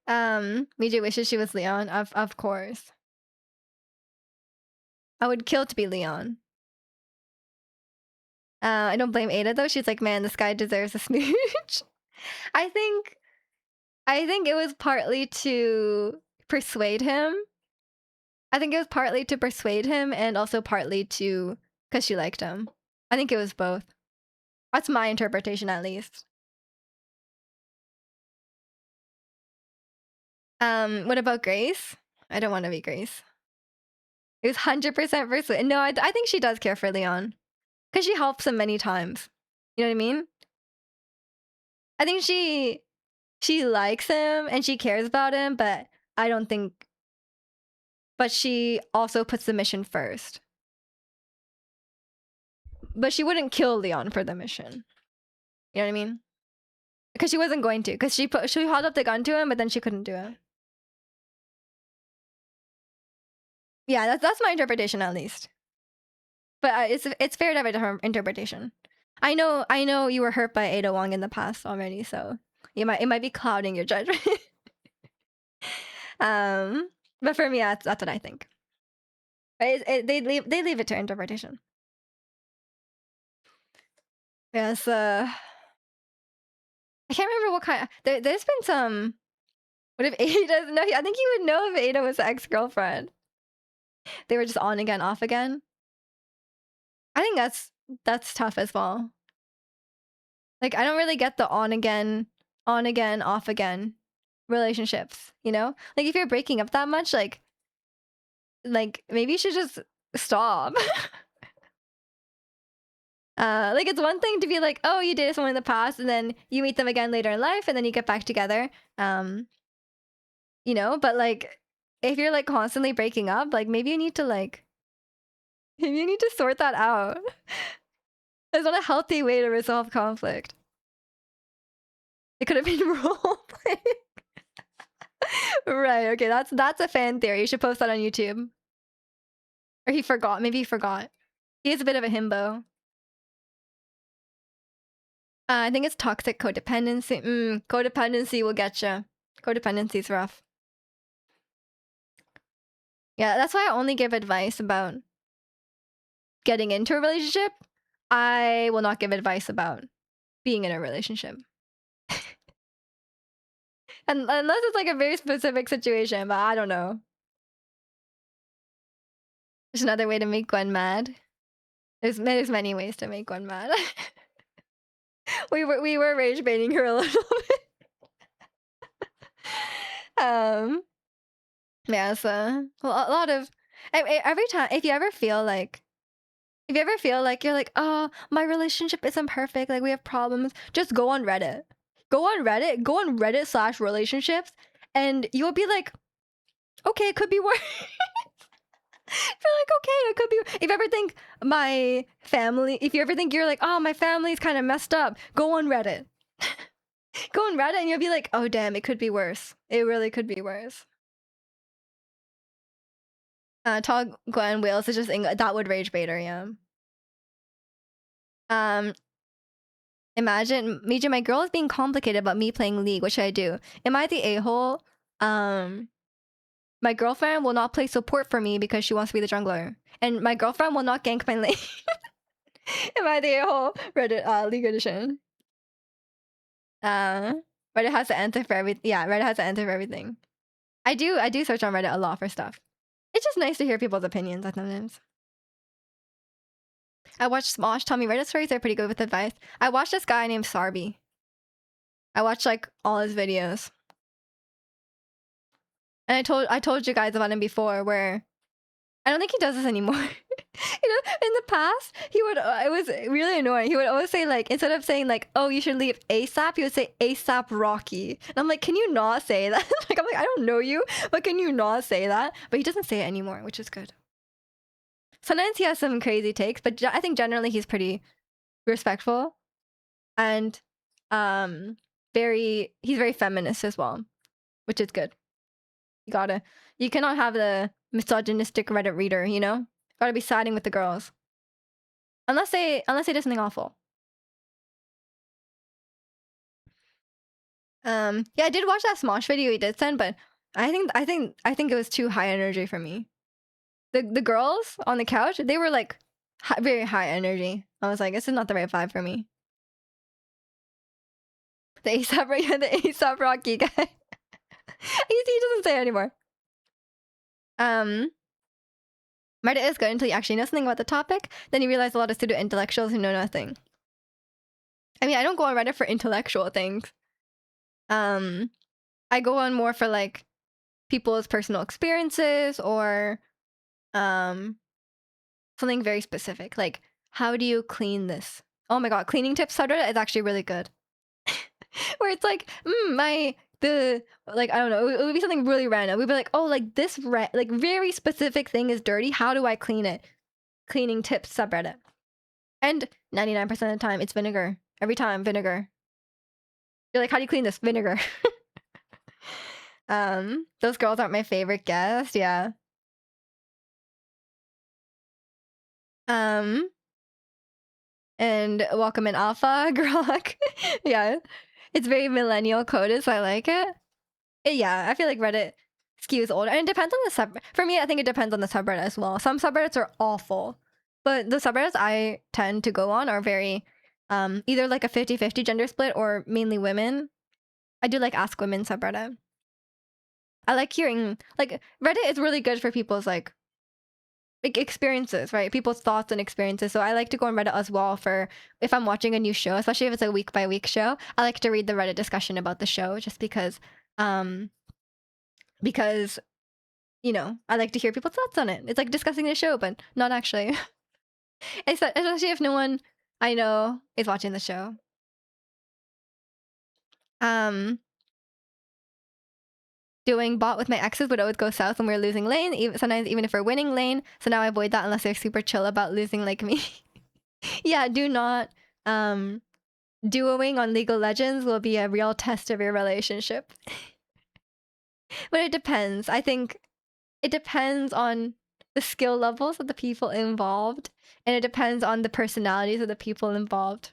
Miju wishes she was Leon. Of course. I would kill to be Leon. I don't blame Ada though. She's like, man, this guy deserves a smooch. I think it was partly to persuade him. And also partly to because she liked him. I think it was both. That's my interpretation, at least. What about Grace? I don't want to be Grace. It was 100% persuade. No, I think she does care for Leon. Because she helps him many times. You know what I mean? I think she likes him and she cares about him, but I don't think... But she also puts the mission first. But she wouldn't kill Leon for the mission. You know what I mean? Because she wasn't going to. Because she held up the gun to him, but then she couldn't do it. Yeah, that's my interpretation, at least. But it's fair to have a different interpretation. I know you were hurt by Ada Wong in the past already, so it might be clouding your judgment. But for me, that's what I think. They leave it to interpretation. Yes. I can't remember what kind. There's been some. What if Ada? No, I think you would know if Ada was the ex-girlfriend. They were just on again, off again. I think that's tough as well. Like, I don't really get the on again, off again relationships, you know? Like, if you're breaking up that much, like maybe you should just stop. Like, it's one thing to be like, oh, you dated someone in the past and then you meet them again later in life and then you get back together. You know, but like, if you're like constantly breaking up, like maybe you need to sort that out. It's not a healthy way to resolve conflict. It could have been role playing. Right, okay, that's a fan theory. You should post that on YouTube. Or he forgot. Maybe he forgot. He is a bit of a himbo. I think it's toxic codependency. Codependency will get you. Codependency's rough. Yeah, that's why I only give advice about getting into a relationship. I will not give advice about being in a relationship. And unless it's like a very specific situation, but I don't know. There's another way to make Gwen mad. There's many ways to make Gwen mad. we were rage baiting her a little bit. Yeah, so a lot of every time if you ever feel like you're like, oh, my relationship isn't perfect, like we have problems, just go on Reddit. Go on Reddit/relationships, and you'll be like, okay, it could be worse. You're like, okay, it could be. If you ever think you're like, oh, my family's kind of messed up, go on Reddit. Go on Reddit and you'll be like, oh damn, it could be worse. It really could be worse. Tall Gwen Wales is just that would rage bait her, yeah. Imagine Mija, my girl is being complicated about me playing League. What should I do? Am I the a-hole? My My girlfriend will not play support for me because she wants to be the jungler. And my girlfriend will not gank my lane. Am I the whole Reddit League Edition? Reddit has an answer for everything. Yeah, Reddit has an answer for everything. I do search on Reddit a lot for stuff. It's just nice to hear people's opinions sometimes. I watched Smosh tell me Reddit stories are pretty good with advice. I watched this guy named Sarby. I watched like all his videos. And I told you guys about him before, where I don't think he does this anymore. You know, in the past, he would, it was really annoying. He would always say, like, instead of saying, like, oh, you should leave ASAP, he would say ASAP Rocky. And I'm like, can you not say that? Like, I'm like, I don't know you, but can you not say that? But he doesn't say it anymore, which is good. Sometimes he has some crazy takes, but I think generally he's pretty respectful. And he's very feminist as well, which is good. You cannot have the misogynistic Reddit reader, you know? Gotta be siding with the girls. Unless they do something awful. Yeah, I did watch that Smosh video he did send, but I think it was too high energy for me. The girls on the couch, they were like very high energy. I was like, this is not the right vibe for me. The ASAP Rocky guy. He doesn't say it anymore. Reddit is good until you actually know something about the topic. Then you realize a lot of pseudo intellectuals who know nothing. I mean, I don't go on Reddit for intellectual things. I go on more for like people's personal experiences or something very specific. Like, how do you clean this? Oh my god, cleaning tips subreddit is actually really good. Where it's like, I don't know, it would be something really random. We'd be like, oh, like this like very specific thing is dirty. How do I clean it? Cleaning tips subreddit. And 99% of the time, it's vinegar. Every time, vinegar. You're like, how do you clean this? Vinegar. Those girls aren't my favorite guests. Yeah. And welcome in Alpha, Grok. Yeah. It's very millennial coded, so I like it. Yeah, I feel like Reddit skews older. And it depends on the sub. For me, I think it depends on the subreddit as well. Some subreddits are awful. But the subreddits I tend to go on are very either like a 50-50 gender split or mainly women. I do like Ask Women subreddit. I like hearing, like, Reddit is really good for people's like experiences, right? People's thoughts and experiences. So I like to go on Reddit as well for if I'm watching a new show, especially if it's a week by week show. I like to read the Reddit discussion about the show just because you know, I like to hear people's thoughts on it. It's like discussing the show, but not actually. Especially if no one I know is watching the show. Doing bot with my exes would always go south when we were losing lane, sometimes even if we're winning lane. So now I avoid that unless they're super chill about losing like me. Yeah, do not. Duoing on League of Legends will be a real test of your relationship. But it depends. I think it depends on the skill levels of the people involved, and it depends on the personalities of the people involved.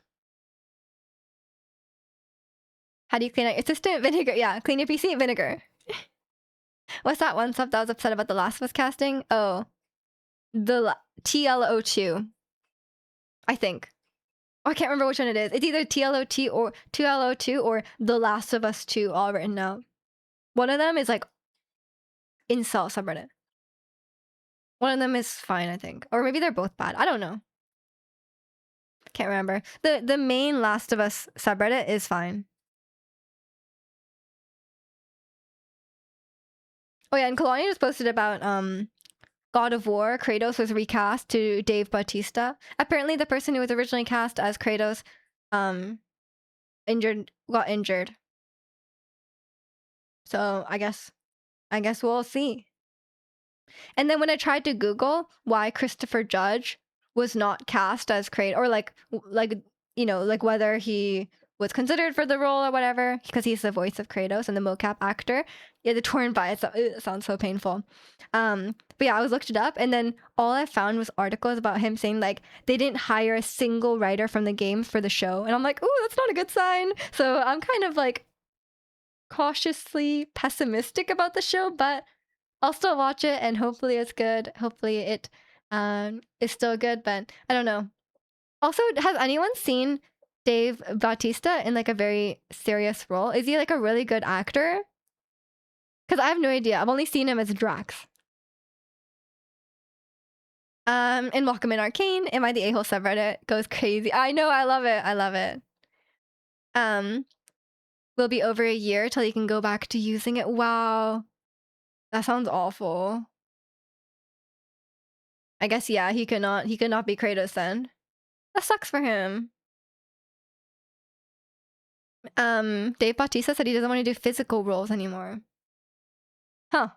How do you clean out your system? Vinegar. Yeah, clean your PC, vinegar. What's that one sub that was upset about The Last of Us casting? Oh, the TLO2. I think. Oh, I can't remember which one it is. It's either TLO2 or TLO2 or The Last of Us 2 all written out. One of them is like incel subreddit. One of them is fine, I think. Or maybe they're both bad. I don't know. Can't remember. The main Last of Us subreddit is fine. Oh yeah, and Kalani just posted about God of War. Kratos was recast to Dave Bautista. Apparently the person who was originally cast as Kratos got injured. So I guess we'll see. And then when I tried to Google why Christopher Judge was not cast as Kratos, or like you know, like whether he was considered for the role or whatever, because he's the voice of Kratos and the mocap actor. Yeah, the torn by it sounds so painful. But yeah, I looked it up, and then all I found was articles about him saying like they didn't hire a single writer from the game for the show, and I'm like, oh, that's not a good sign. So I'm kind of like cautiously pessimistic about the show, but I'll still watch it, and hopefully it's good. Hopefully it is still good, but I don't know. Also, has anyone seen Dave Bautista in like a very serious role? Is he like a really good actor? Because I have no idea. I've only seen him as Drax. In Welcome in Arcane, Am I the A-hole subreddit goes crazy. I know, I love it. I love it. Will be over a year till you can go back to using it. Wow. That sounds awful. I guess yeah, he could not be Kratos then. That sucks for him. Dave Bautista said he doesn't want to do physical roles anymore. Huh.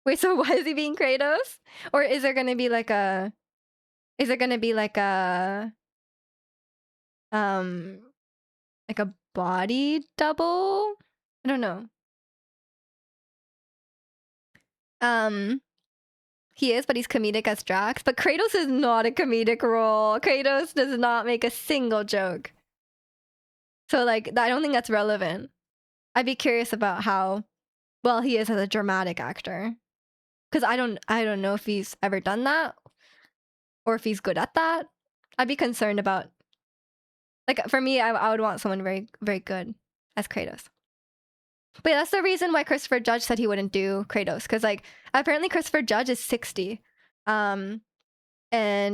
Wait, so why is he being Kratos? Or is there gonna be like a like a body double? I don't know. He is, but he's comedic as Drax. But Kratos is not a comedic role. Kratos does not make a single joke. So like, I don't think that's relevant. I'd be curious about how well he is as a dramatic actor. Because I don't know if he's ever done that or if he's good at that. I'd be concerned about, like, for me, I would want someone very, very good as Kratos. But yeah, that's the reason why Christopher Judge said he wouldn't do Kratos. Because, like, apparently Christopher Judge is 60. And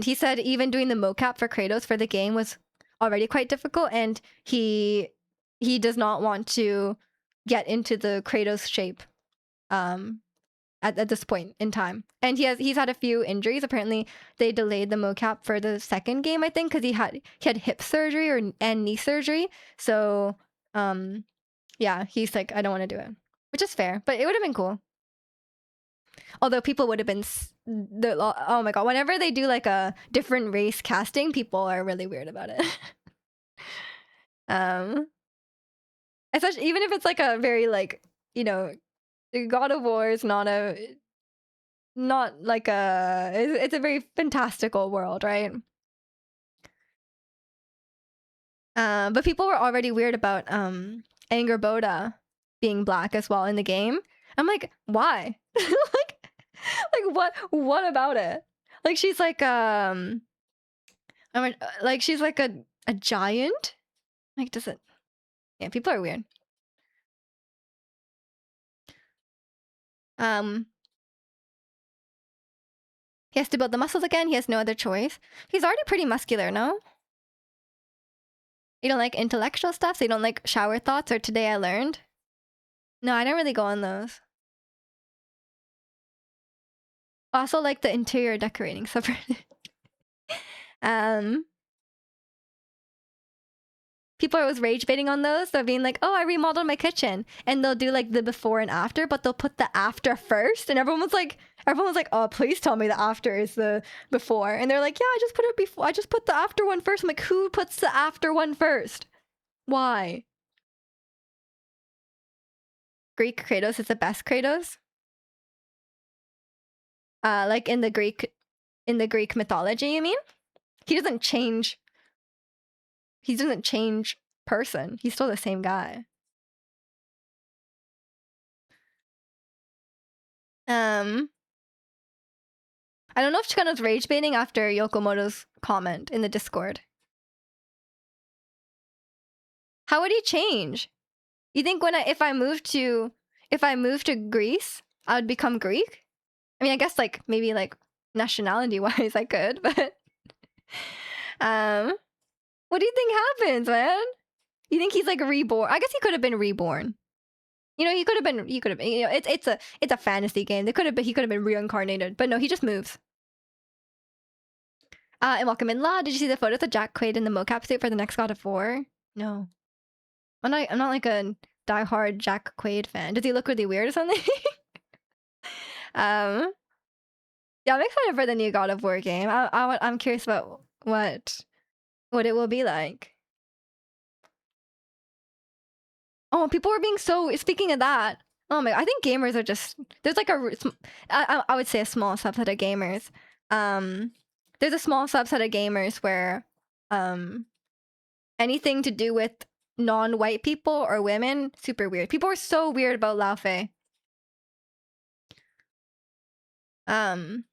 he said even doing the mocap for Kratos for the game was already quite difficult. And he does not want to get into the Kratos shape at this point in time. And he's had a few injuries. Apparently, they delayed the mocap for the second game, I think, because he had hip surgery and knee surgery. So, yeah, he's like, I don't want to do it, which is fair, but it would have been cool. Although people would have been, oh my god, whenever they do like a different race casting, people are really weird about it. Especially even if it's like a very like, you know, God of War is not like it's a very fantastical world, right? But people were already weird about Anger Boda being black as well in the game. I'm like, why? like what about it? Like she's like like she's like a giant. Like does it? Yeah, people are weird. He has to build the muscles again. He has no other choice. He's already pretty muscular, no? You don't like intellectual stuff? So you don't like shower thoughts or today I learned? No, I don't really go on those. Also like the interior decorating subreddit. People are always rage baiting on those. They're being like, oh, I remodeled my kitchen. And they'll do like the before and after, but they'll put the after first. And everyone was like, oh, please tell me the after is the before. And they're like, yeah, I just put it before. I just put the after one first. I'm like, who puts the after one first? Why? Greek Kratos is the best Kratos? Like in the Greek mythology, you mean? He doesn't change person. He's still the same guy. I don't know if Chikano's rage baiting after Yokomoto's comment in the Discord. How would he change? You think if I moved to Greece, I would become Greek? I mean, I guess like maybe like nationality wise I could, but what do you think happens, man? You think he's like reborn? I guess he could have been reborn. You know, he could have been. You know, it's a fantasy game. He could have been reincarnated, but no, he just moves. And welcome in, Law. Did you see the photos of Jack Quaid in the mocap suit for the next God of War? No, I'm not like a diehard Jack Quaid fan. Does he look really weird or something? Yeah, I'm excited for the new God of War game. I'm curious about what it will be like. Oh, people were being so. Speaking of that, oh my! I think gamers are just there's like I would say a small subset of gamers. There's a small subset of gamers where anything to do with non-white people or women super weird. People were so weird about Lao Fei. Um,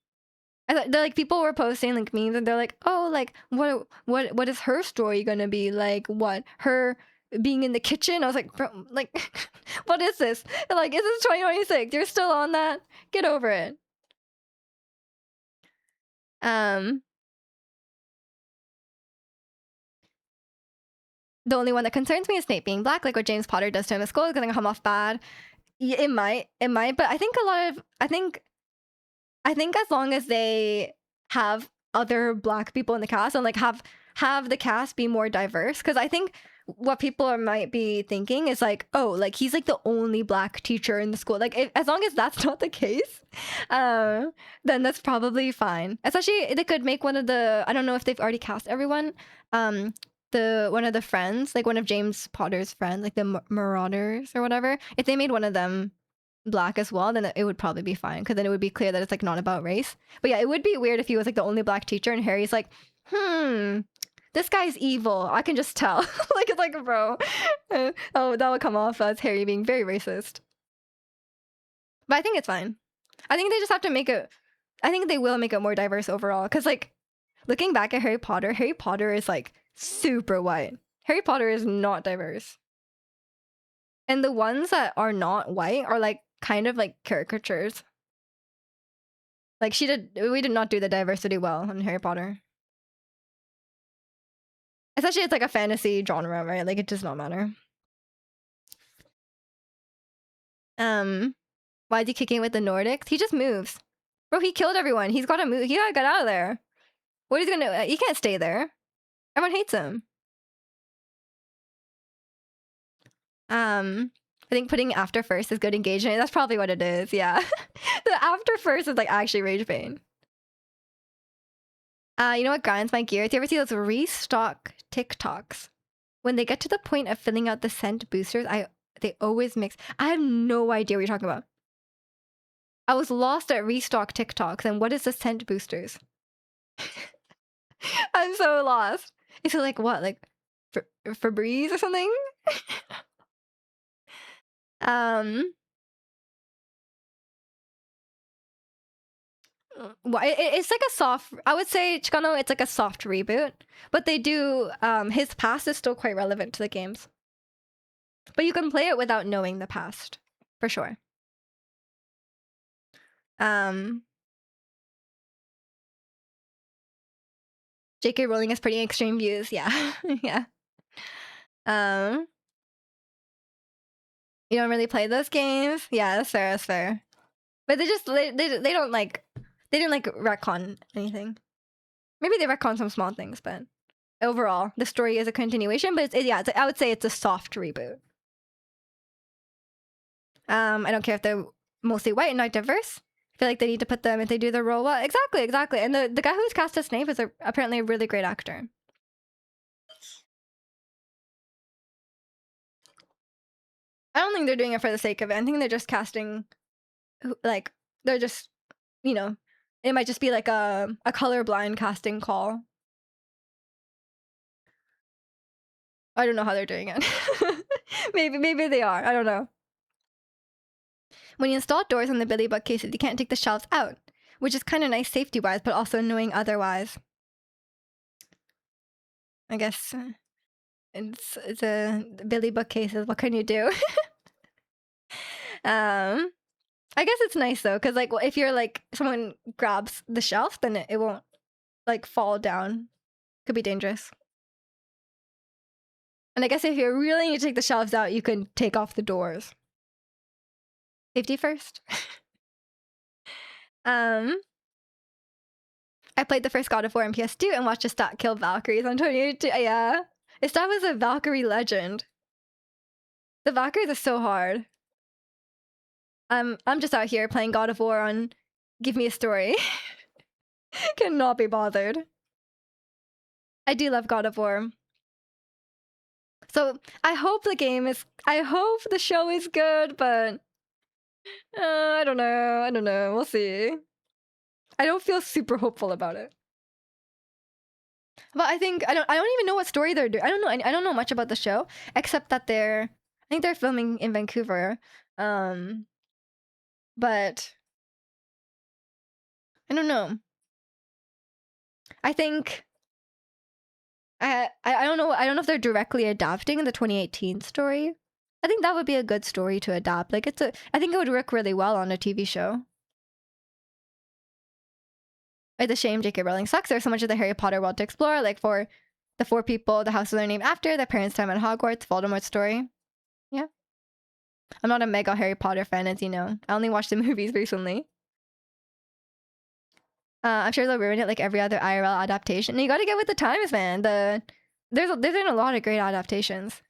they're like people were posting like memes and they're like, oh, like what is her story gonna be like? What her being in the kitchen? I was like, bro, like, what is this? Like, is this 2026? You're still on that? Get over it. Um, the only one that concerns me is Snape being black, like what James Potter does to him at school is gonna come off bad. Yeah, it might, but I think I think as long as they have other black people in the cast and like have the cast be more diverse, because I think what people might be thinking is like, oh, like he's like the only black teacher in the school. Like as long as that's not the case, then that's probably fine. Especially they could make one of the, I don't know if they've already cast everyone. The one of the friends, like one of James Potter's friends, like the Marauders or whatever. If they made one of them black as well, then it would probably be fine because then it would be clear that it's like not about race. But yeah, it would be weird if he was like the only black teacher and Harry's like, this guy's evil. I can just tell. Like it's like, bro. Oh, that would come off as Harry being very racist. But I think it's fine. I think they just have to make it. I think they will make it more diverse overall. Because like looking back at Harry Potter is like super white. Harry Potter is not diverse. And the ones that are not white are like kind of like caricatures. Like we did not do the diversity well in Harry Potter. Especially it's like a fantasy genre, right? Like it does not matter. Why is he kicking with the Nordics? He just moves. Bro, he killed everyone. He's gotta move. He gotta get out of there. What is he gonna he can't stay there. Everyone hates him. I think putting after first is good engagement. That's probably what it is, yeah. The after first is like actually rage bait. You know what grinds my gears? You ever see those restock TikToks? When they get to the point of filling out the scent boosters, they always mix. I have no idea what you're talking about. I was lost at restock TikToks, and what is the scent boosters? I'm so lost. Is it like what, like Febreze or something? Well, it's like a soft. I would say Chicano. It's like a soft reboot, but they do. His past is still quite relevant to the games, but you can play it without knowing the past, for sure. J.K. Rowling has pretty extreme views. Yeah, yeah. You don't really play those games. Yeah, that's fair. That's fair. But they don't like they didn't like retcon anything. Maybe they retcon some small things, but overall the story is a continuation. But I would say it's a soft reboot. I don't care if they're mostly white and not diverse. I feel like they need to put them if they do the role well. Exactly. And the guy who's cast as Snape is apparently a really great actor. I don't think they're doing it for the sake of it. I think they're just casting, like, they're just, you know, it might just be like a colorblind casting call. I don't know how they're doing it. maybe they are. I don't know. When you install doors on the Billy Buck cases, you can't take the shelves out, which is kind of nice safety-wise, but also annoying otherwise. I guess it's a Billy Buck cases. What can you do? I guess it's nice though, because like if you're like someone grabs the shelf, then it won't like fall down. Could be dangerous. And I guess if you really need to take the shelves out, you can take off the doors. Safety first. I played the first God of War on PS2 and watched a stat kill Valkyries on 2022. Yeah. Istat was a Valkyrie legend. The Valkyries are so hard. I'm just out here playing God of War on Give Me a Story. Cannot be bothered. I do love God of War. So I hope the show is good, but I don't know. We'll see. I don't feel super hopeful about it. But I think I don't even know what story they're doing. I don't know much about the show except that I think they're filming in Vancouver. But I don't know. I think I don't know. I don't know if they're directly adapting the 2018 story. I think that would be a good story to adapt. Like I think it would work really well on a TV show. It's a shame J.K. Rowling sucks. There's so much of the Harry Potter world to explore. Like for the 4 people, the houses are named after, their parents' time at Hogwarts, Voldemort's story. Yeah. I'm not a mega Harry Potter fan, as you know. I only watched the movies recently. I'm sure they'll ruin it like every other IRL adaptation. And you gotta get with the times, man. There's been a lot of great adaptations.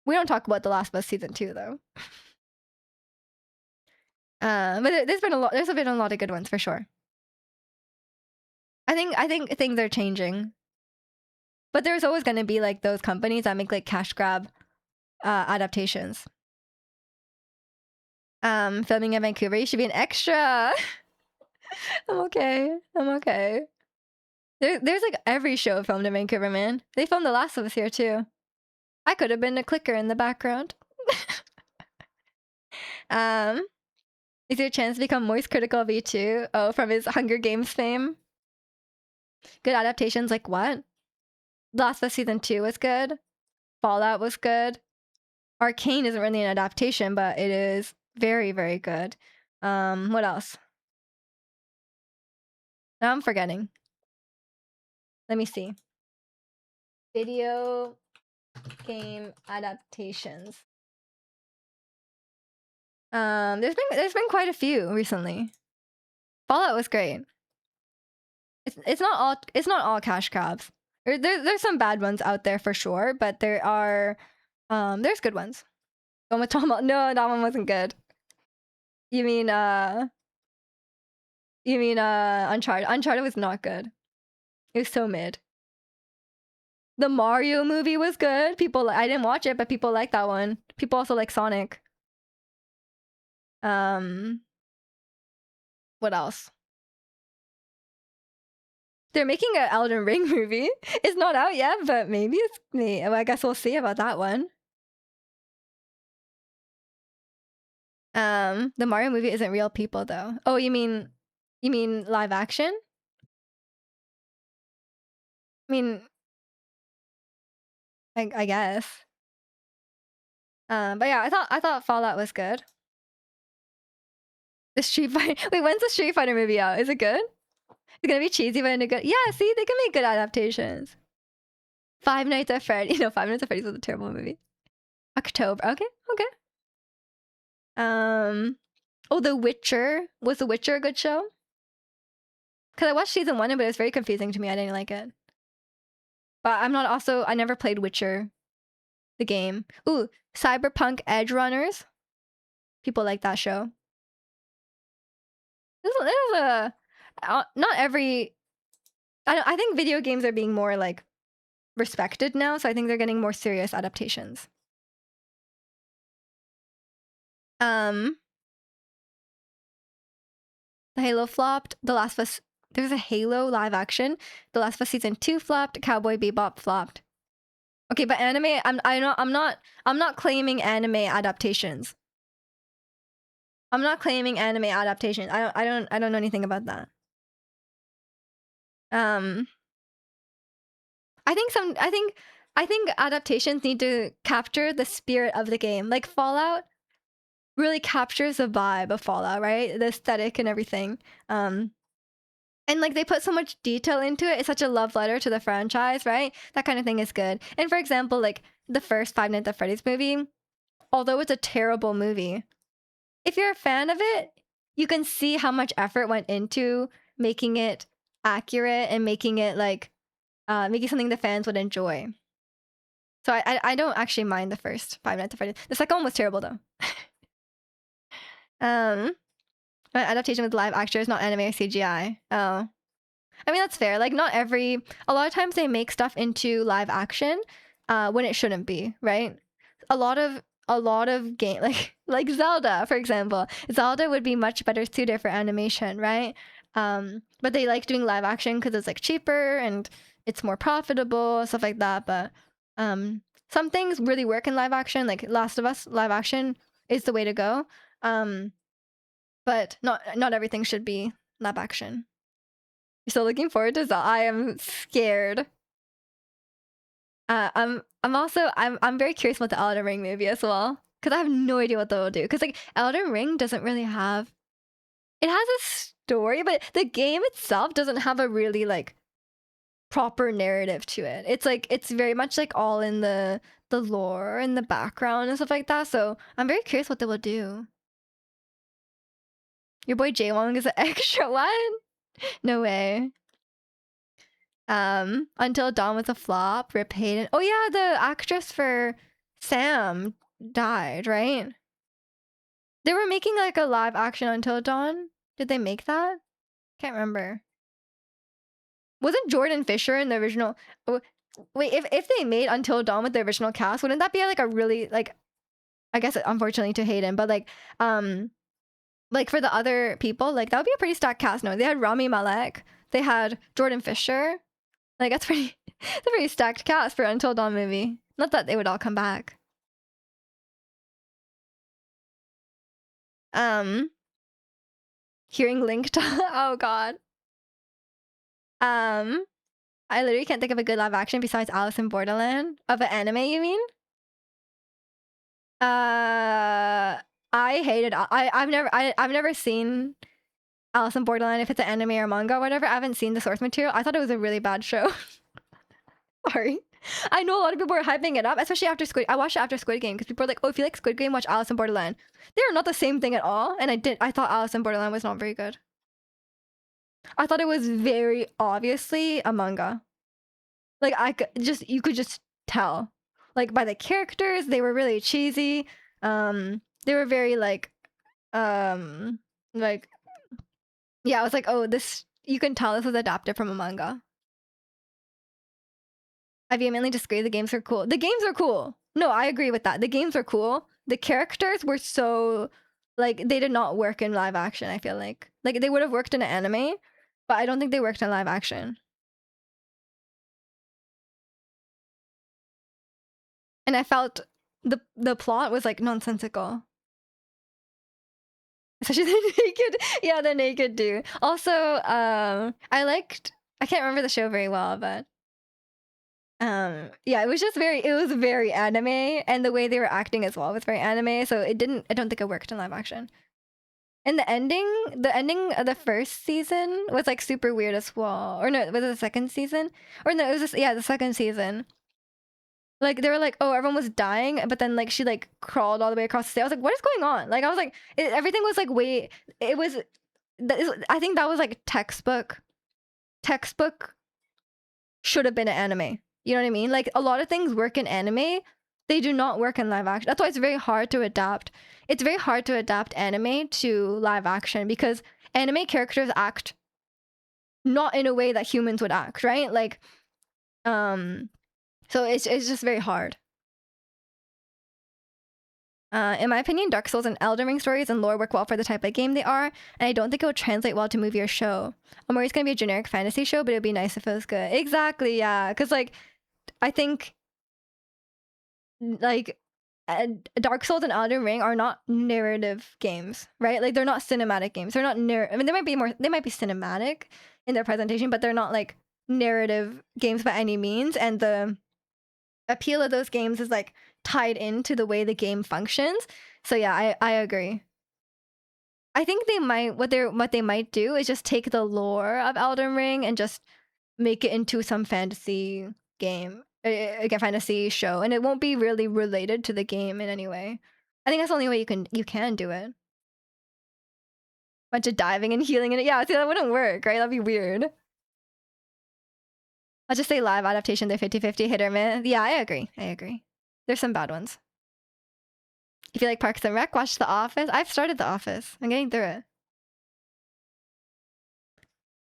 We don't talk about The Last of Us season 2 though. But there's been a lot of good ones for sure. I think things are changing. But there's always gonna be like those companies that make like cash grab adaptations. Filming in Vancouver, you should be an extra. I'm okay. There's like every show filmed in Vancouver, man. They filmed The Last of Us here too. I could have been a clicker in the background. Is there a chance to become Moist Critical V2? Oh, from his Hunger Games fame. Good adaptations like what? The Last of Us season 2 was good. Fallout was good. Arcane isn't really an adaptation, but it is very, very good. What else? Now I'm forgetting. Let me see. Video game adaptations. There's been quite a few recently. Fallout was great. It's not all cash grabs. There's some bad ones out there for sure, but there's good ones. One with Tom. No, that one wasn't good. You mean Uncharted? Uncharted was not good. It was so mid. The Mario movie was good. I didn't watch it, but people like that one. People also like Sonic. What else? They're making an Elden Ring movie. It's not out yet, but maybe it's me. Well, I guess we'll see about that one. The Mario movie isn't real people though. Oh, you mean live action? I mean, I guess. But yeah, I thought Fallout was good. The Street Fighter. Wait, when's the Street Fighter movie out? Is it good? It's gonna be cheesy, but in a good. Yeah, see, they can make good adaptations. Five Nights at Freddy's. Five Nights at Freddy's was a terrible movie. October. Okay. Oh, The Witcher. Was The Witcher a good show? Because I watched season 1, but it was very confusing to me. I didn't like it. But I never played Witcher, the game. Ooh, Cyberpunk Edge Runners. People like that show. Not every. I think video games are being more like respected now, so I think they're getting more serious adaptations. The Halo flopped. The Last of Us. There's a Halo live action. The Last of Us season 2 flopped. Cowboy Bebop flopped. Okay, but anime. I'm not claiming anime adaptations. I'm not claiming anime adaptations. I don't know anything about that. I think adaptations need to capture the spirit of the game. Like Fallout really captures the vibe of Fallout, right? The aesthetic and everything. And like they put so much detail into it. It's such a love letter to the franchise, right? That kind of thing is good. And for example, like the first Five Nights at Freddy's movie, although it's a terrible movie, if you're a fan of it, you can see how much effort went into making it accurate and making it like making something the fans would enjoy. So I don't actually mind the first Five Nights at Freddy's. The second one was terrible though. Adaptation with live actors, not anime or CGI. Oh, I mean that's fair. Like a lot of times they make stuff into live action when it shouldn't be, right? A lot of game like Zelda, for example. Zelda would be much better suited for animation, right? But they like doing live action because it's like cheaper and it's more profitable, stuff like that. But some things really work in live action, like Last of Us live action is the way to go. But not everything should be live action. You're still looking forward to that? I am scared. I'm very curious about the Elden Ring movie as well, because I have no idea what they'll do. Because like Elden Ring doesn't really have, it has a story, but the game itself doesn't have a really like proper narrative to it. It's like it's very much like all in the lore and the background and stuff like that. So I'm very curious what they will do. Your boy Jaewong is an extra one? No way. Until Dawn was a flop. Rip Hayden. Oh yeah, the actress for Sam died, right? They were making like a live action Until Dawn. Did they make that? Can't remember. Wasn't Jordan Fisher in the original? Wait, if they made Until Dawn with the original cast, wouldn't that be like a really like? I guess unfortunately to Hayden, but like for the other people, like that would be a pretty stacked cast. No, they had Rami Malek, they had Jordan Fisher. Like that's pretty, it's a pretty stacked cast for Until Dawn movie. Not that they would all come back. Hearing Link to oh god. I literally can't think of a good live action besides Alice in Borderland. Of an anime, you mean? I hated. I've never seen Alice in Borderland. If it's an anime or manga or whatever, I haven't seen the source material. I thought it was a really bad show. Sorry. I know a lot of people are hyping it up, especially after Squid. I watched it after Squid Game because people are like, "Oh, if you like Squid Game, watch Alice in Borderland." They are not the same thing at all, and I thought Alice in Borderland was not very good. I thought it was very obviously a manga. Like you could just tell, like by the characters, they were really cheesy. They were very like yeah, I was like, oh, this you can tell this was adapted from a manga. I vehemently disagree. The games are cool. The games are cool. No, I agree with that. The games are cool. The characters were so like they did not work in live action. I feel like they would have worked in an anime, but I don't think they worked in live action. And I felt the plot was like nonsensical. Especially the naked, yeah, the naked dude. Also, I can't remember the show very well, but yeah, it was very anime, and the way they were acting as well was very anime. So I don't think it worked in live action. And the ending of the first season was like super weird as well. Or no, was it the second season? Or no, it was the second season. Like they were like, oh, everyone was dying, but then like she like crawled all the way across the stage. I was like, what is going on? Like I was like, everything was like, wait, it was. I think that was like textbook. Textbook should have been an anime. You know what I mean? Like a lot of things work in anime, they do not work in live action. That's why it's very hard to adapt. It's very hard to adapt anime to live action because anime characters act not in a way that humans would act, right? Like, so it's just very hard. In my opinion, Dark Souls and Elden Ring stories and lore work well for the type of game they are, and I don't think it would translate well to movie or show. I'm worried it's gonna be a generic fantasy show, but it'd be nice if it was good. Exactly, yeah. Because like, I think like Dark Souls and Elden Ring are not narrative games, right? Like they're not cinematic games. They're not I mean, they might be cinematic in their presentation, but they're not like narrative games by any means. And the appeal of those games is like tied into the way the game functions. So yeah, I agree. I think they might what they might do is just take the lore of Elden Ring and just make it into some fantasy game, like a fantasy show, and it won't be really related to the game in any way. I think that's the only way you can do it. Bunch of diving and healing in it. Yeah, see that wouldn't work, right? That'd be weird. I'll just say live adaptation, they're 50-50, hit or miss. Yeah, I agree. There's some bad ones. If you like Parks and Rec, watch The Office. I've started The Office. I'm getting through it.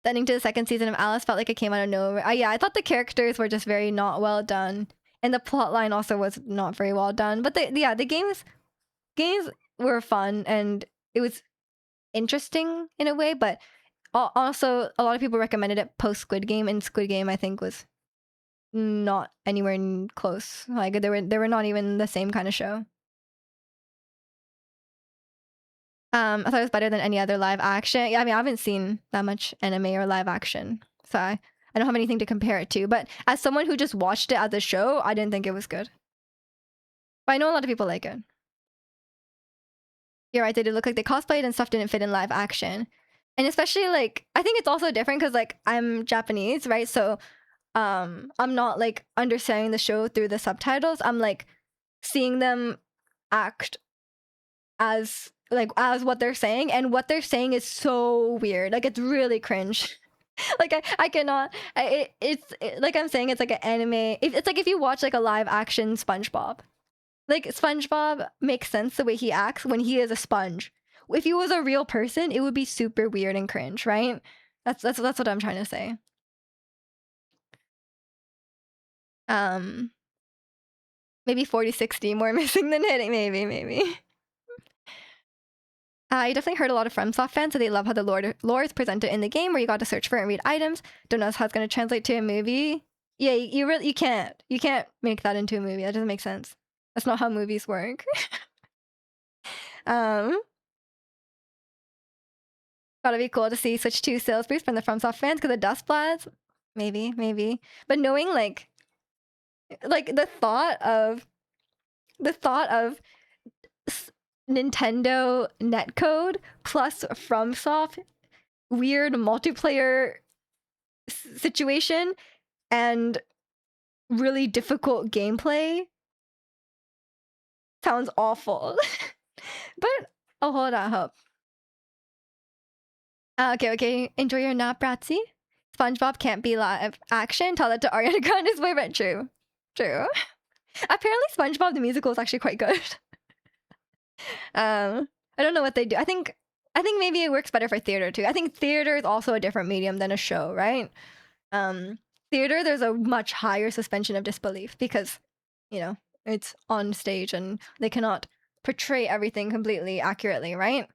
The ending to the second season of Alice felt like it came out of nowhere. Yeah, I thought the characters were just very not well done. And the plot line also was not very well done. But the games were fun and it was interesting in a way, but also a lot of people recommended it post Squid Game, and Squid Game I think was not anywhere close. Like they were not even the same kind of show. I thought it was better than any other live action. Yeah, I mean, I haven't seen that much anime or live action, so I don't have anything to compare it to. But as someone who just watched it as a show, I didn't think it was good. But I know a lot of people like it. You're right, they did look like they cosplayed and stuff didn't fit in live action. And especially like I think it's also different because like I'm Japanese, right? So I'm not like understanding the show through the subtitles. I'm like seeing them act as like as what they're saying, and what they're saying is so weird. Like it's really cringe. Like I cannot. Like I'm saying, it's like an anime. It's like if you watch like a live action SpongeBob. Like SpongeBob makes sense the way he acts when he is a sponge. If he was a real person, it would be super weird and cringe, right? That's what I'm trying to say. Maybe 40/60 more missing than hitting. Maybe. I definitely heard a lot of FromSoft fans, so they love how the lore is presented in the game, where you got to search for it and read items. Don't know how it's going to translate to a movie. Yeah, you can't make that into a movie. That doesn't make sense. That's not how movies work. Gotta be cool to see Switch 2 sales boost from the FromSoft fans because of Dust Blast. Maybe. But knowing like the thought of Nintendo netcode plus FromSoft weird multiplayer situation and really difficult gameplay sounds awful. But I'll hold out hope. Okay. Enjoy your nap, Bratsy. SpongeBob can't be live action. Tell that to Ariana Grande's boyfriend. True. Apparently, SpongeBob the musical is actually quite good. I don't know what they do. I think maybe it works better for theater too. I think theater is also a different medium than a show, right? Theater, there's a much higher suspension of disbelief because, it's on stage and they cannot portray everything completely accurately, right?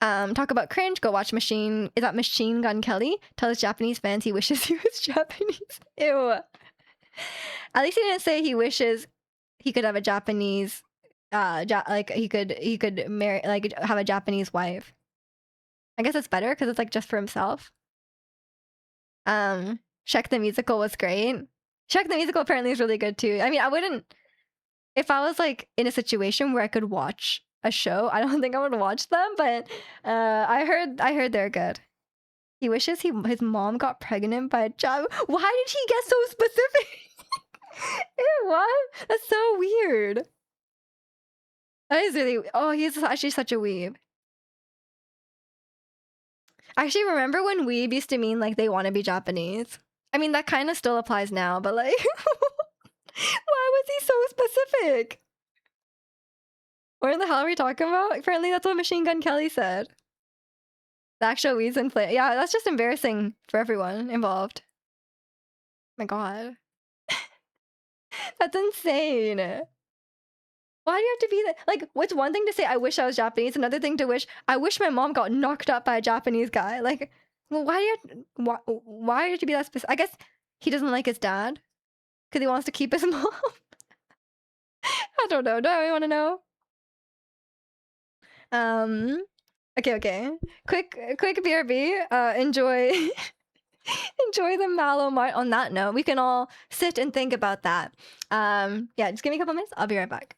Talk about cringe. Go watch Machine Gun Kelly? Tell his Japanese fans he wishes he was Japanese. Ew. At least he didn't say he wishes he could have a Japanese, like he could marry, like have a Japanese wife. I guess it's better because it's like just for himself. Shrek the Musical was great. Shrek the Musical apparently is really good too. I mean, I wouldn't, if I was like in a situation where I could watch a show, I don't think I would watch them, but I heard they're good. He wishes his mom got pregnant by a job. Why did he get so specific? Ew, what? That's so weird. That is really. Oh, he's actually such a weeb. I actually remember when weeb used to mean like they want to be Japanese. I mean, that kind of still applies now, but like, why was he so specific? What the hell are we talking about? Apparently, that's what Machine Gun Kelly said. The actual reason play. Yeah, that's just embarrassing for everyone involved. My God. That's insane. Why do you have to be that? Like, what's one thing to say, I wish I was Japanese, another thing to wish, I wish my mom got knocked up by a Japanese guy. Like, well, why do you have to be that specific? I guess he doesn't like his dad because he wants to keep his mom. I don't know. Do I want to know? Okay. Quick BRB. Enjoy the Mallow Mart. On that note, we can all sit and think about that. Yeah, just give me a couple minutes. I'll be right back.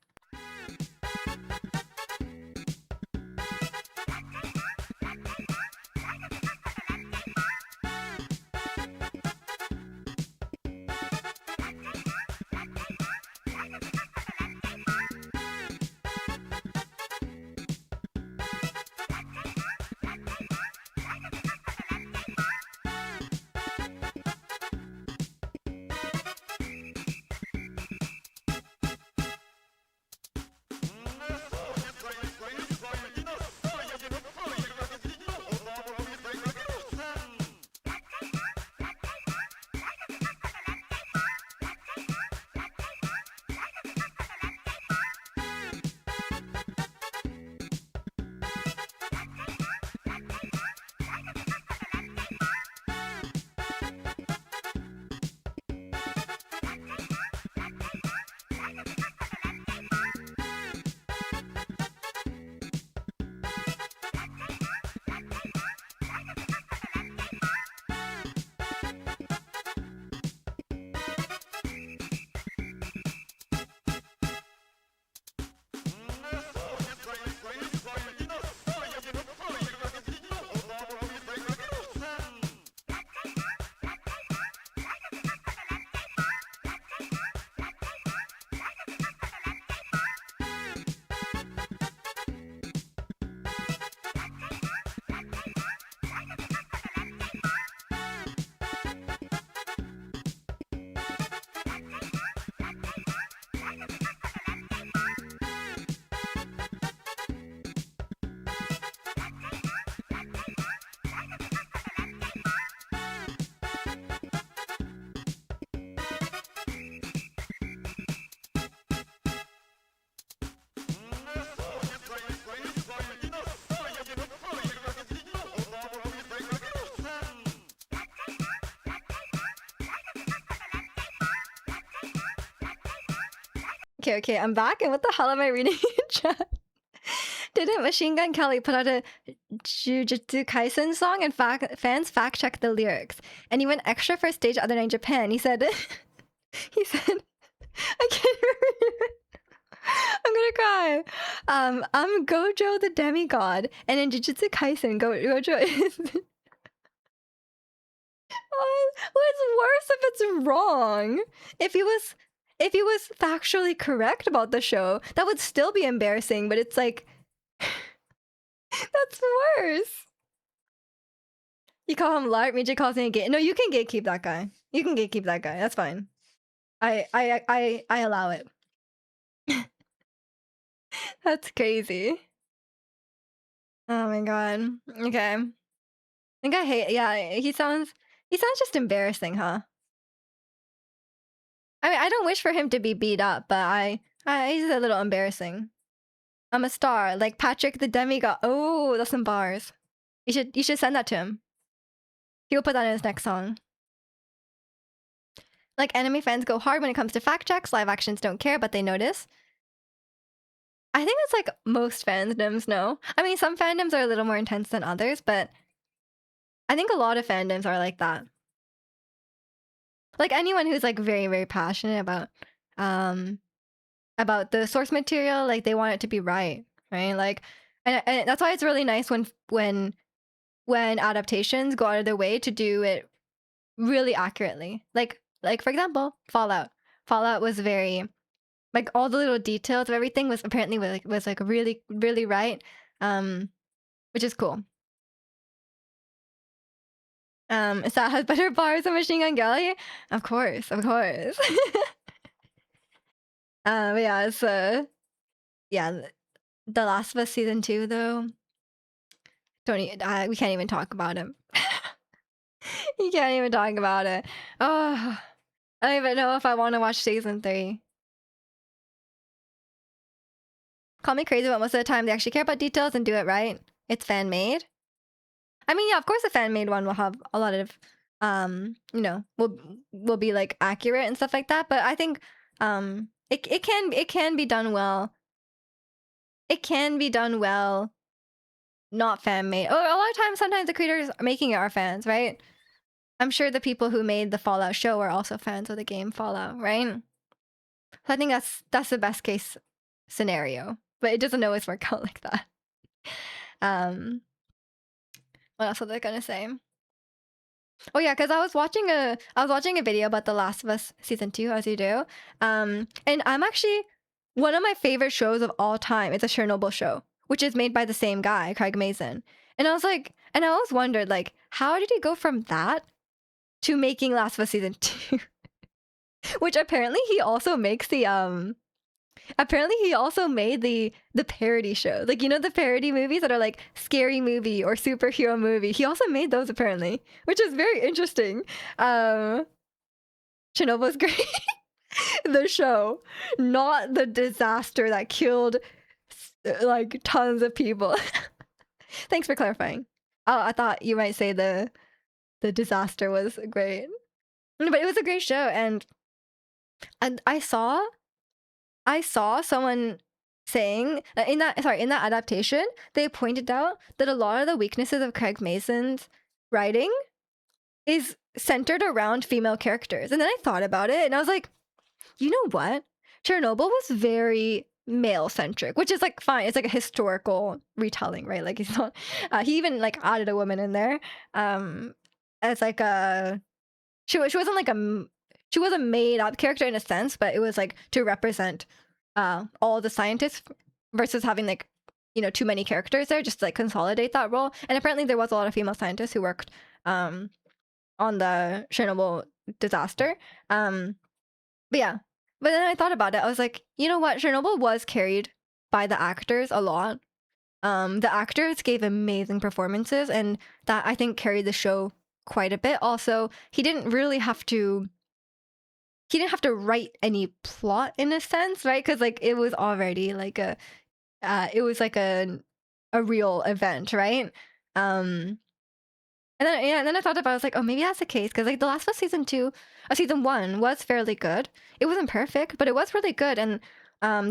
Okay, I'm back. And what the hell am I reading in chat? Didn't Machine Gun Kelly put out a Jujutsu Kaisen song and fans fact checked the lyrics? And he went extra for a stage other than Japan. He said, he said, I can't remember. I'm gonna cry. I'm Gojo the demigod, and in Jujutsu Kaisen, Gojo is. What's worse if it's wrong? If he was factually correct about the show, that would still be embarrassing. But it's like that's worse. You call him Lark, Miji calls him a gate. No, you can gatekeep that guy. You can gatekeep that guy. That's fine. I allow it. That's crazy. Oh my god. Okay. I think I hate. Yeah, he sounds just embarrassing, huh? I mean, I don't wish for him to be beat up, but he's a little embarrassing. I'm a star, like Patrick the demigod. Oh, that's some bars. You should send that to him. He'll put that in his next song. Like anime fans go hard when it comes to fact checks. Live actions don't care, but they notice. I think that's like most fandoms know. I mean, some fandoms are a little more intense than others, but I think a lot of fandoms are like that. Like anyone who's like very, very passionate about the source material, like they want it to be right? Like, and that's why it's really nice when adaptations go out of their way to do it really accurately. Like for example, Fallout. Fallout was very like all the little details of everything was apparently was like really, really right, which is cool. That has better bars than Machine Gun Kelly? Of course. But yeah, it's yeah, The Last of Us season 2 though. We can't even talk about it. You can't even talk about it. Oh, I don't even know if I want to watch season 3. Call me crazy, but most of the time they actually care about details and do it right. It's fan made. I mean, yeah, of course, a fan made one will have a lot of, you know, will be like accurate and stuff like that. But I think, it can be done well. It can be done well, not fan made. Or a lot of times, sometimes the creators making it are fans, right? I'm sure the people who made the Fallout show are also fans of the game Fallout, right? So I think that's the best case scenario, but it doesn't always work out like that. What else was I gonna say? Oh yeah, because I was watching a video about The Last of Us season 2, as you do. And I'm actually one of my favorite shows of all time. It's a Chernobyl show, which is made by the same guy, Craig Mazin. And I was like, and I always wondered, like, how did he go from that to making Last of Us season 2? Which apparently he also makes the apparently he also made the parody show, like, you know, the parody movies that are like scary movie or superhero movie. He also made those apparently, which is very interesting. Chernobyl's great. The show, not the disaster that killed like tons of people. Thanks for clarifying. Oh, I thought you might say the disaster was great, but it was a great show. And I saw someone saying in that adaptation, they pointed out that a lot of the weaknesses of Craig Mazin's writing is centered around female characters. And then I thought about it and I was like, you know what? Chernobyl was very male centric, which is like fine. It's like a historical retelling, right? Like he's not, he even like added a woman in there. As like she wasn't like she was a made up character in a sense, but it was like to represent all the scientists versus having like, you know, too many characters there, just to like consolidate that role. And apparently there was a lot of female scientists who worked on the Chernobyl disaster. But yeah, but then I thought about it. I was like, you know what? Chernobyl was carried by the actors a lot. The actors gave amazing performances, and that I think carried the show quite a bit. Also, he didn't have to write any plot in a sense, right? Because like it was already like a real event, right? And then I thought about it, I was like, oh, maybe that's the case, because like The Last of Us season 1 was fairly good. It wasn't perfect, but it was really good. And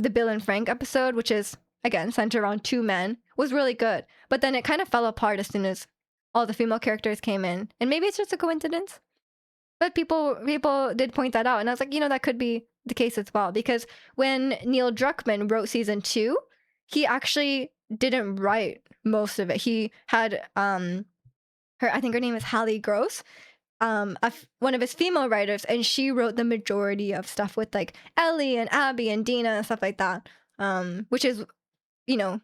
the Bill and Frank episode, which is again centered around two men, was really good. But then it kind of fell apart as soon as all the female characters came in, and maybe it's just a coincidence. But people did point that out, and I was like, that could be the case as well, because when Neil Druckmann wrote season 2, he actually didn't write most of it. He had I think her name is Hallie Gross, one of his female writers, and she wrote the majority of stuff with like Ellie and Abby and Dina and stuff like that. Which is, The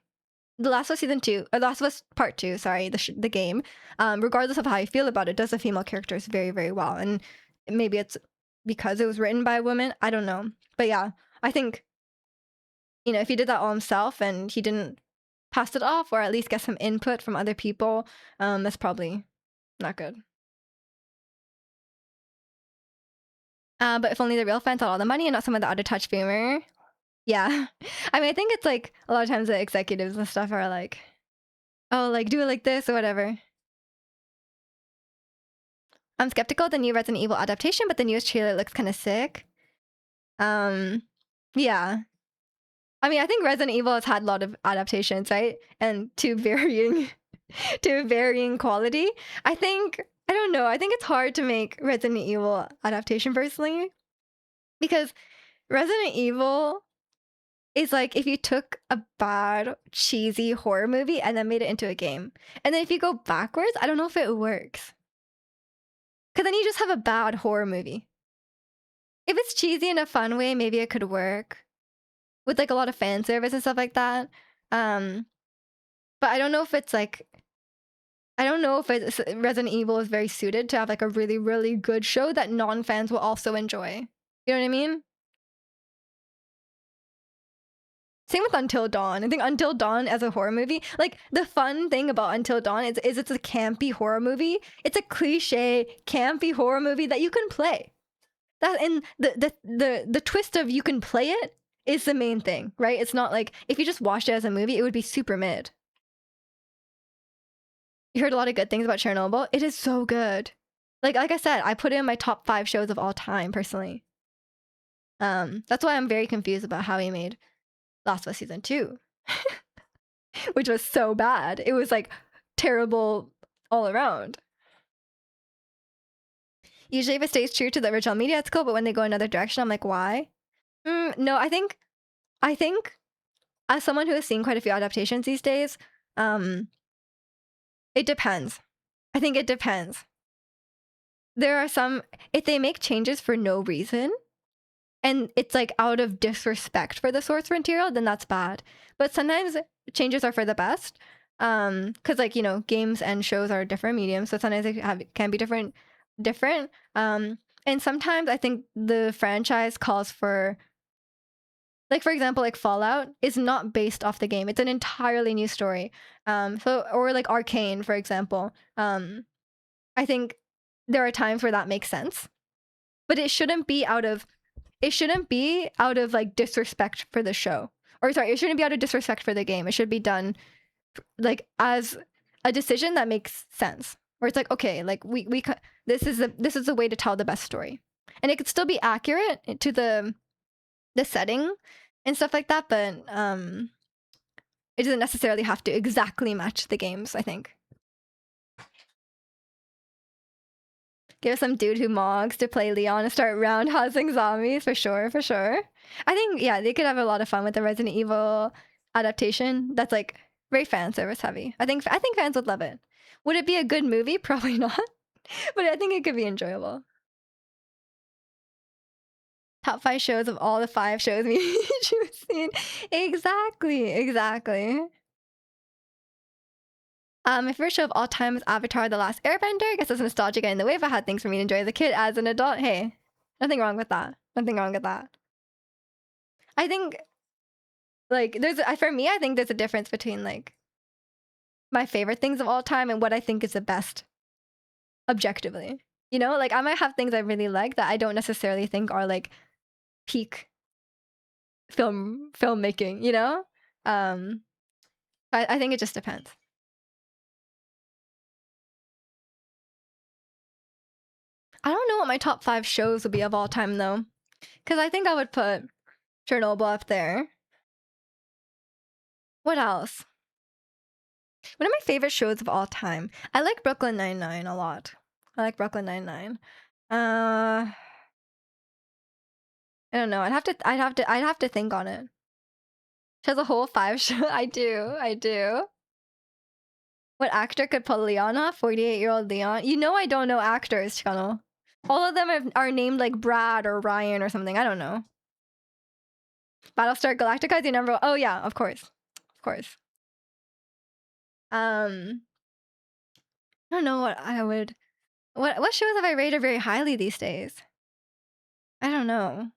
Last of Us season 2, or Last of Us part 2, sorry, the game. Regardless of how I feel about it, does the female characters very, very well, and maybe it's because it was written by a woman. I don't know, but yeah, I think if he did that all himself and he didn't pass it off, or at least get some input from other people, that's probably not good. But if only the real fans had all the money and not some of the out-of-touch femur. Yeah. I mean, I think it's like a lot of times the executives and stuff are like, oh, like do it like this or whatever. I'm skeptical of the new Resident Evil adaptation, but the newest trailer looks kind of sick. Yeah. I mean, I think Resident Evil has had a lot of adaptations, right? And to varying quality. I don't know. I think it's hard to make Resident Evil adaptation personally, because Resident Evil is like if you took a bad, cheesy horror movie and then made it into a game. And then if you go backwards, I don't know if it works. Because then you just have a bad horror movie. If it's cheesy in a fun way, maybe it could work with like a lot of fan service and stuff like that. But I don't know if it's like, Resident Evil is very suited to have like a really, really good show that non-fans will also enjoy. You know what I mean? Same with Until Dawn. I think Until Dawn as a horror movie, like the fun thing about Until Dawn is it's a campy horror movie. It's a cliche campy horror movie that you can play. That, and the twist of you can play it is the main thing, right? It's not like if you just watched it as a movie, it would be super mid. You heard a lot of good things about Chernobyl. It is so good. Like I said, I put it in my top 5 shows of all time personally. That's why I'm very confused about how he made Last of Us season 2, which was so bad. It was like terrible all around. Usually if it stays true to the original media, it's cool, but when they go another direction, I'm like, why? No, I think as someone who has seen quite a few adaptations these days, it depends. I think it depends. There are some, if they make changes for no reason, and it's like out of disrespect for the source material, then that's bad. But sometimes changes are for the best. Because like, games and shows are different mediums, so sometimes they can be different. And sometimes I think the franchise calls for, like, for example, like Fallout is not based off the game. It's an entirely new story. Or like Arcane, for example. I think there are times where that makes sense, but it shouldn't be out of like disrespect for the show. Or sorry, it shouldn't be out of disrespect for the game. It should be done like as a decision that makes sense. Where it's like, okay, like this is the way to tell the best story. And it could still be accurate to the setting and stuff like that, but it doesn't necessarily have to exactly match the games, I think. Give some dude who mogs to play Leon and start roundhousing zombies, for sure. I think, yeah, they could have a lot of fun with the Resident Evil adaptation. That's like very fan service heavy. I think fans would love it. Would it be a good movie? Probably not. But I think it could be enjoyable. Top 5 shows of all the 5 shows you've seen. Exactly. My first show of all time is Avatar: The Last Airbender. I guess that's nostalgia getting in the way if I had things for me to enjoy as a kid. As an adult, hey, nothing wrong with that. I think, like, for me, I think there's a difference between, like, my favorite things of all time and what I think is the best objectively. Like, I might have things I really like that I don't necessarily think are, like, peak filmmaking, I think it just depends. I don't know what my top 5 shows would be of all time, though. Because I think I would put Chernobyl up there. What else? One of my favorite shows of all time. I like Brooklyn Nine-Nine a lot. I like Brooklyn Nine-Nine. I don't know. I'd have to think on it. She has a whole 5 show. I do. What actor could pull Leon off? 48-year-old Leon. You know I don't know actors, channel. All of them are named like Brad or Ryan or something. I don't know. Battlestar Galactica is your number 1. Oh yeah, of course. Of course. I don't know what I would. What shows have I rated very highly these days? I don't know.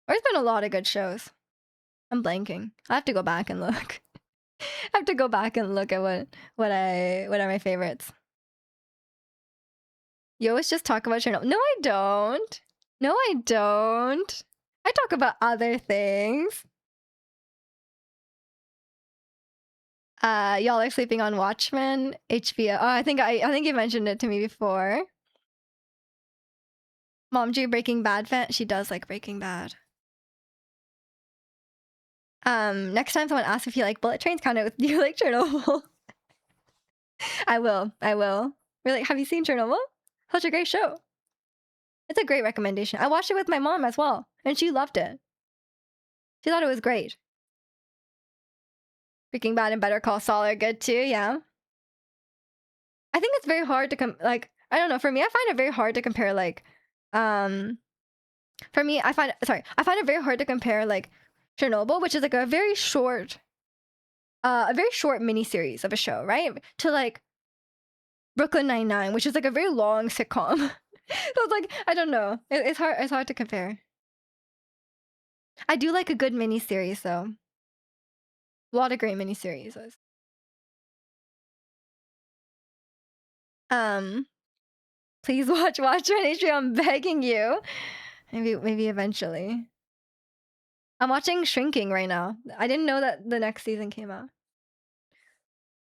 There's been a lot of good shows. I'm blanking. I have to go back and look. I have to go back and look at what are my favorites. You always just talk about Chernobyl. No, I don't. No, I don't. I talk about other things. Y'all are sleeping on Watchmen, HBO. Oh, I think you mentioned it to me before. Mom G Breaking Bad fan. She does like Breaking Bad. Next time someone asks if you like bullet trains, count it with you like Chernobyl. I will. Really, have you seen Chernobyl? Such a great show. It's a great recommendation. I watched it with my mom as well, and she loved it. She thought it was great. Breaking Bad and Better Call Saul are good too, yeah. I think it's very hard to I don't know, for me I find it very hard to compare like for me I find it very hard to compare like Chernobyl, which is like a very short miniseries of a show, right? To like Brooklyn Nine-Nine, which is like a very long sitcom. So it's like, I don't know. It's hard to compare. I do like a good miniseries though. A lot of great miniseries. Please watch on HBO. I'm begging you. Maybe eventually. I'm watching Shrinking right now. I didn't know that the next season came out.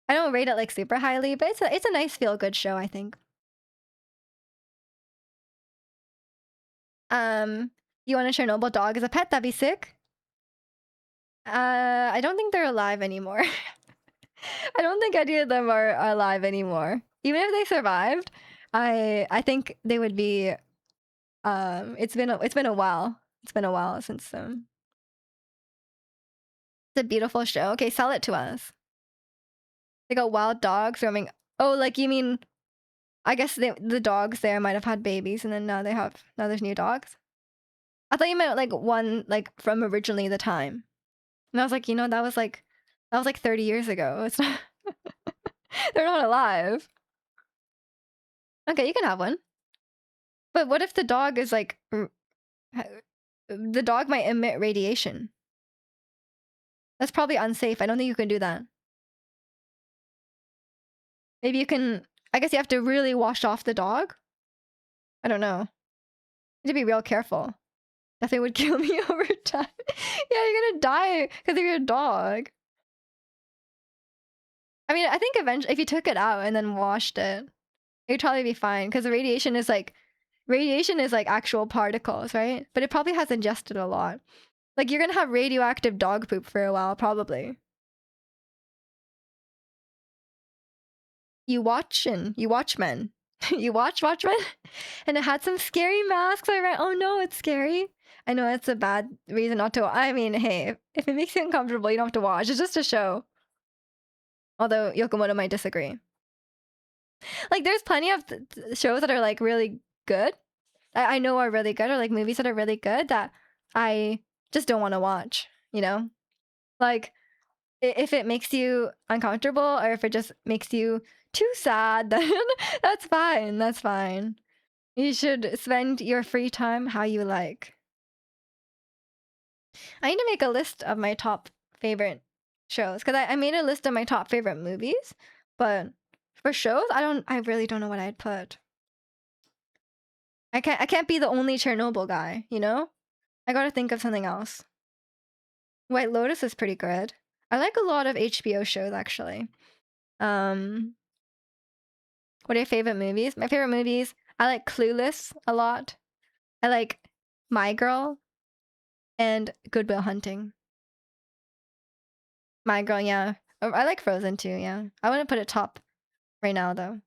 I don't rate it like super highly, but it's a nice feel good show, I think. You want a Chernobyl dog as a pet? That'd be sick. I don't think they're alive anymore. I don't think any of them are alive anymore. Even if they survived, I think they would be. It's been a while. It's been a while since It's a beautiful show. Okay, sell it to us. They got wild dogs roaming. Oh, like you mean? I guess the dogs there might have had babies, and then now there's new dogs. I thought you meant like one like from originally the time. And I was like, that was like 30 years ago. It's not. They're not alive. Okay, you can have one. But what if the dog is like the dog might emit radiation? That's probably unsafe. I don't think you can do that. Maybe you can. I guess you have to really wash off the dog. I don't know. You have to be real careful. Definitely would kill me over time. Yeah, you're gonna die because of your dog. I mean, I think eventually, if you took it out and then washed it, it'd probably be fine because the radiation is like actual particles, right? But it probably has ingested a lot. Like you're gonna have radioactive dog poop for a while, probably. You Watchmen. You Watchmen, and it had some scary masks. I read. Oh no, it's scary. I know it's a bad reason not to. I mean, hey, if it makes you uncomfortable, you don't have to watch. It's just a show. Although Yokomoto might disagree. Like, there's plenty of shows that are like really good. I know are really good, or like movies that are really good that I just don't want to watch. Like if it makes you uncomfortable or if it just makes you too sad, then that's fine. That's fine. You should spend your free time how you like. I need to make a list of my top favorite shows because I made a list of my top favorite movies, but for shows, I really don't know what I'd put. I can't be the only Chernobyl guy, I gotta think of something else. White Lotus is pretty good. I like a lot of HBO shows actually. What are your favorite movies? My favorite movies, I like Clueless a lot. I like My Girl. and Good Will Hunting. My Girl, yeah. I like Frozen too, yeah. I wouldn't put it top right now though.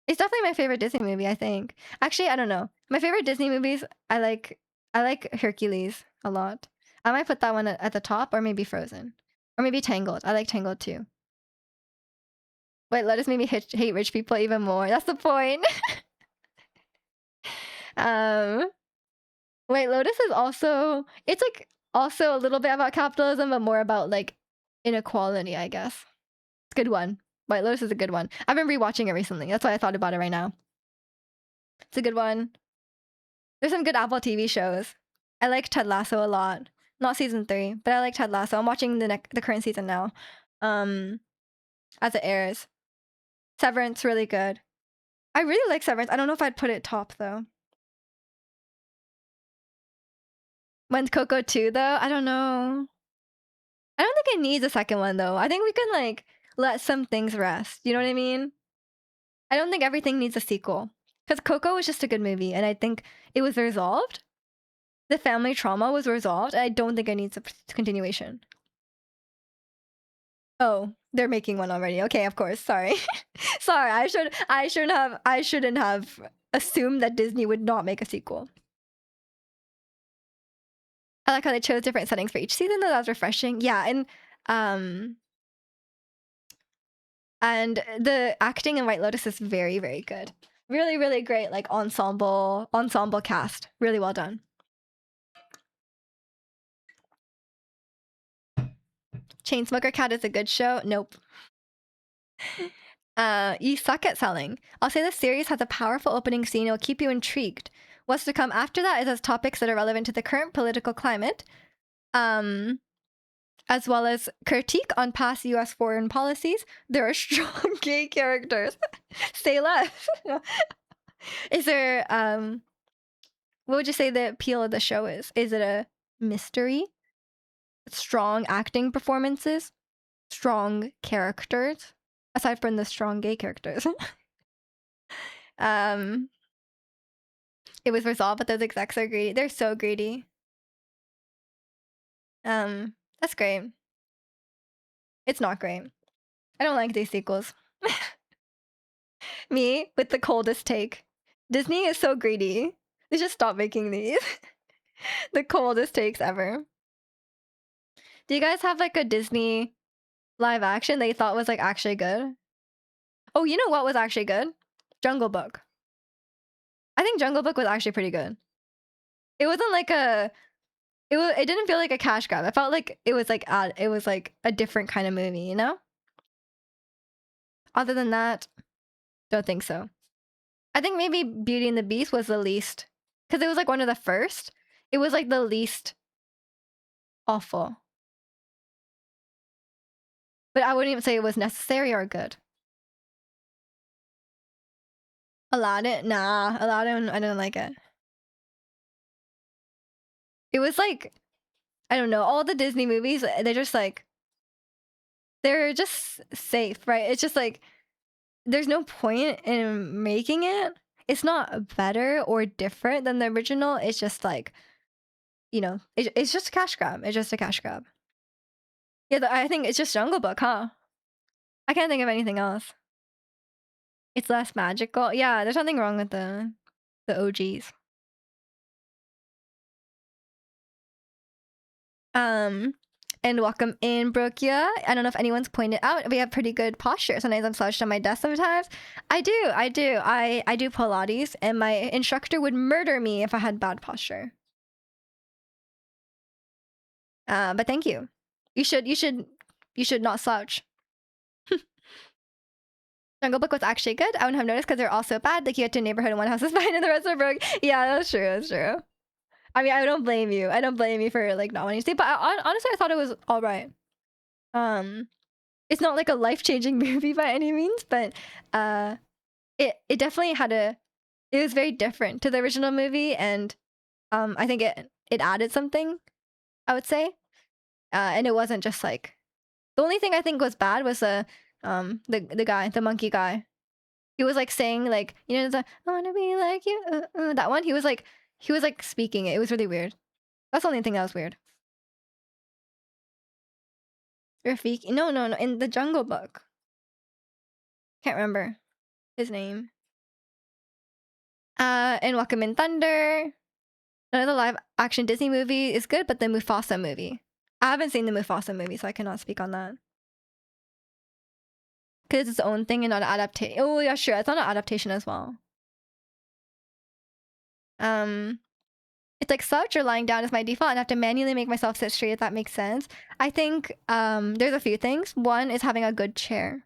It's definitely my favorite Disney movie, I think. Actually, I don't know. My favorite Disney movies, I like Hercules a lot. I might put that one at the top, or maybe Frozen. Or maybe Tangled. I like Tangled too. Wait, let us maybe hate rich people even more. That's the point. um Wait, Lotus is also, it's like also a little bit about capitalism, but more about like inequality, I guess. It's a good one. White Lotus is a good one. I've been rewatching it recently. That's why I thought about it right now. It's a good one. There's some good Apple TV shows. I like Ted Lasso a lot. Not season 3, but I like Ted Lasso. I'm watching the current season now. As it airs. Severance, really good. I really like Severance. I don't know if I'd put it top though. When's Coco 2 though? I don't know. I don't think it needs a second one though. I think we can like let some things rest. You know what I mean? I don't think everything needs a sequel. Because Coco was just a good movie and I think it was resolved. The family trauma was resolved. And I don't think it needs a continuation. Oh, they're making one already. Okay, of course. Sorry. Sorry, I shouldn't have assumed that Disney would not make a sequel. I like how they chose different settings for each season though. That was refreshing. Yeah, and the acting in White Lotus is very, very good. Really, really great, like ensemble cast. Really well done. Chainsmoker Cat is a good show. Nope. You suck at selling. I'll say the series has a powerful opening scene. It'll keep you intrigued. What's to come after that is as topics that are relevant to the current political climate, as well as critique on past U.S. foreign policies. There are strong gay characters. Say less. Is there what would you say the appeal of the show is? Is it a mystery? Strong acting performances? Strong characters? Aside from the strong gay characters. It was resolved, but those execs are greedy. They're so greedy. That's great. It's not great. I don't like these sequels. Me with the coldest take. Disney is so greedy. They should stop making these. The coldest takes ever. Do you guys have like a Disney live action that you thought was like actually good? Oh, you know what was actually good? Jungle Book. I think Jungle Book was actually pretty good. It wasn't like it didn't feel like a cash grab. I felt like it was like a different kind of movie, you know? Other than that, don't think so. I think maybe Beauty and the Beast was the least, because it was like one of the first. It was like the least awful. But I wouldn't even say it was necessary or good. Aladdin? Nah, Aladdin, I didn't like it. It was like, I don't know, all the Disney movies, they're just like, they're just safe, right? It's just like, there's no point in making it. It's not better or different than the original. It's just like, you know, it's just a cash grab. It's just a cash grab. Yeah, I think it's just Jungle Book, huh? I can't think of anything else. It's less magical. Yeah, there's nothing wrong with the OGs. And welcome in, Brokia. I don't know if anyone's pointed out, we have pretty good posture. Sometimes I'm slouched on my desk sometimes. I do. I do Pilates, and my instructor would murder me if I had bad posture. But thank you. You should not slouch. Jungle Book was actually good. I wouldn't have noticed because they're all so bad. Like you get to a neighborhood and one house is fine and the rest are broke. Yeah, that's true. That's true. I mean, I don't blame you. I don't blame you for like not wanting to see. But honestly, I thought it was all right. It's not like a life-changing movie by any means, but it definitely had it was very different to the original movie, and I think it added something, I would say. And it wasn't just like, the only thing I think was bad was the guy, the monkey guy. He was like saying like, you know, the I wanna be like you, that one. He was like speaking it. It was really weird. That's the only thing that was weird. Rafiki. No. In the Jungle Book. Can't remember his name. In Welcome in Thunder. Another live action Disney movie is good, but the Mufasa movie. I haven't seen the Mufasa movie, so I cannot speak on that. Because it's its own thing and not an adaptation. Oh, yeah, sure. It's not an adaptation as well. It's like slouch or lying down is my default, and I have to manually make myself sit straight, if that makes sense. I think there's a few things. One is having a good chair.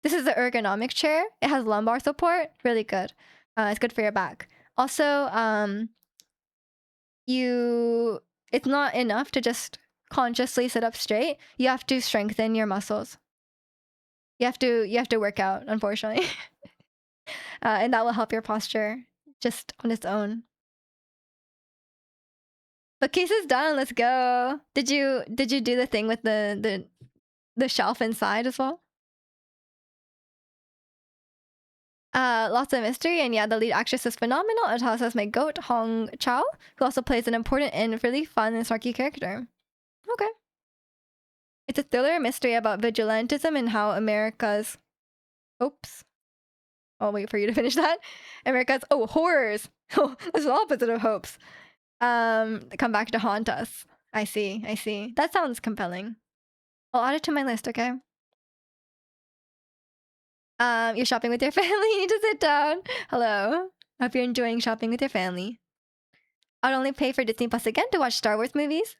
This is the ergonomic chair. It has lumbar support. Really good. It's good for your back. Also, it's not enough to just consciously sit up straight. You have to strengthen your muscles. You have to work out, unfortunately. And that will help your posture just on its own. Bookcase is done. Let's go. Did you do the thing with the shelf inside as well? Lots of mystery, and yeah, the lead actress is phenomenal. It tells us my goat Hong Chao, who also plays an important and really fun and snarky character. Okay. It's a thriller mystery about vigilantism and how America's hopes. I'll wait for you to finish that. America's horrors. Oh, that's the opposite of hopes. Come back to haunt us. I see. That sounds compelling. I'll add it to my list, okay? You're shopping with your family. You need to sit down. Hello. Hope you're enjoying shopping with your family. I'd only pay for Disney Plus again to watch Star Wars movies.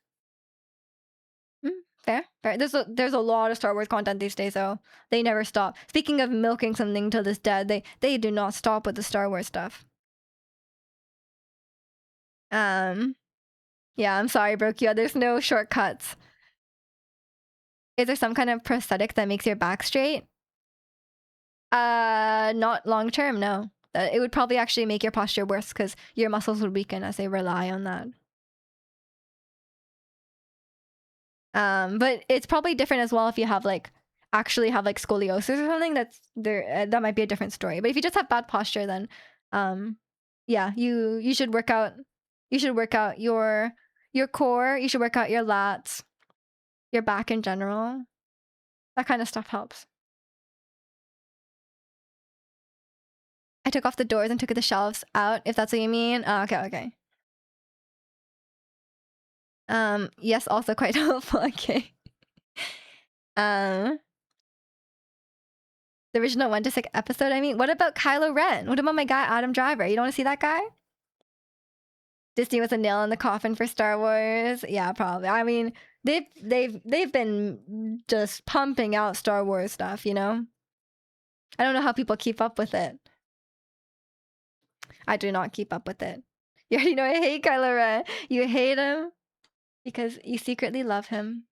Fair. There's a lot of Star Wars content these days, though. They never stop. Speaking of milking something till it's dead, they do not stop with the Star Wars stuff. Yeah, I'm sorry, Brokyo. There's no shortcuts. Is there some kind of prosthetic that makes your back straight? Not long term, no. It would probably actually make your posture worse because your muscles would weaken as they rely on that. But it's probably different as well if you have actually have scoliosis or something. That might be a different story. But if you just have bad posture, then yeah, you should work out. You should work out your core. You should work out your lats, your back in general. That kind of stuff helps. I took off the doors and took the shelves out, if that's what you mean. Okay. Yes, also quite helpful. Okay. The original 1 to 6 episode, I mean. What about Kylo Ren? What about my guy Adam Driver? You don't want to see that guy? Disney was a nail in the coffin for Star Wars. Yeah, probably. I mean, they've been just pumping out Star Wars stuff, you know? I don't know how people keep up with it. I do not keep up with it. You already know I hate Kylo Ren. You hate him because you secretly love him.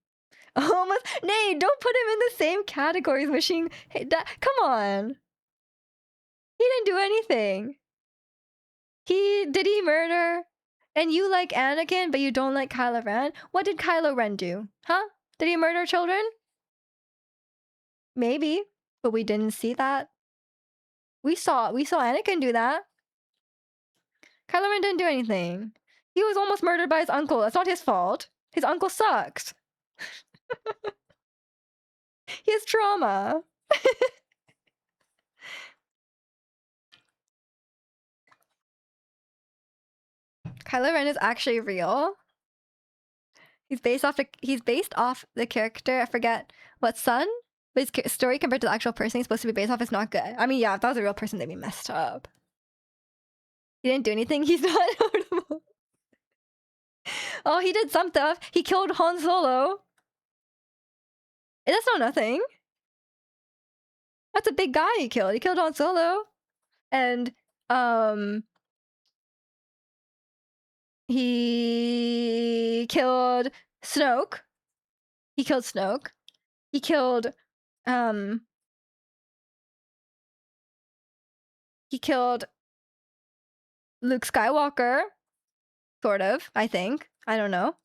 Almost. Nay, don't put him in the same category as Machine. Hey, come on. He didn't do anything. Did he murder? And you like Anakin, but you don't like Kylo Ren? What did Kylo Ren do? Huh? Did he murder children? Maybe, but we didn't see that. We saw Anakin do that. Kylo Ren didn't do anything. He was almost murdered by his uncle. That's not his fault. His uncle sucks. He has trauma. Kylo Ren is actually real. He's based off the character. I forget what son, but his story compared to the actual person he's supposed to be based off is not good. I mean, yeah, if that was a real person, they'd be messed up. He didn't do anything. He's not notable. Oh, he did some stuff. He killed Han Solo. That's not nothing. That's a big guy he killed. He killed Han Solo. And, he killed Snoke. He killed Luke Skywalker. Sort of, I think. I don't know.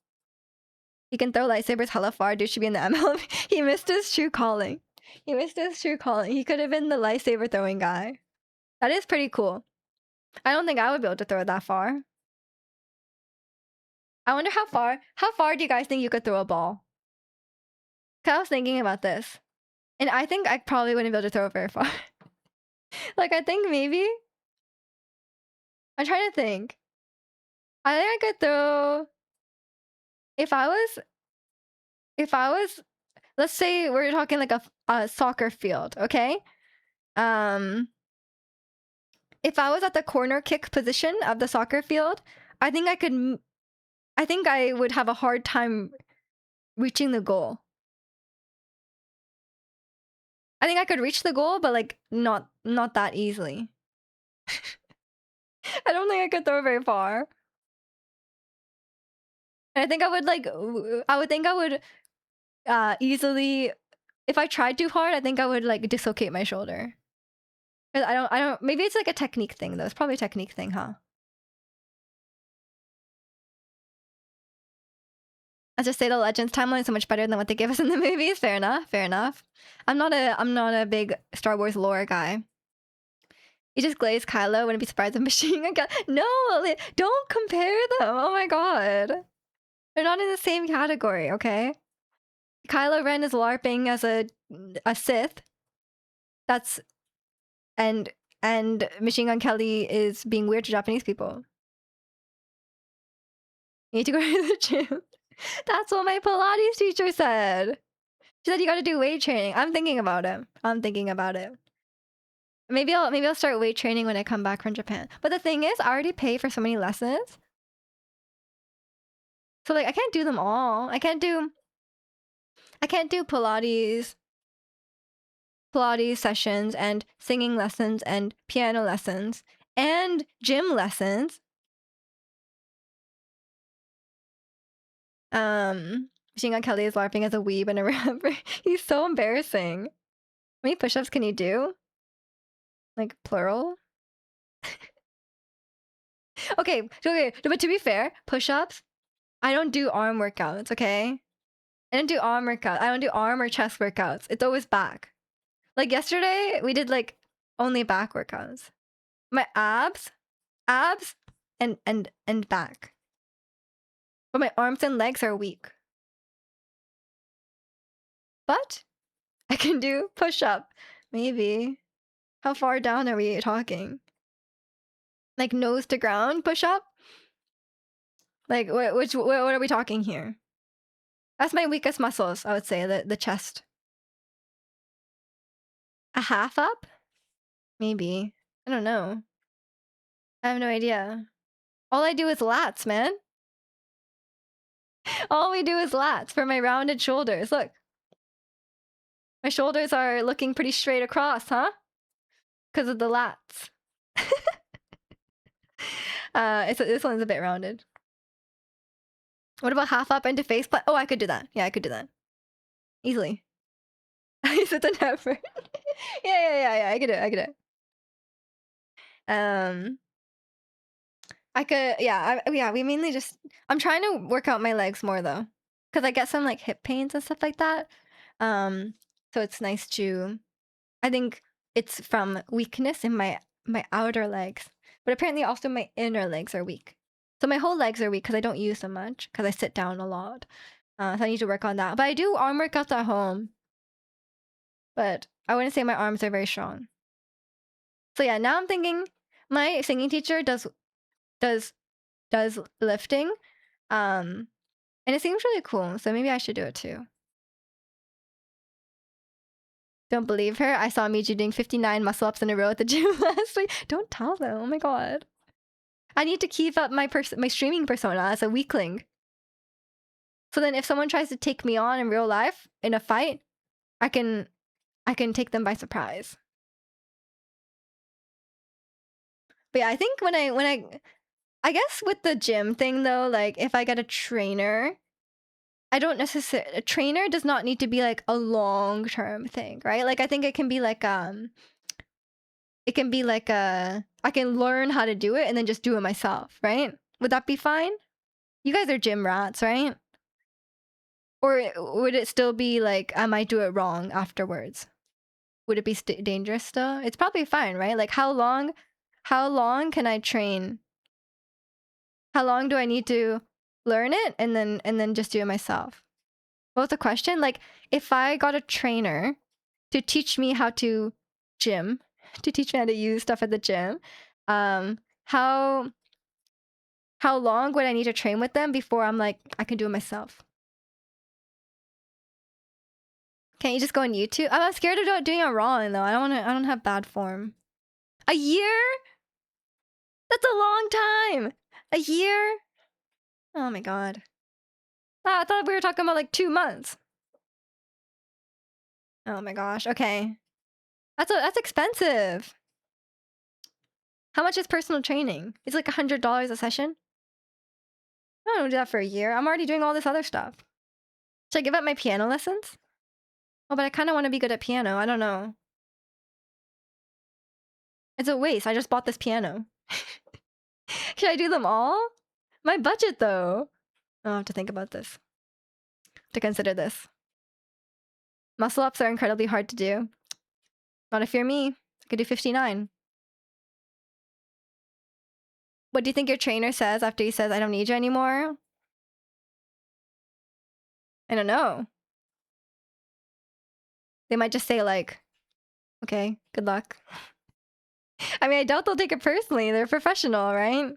He can throw lightsabers hella far. Dude should be in the MLB. He missed his true calling. He could have been the lightsaber throwing guy. That is pretty cool. I don't think I would be able to throw it that far. I wonder how far do you guys think you could throw a ball? 'Cause I was thinking about this, and I think I probably wouldn't be able to throw it very far. Like, I think maybe I'm trying to think. I think I could throw if I was let's say we're talking like a soccer field, okay? If I was at the corner kick position of the soccer field, I think I think I would have a hard time reaching the goal. I think I could reach the goal, but like not that easily. I don't think I could throw very far. And I think I would like I would easily, if I tried too hard, I think I would like dislocate my shoulder. 'Cause I don't maybe it's like a technique thing though. It's probably a technique thing, huh? I just say the Legends timeline is so much better than what they give us in the movies. Fair enough. Fair enough. I'm not a big Star Wars lore guy. You just glaze Kylo. Wouldn't be surprised if Machine Gun Kelly. No, don't compare them. Oh my god, they're not in the same category. Okay, Kylo Ren is LARPing as a Sith. That's and Machine Gun Kelly is being weird to Japanese people. You need to go to the gym. That's what my Pilates teacher said. She said you gotta do weight training. I'm thinking about it. Maybe I'll start weight training when I come back from Japan. But the thing is, I already pay for so many lessons. So like I can't do them all. I can't do Pilates sessions and singing lessons and piano lessons and gym lessons. Machine Gun Kelly is LARPing as a weeb and a rapper. He's so embarrassing. How many push-ups can you do? Like plural? Okay, but to be fair, push-ups, I don't do arm workouts, okay? I don't do arm workouts. I don't do arm or chest workouts. It's always back. Like yesterday, we did like only back workouts. My abs, and back. But my arms and legs are weak. But I can do push-up, maybe. How far down are we talking? Like nose to ground push-up? Like what are we talking here? That's my weakest muscles, I would say, the chest. A half up? Maybe. I don't know. I have no idea. All I do is lats, man. All we do is lats for my rounded shoulders. Look. My shoulders are looking pretty straight across, huh? Because of the lats. This one's a bit rounded. What about half up into face plant? Oh, I could do that. Yeah, I could do that. Easily. It's an effort. Yeah. I could do it. I could, yeah, we mainly just, I'm trying to work out my legs more though. Because I get some like hip pains and stuff like that. So it's nice to, I think it's from weakness in my outer legs. But apparently also my inner legs are weak. So my whole legs are weak because I don't use them much because I sit down a lot. So I need to work on that. But I do arm workouts at home. But I wouldn't say my arms are very strong. So yeah, now I'm thinking my singing teacher does lifting. And it seems really cool. So maybe I should do it too. Don't believe her. I saw Miju doing 59 muscle ups in a row at the gym last week. Don't tell them. Oh my god. I need to keep up my streaming persona as a weakling. So then if someone tries to take me on in real life in a fight, I can take them by surprise. But yeah, I think when I guess with the gym thing though, like if I get a trainer, I don't necessarily, a trainer does not need to be like a long-term thing, right? Like I think it can be like I can learn how to do it and then just do it myself, right? Would that be fine? You guys are gym rats, right? Or would it still be like I might do it wrong afterwards? Would it be dangerous still? It's probably fine, right? Like how long can I train? How long do I need to learn it and then just do it myself. What was the question? Like, if I got a trainer to teach me how to gym, to teach me how to use stuff at the gym, um, how long would I need to train with them before I'm like, I can do it myself? Can't you just go on YouTube? I'm scared of doing it wrong though. I don't have bad form. A year? That's a long time. A year? Oh my god. I thought we were talking about like 2 months. Oh my gosh. Okay. That's expensive. How much is personal training? It's like $100 a session. I don't do that for a year. I'm already doing all this other stuff. Should I give up my piano lessons? Oh, but I kind of want to be good at piano. I don't know. It's a waste. I just bought this piano. Should I do them all? My budget, though. I'll have to think about this. To consider this. Muscle ups are incredibly hard to do. Not if you're me. I could do 59. What do you think your trainer says after he says, I don't need you anymore? I don't know. They might just say like, okay, good luck. I mean, I doubt they'll take it personally. They're professional, right?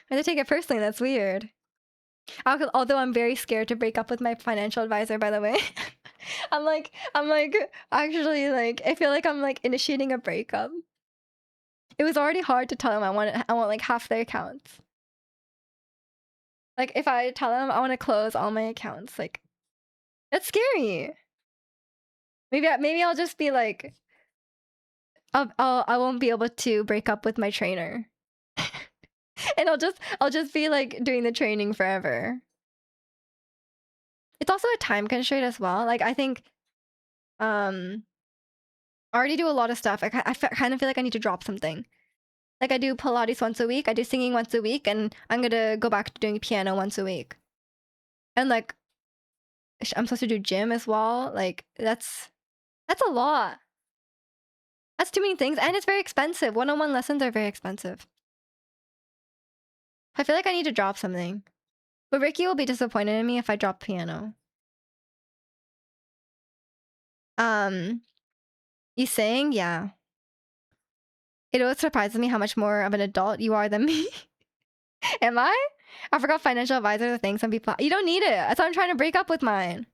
If they take it personally, that's weird. Although I'm very scared to break up with my financial advisor, by the way. I'm like, actually, like, I feel like I'm like initiating a breakup. It was already hard to tell them I want like half their accounts. Like, if I tell them I want to close all my accounts, like, that's scary. Maybe I'll just be like, I won't be able to break up with my trainer. And I'll just be like doing the training forever. It's also a time constraint as well. Like, I think I already do a lot of stuff. I kind of feel like I need to drop something. Like, I do Pilates once a week, I do singing once a week, and I'm gonna go back to doing piano once a week. And like, I'm supposed to do gym as well. Like, that's a lot. That's too many things, and it's very expensive. One-on-one lessons are very expensive. I feel like I need to drop something. But Ricky will be disappointed in me if I drop piano. You sing? Yeah. It always surprises me how much more of an adult you are than me. Am I? I forgot financial advisor the thing some people. You don't need it. That's why I'm trying to break up with mine.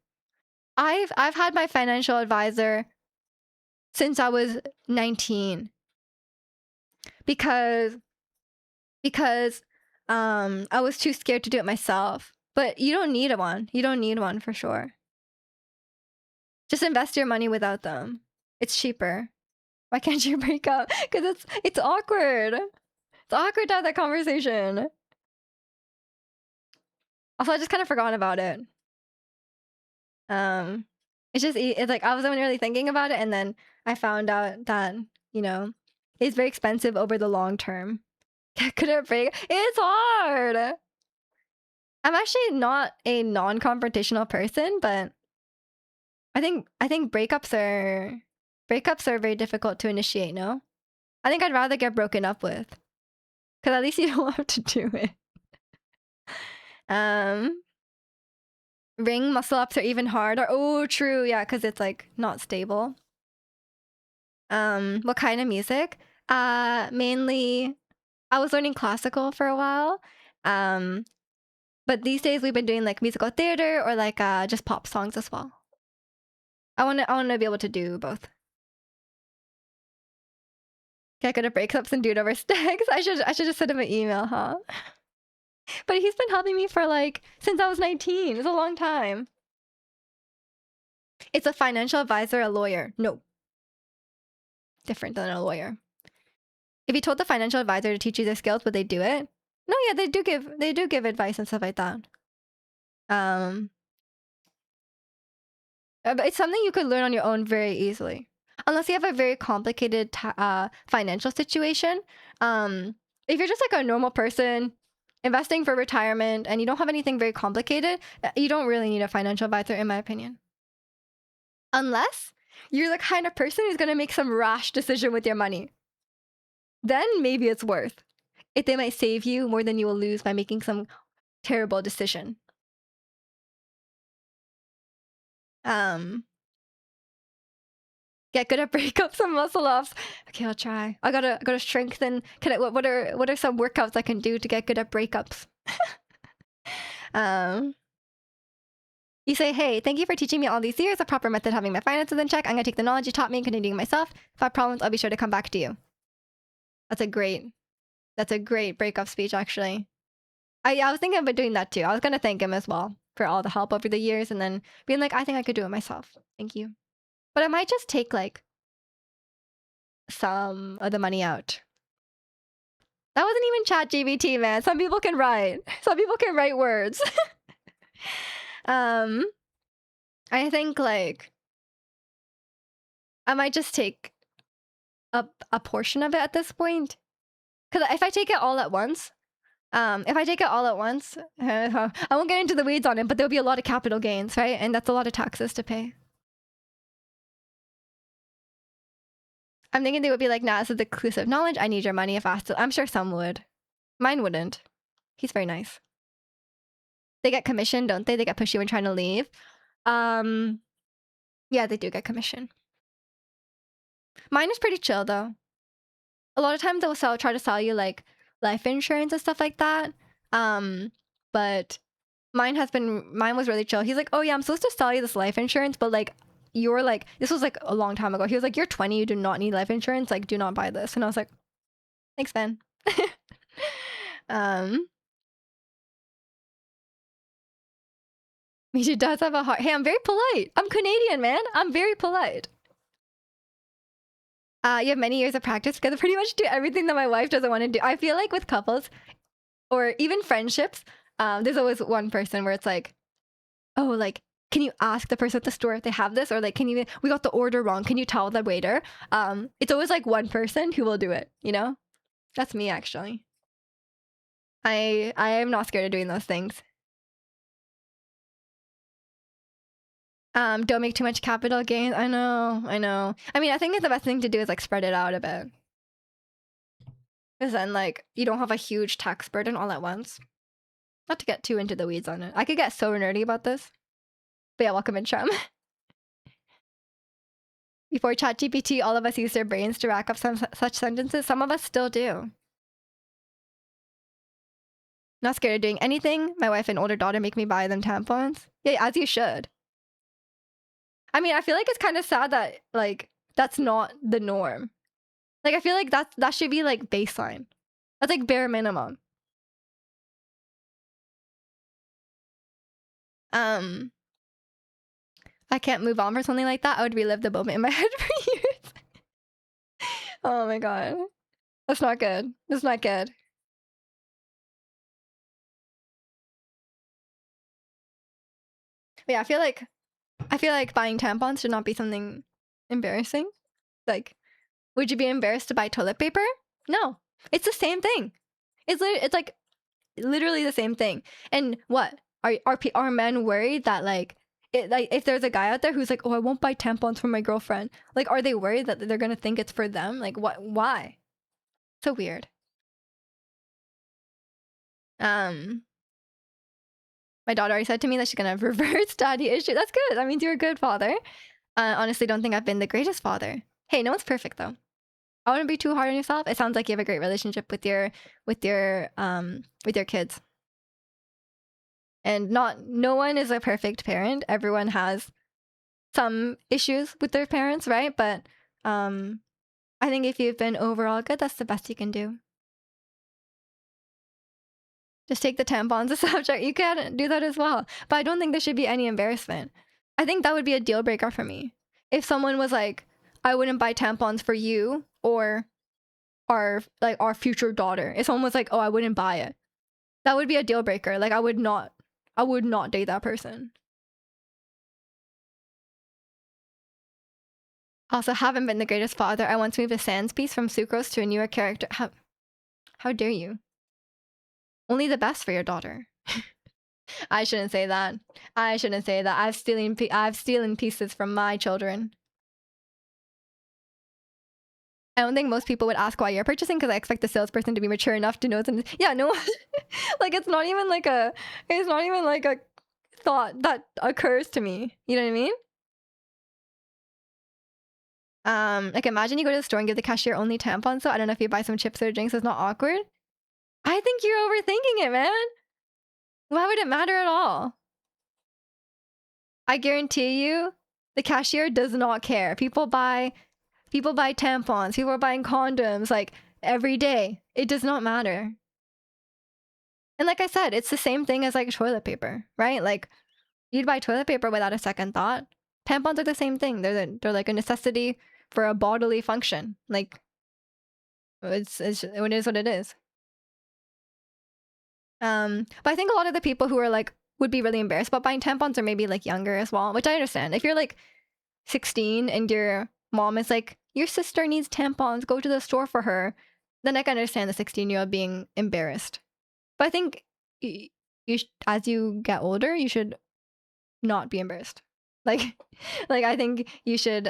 I've had my financial advisor since I was 19. Because I was too scared to do it myself. But you don't need one. You don't need one for sure. Just invest your money without them. It's cheaper. Why can't you break up? Because it's awkward. It's awkward to have that conversation. Also, I just kind of forgot about it. It's like I wasn't really thinking about it, and then I found out that, you know, it's very expensive over the long term. Could it break? It's hard. I'm actually not a non-confrontational person, but I think breakups are very difficult to initiate, no? I think I'd rather get broken up with. Because at least you don't have to do it. Ring muscle ups are even harder. Oh, true. Yeah, because it's like not stable. What kind of music? Mainly, I was learning classical for a while. But these days we've been doing like musical theater or like just pop songs as well. I wanna be able to do both. Get good at breakups and do it over stacks. I should just send him an email, huh? But he's been helping me for like since I was 19. It's a long time. It's a financial advisor, a lawyer. No. Different than a lawyer. If you told the financial advisor to teach you their skills, would they do it? No, yeah, they do give advice and stuff like that. But it's something you could learn on your own very easily. Unless you have a very complicated financial situation. If you're just like a normal person investing for retirement and you don't have anything very complicated, you don't really need a financial advisor, in my opinion. Unless you're the kind of person who's gonna make some rash decision with your money. Then maybe it's worth. If they might save you more than you will lose by making some terrible decision. Get good at breakups and muscle ups. Okay, I'll try. I gotta strengthen. What are some workouts I can do to get good at breakups? You say, hey, thank you for teaching me all these years. A proper method having my finances in check. I'm gonna take the knowledge you taught me and continue myself. If I have problems, I'll be sure to come back to you. That's a great breakup speech, actually. I was thinking about doing that too. I was gonna thank him as well for all the help over the years, and then being like, I think I could do it myself. Thank you. But I might just take like some of the money out. That wasn't even ChatGPT, man. Some people can write. Some people can write words. I think like I might just take a portion of it at this point. Because if I take it all at once, I won't get into the weeds on it, but there'll be a lot of capital gains, right? And that's a lot of taxes to pay. I'm thinking they would be like, nah, this is exclusive knowledge. I need your money if asked. I'm sure some would. Mine wouldn't. He's very nice. They get commission, don't they? They get pushy when trying to leave. Yeah, they do get commission. Mine is pretty chill though. A lot of times they'll try to sell you like life insurance and stuff like that. But mine was really chill. He's like, oh yeah, I'm supposed to sell you this life insurance, but like you're like, this was like a long time ago. He was like, you're 20, you do not need life insurance. Like, do not buy this. And I was like, thanks, man. She does have a heart. Hey, I'm very polite. I'm Canadian, man. I'm very polite. You have many years of practice because I pretty much do everything that my wife doesn't want to do. I feel like with couples or even friendships, there's always one person where it's like, oh, like, can you ask the person at the store if they have this? Or like, we got the order wrong. Can you tell the waiter? It's always like one person who will do it, you know? That's me, actually. I am not scared of doing those things. Don't make too much capital gains. I know. I mean, I think the best thing to do is like spread it out a bit. Because then like you don't have a huge tax burden all at once. Not to get too into the weeds on it. I could get so nerdy about this. But yeah, welcome in, Trump. Before ChatGPT, all of us used their brains to rack up some such sentences. Some of us still do. Not scared of doing anything. My wife and older daughter make me buy them tampons. Yeah, as you should. I mean, I feel like it's kind of sad that like that's not the norm. Like I feel like that should be like baseline. That's like bare minimum. I can't move on for something like that. I would relive the moment in my head for years. Oh my god. That's not good. That's not good. But yeah, I feel like buying tampons should not be something embarrassing. Like, would you be embarrassed to buy toilet paper? No. It's the same thing. It's like literally the same thing. And what? Are men worried that like if there's a guy out there who's like, oh, I won't buy tampons for my girlfriend, like are they worried that they're gonna think it's for them? Like what? Why? So weird. My daughter already said to me that she's gonna reverse daddy issue. That's good. That means you're a good father. Honestly, don't think I've been the greatest father. Hey, no one's perfect though. I wouldn't be too hard on yourself. It sounds like you have a great relationship with your kids. And no one is a perfect parent. Everyone has some issues with their parents, right? But I think if you've been overall good, that's the best you can do. Just take the tampons as subject. You can do that as well. But I don't think there should be any embarrassment. I think that would be a deal breaker for me. If someone was like, I wouldn't buy tampons for you or our future daughter. If someone was like, oh, I wouldn't buy it. That would be a deal breaker. Like I would not date that person. Also, haven't been the greatest father. I once moved a sans piece from Sucrose to a newer character. How dare you? Only the best for your daughter. I shouldn't say that. I've stealing pieces from my children. I don't think most people would ask why you're purchasing because I expect the salesperson to be mature enough to know it's yeah, no, like it's not even like a thought that occurs to me. You know what I mean? Like imagine you go to the store and give the cashier only tampons. So I don't know if you buy some chips or drinks, it's not awkward. I think you're overthinking it, man. Why would it matter at all? I guarantee you, the cashier does not care. People buy tampons. People are buying condoms like every day. It does not matter. And like I said, it's the same thing as like toilet paper, right? Like you'd buy toilet paper without a second thought. Tampons are the same thing. They're like a necessity for a bodily function. Like it is what it is. But I think a lot of the people who are like would be really embarrassed about buying tampons are maybe like younger as well, which I understand. If you're like 16 and your mom is like, your sister needs tampons, go to the store for her, then I can understand the 16-year-old being embarrassed. But I think as you get older, you should not be embarrassed. Like, like I think you should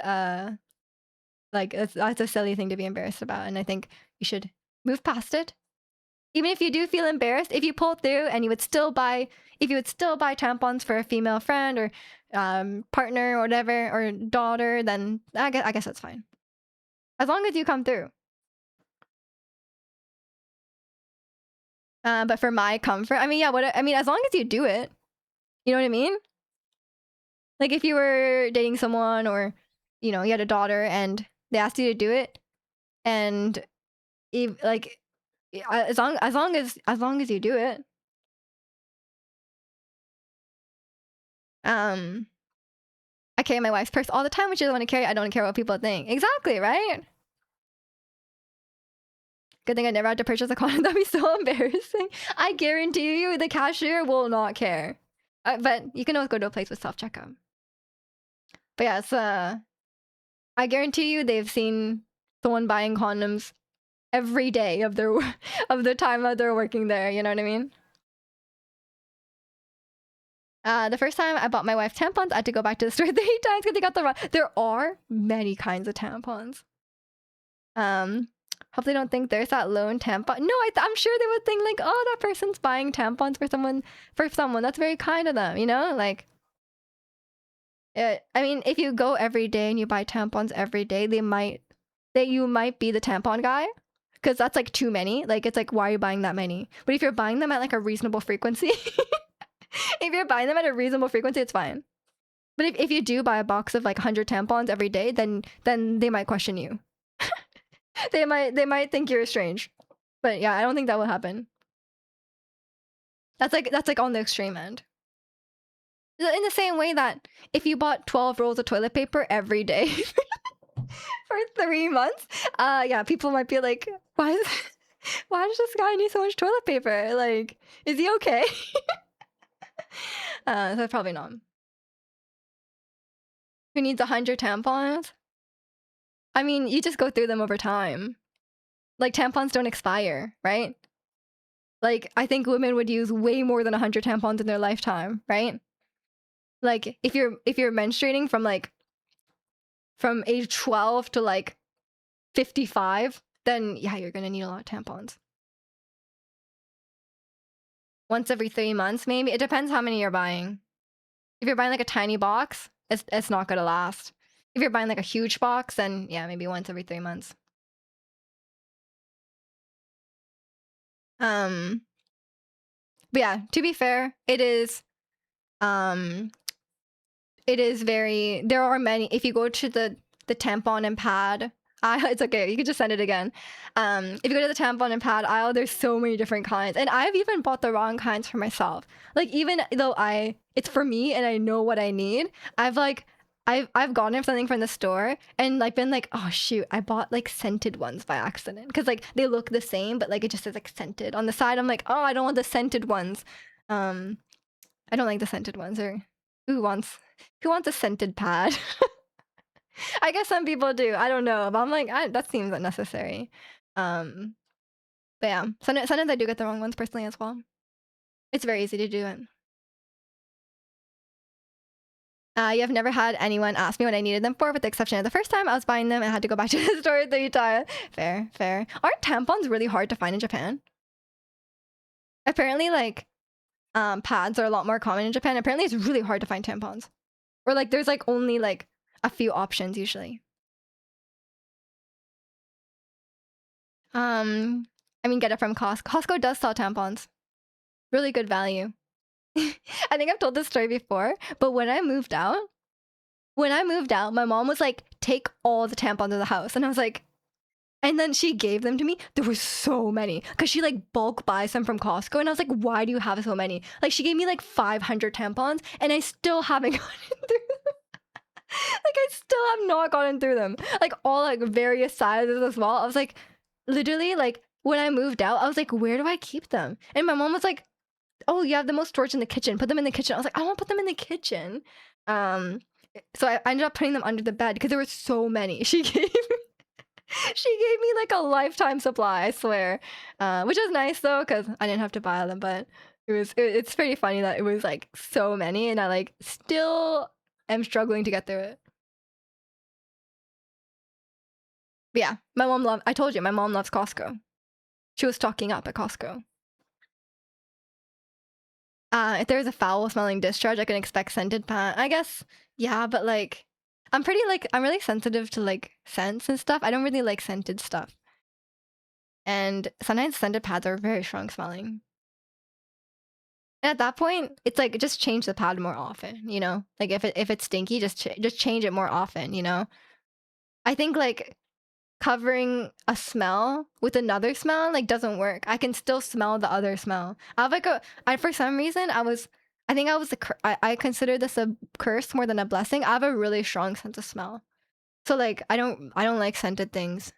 like that's a silly thing to be embarrassed about, and I think you should move past it. Even if you do feel embarrassed, if you pull through and you would still buy tampons for a female friend or partner or whatever or daughter, then I guess that's fine. As long as you come through. But for my comfort, I mean, yeah, as long as you do it, you know what I mean? Like if you were dating someone or, you know, you had a daughter and they asked you to do it, and like as long as you do it, I carry my wife's purse all the time when she doesn't want to carry. I don't care what people think. Exactly, right? Good thing I never had to purchase a condom. That'd be so embarrassing. I guarantee you, the cashier will not care. But you can always go to a place with self-checkout. But yeah, it's I guarantee you, they've seen someone buying condoms every day of their of the time that they're working there. You know what I mean? The first time I bought my wife tampons, I had to go back to the store 3 times because they got the wrong. There are many kinds of tampons. Hope they don't think there's that lone tampon. No, I'm sure they would think like, oh, that person's buying tampons for someone. That's very kind of them, you know? Like, I mean, if you go every day and you buy tampons every day, you might be the tampon guy, because that's like too many. Like, it's like, why are you buying that many? But if you're buying them at like a reasonable frequency, it's fine. But if you do buy a box of like 100 tampons every day, then they might question you. they might think you're strange. But yeah, I don't think that will happen. That's like on the extreme end. In the same way that if you bought 12 rolls of toilet paper every day for 3 months, yeah, people might be like, why does this guy need so much toilet paper? Like, is he okay? So probably not. Who needs 100 tampons? I mean, you just go through them over time. Like, tampons don't expire, right? Like, I think women would use way more than 100 tampons in their lifetime, right? Like, if you're menstruating from age 12 to like 55, then yeah, you're gonna need a lot of tampons. Once every 3 months, maybe. It depends how many you're buying. If you're buying like a tiny box, it's not gonna last. If you're buying like a huge box, then yeah, maybe once every 3 months. But yeah, to be fair, it is very, there are many. If you go to the tampon and pad aisle, it's okay, you can just send it again. If you go to the tampon and pad aisle, there's so many different kinds, and I've even bought the wrong kinds for myself. Like, even though it's for me and I know what I need, I've gotten something from the store and like been like, oh shoot, I bought like scented ones by accident, because like they look the same but like it just says like scented on the side. I'm like, oh, I don't want the scented ones. I don't like the scented ones. Or who wants a scented pad? I guess some people do. I don't know, but I'm like, that seems unnecessary. But yeah, sometimes I do get the wrong ones personally as well. It's very easy to do it. You have never had anyone ask me what I needed them for, with the exception of the first time I was buying them and I had to go back to the store 3 times. Fair, fair. Aren't tampons really hard to find in Japan? Apparently, like, pads are a lot more common in Japan. Apparently, it's really hard to find tampons. Or, like, there's, like, only, like, a few options usually. I mean, get it from Costco. Costco does sell tampons. Really good value. I think I've told this story before, but when I moved out, my mom was like, take all the tampons of the house. And I was like, and then she gave them to me. There were so many because she like bulk buys them from Costco. And I was like, why do you have so many? Like she gave me like 500 tampons and I still haven't gotten through them. Like I still have not gotten through them. Like all like various sizes as well. I was like, literally like when I moved out, I was like, where do I keep them? And my mom was like, oh, you have the most storage in the kitchen. Put them in the kitchen. I was like, I want to put them in the kitchen. So I ended up putting them under the bed because there were so many. She gave me like a lifetime supply, I swear. Which was nice though, because I didn't have to buy them. But it's pretty funny that it was like so many, and I like still am struggling to get through it. But yeah, I told you, my mom loves Costco. She was stocking up at Costco. If there's a foul smelling discharge, I can expect scented pant. I guess, yeah, but like, I'm really sensitive to like scents and stuff. I don't really like scented stuff. And sometimes scented pads are very strong smelling. And at that point, it's like, just change the pad more often, you know? Like if it's stinky, just change it more often, you know? I think like covering a smell with another smell like doesn't work. I can still smell the other smell. I have like for some reason I consider this a curse more than a blessing. I have a really strong sense of smell. So like I don't like scented things.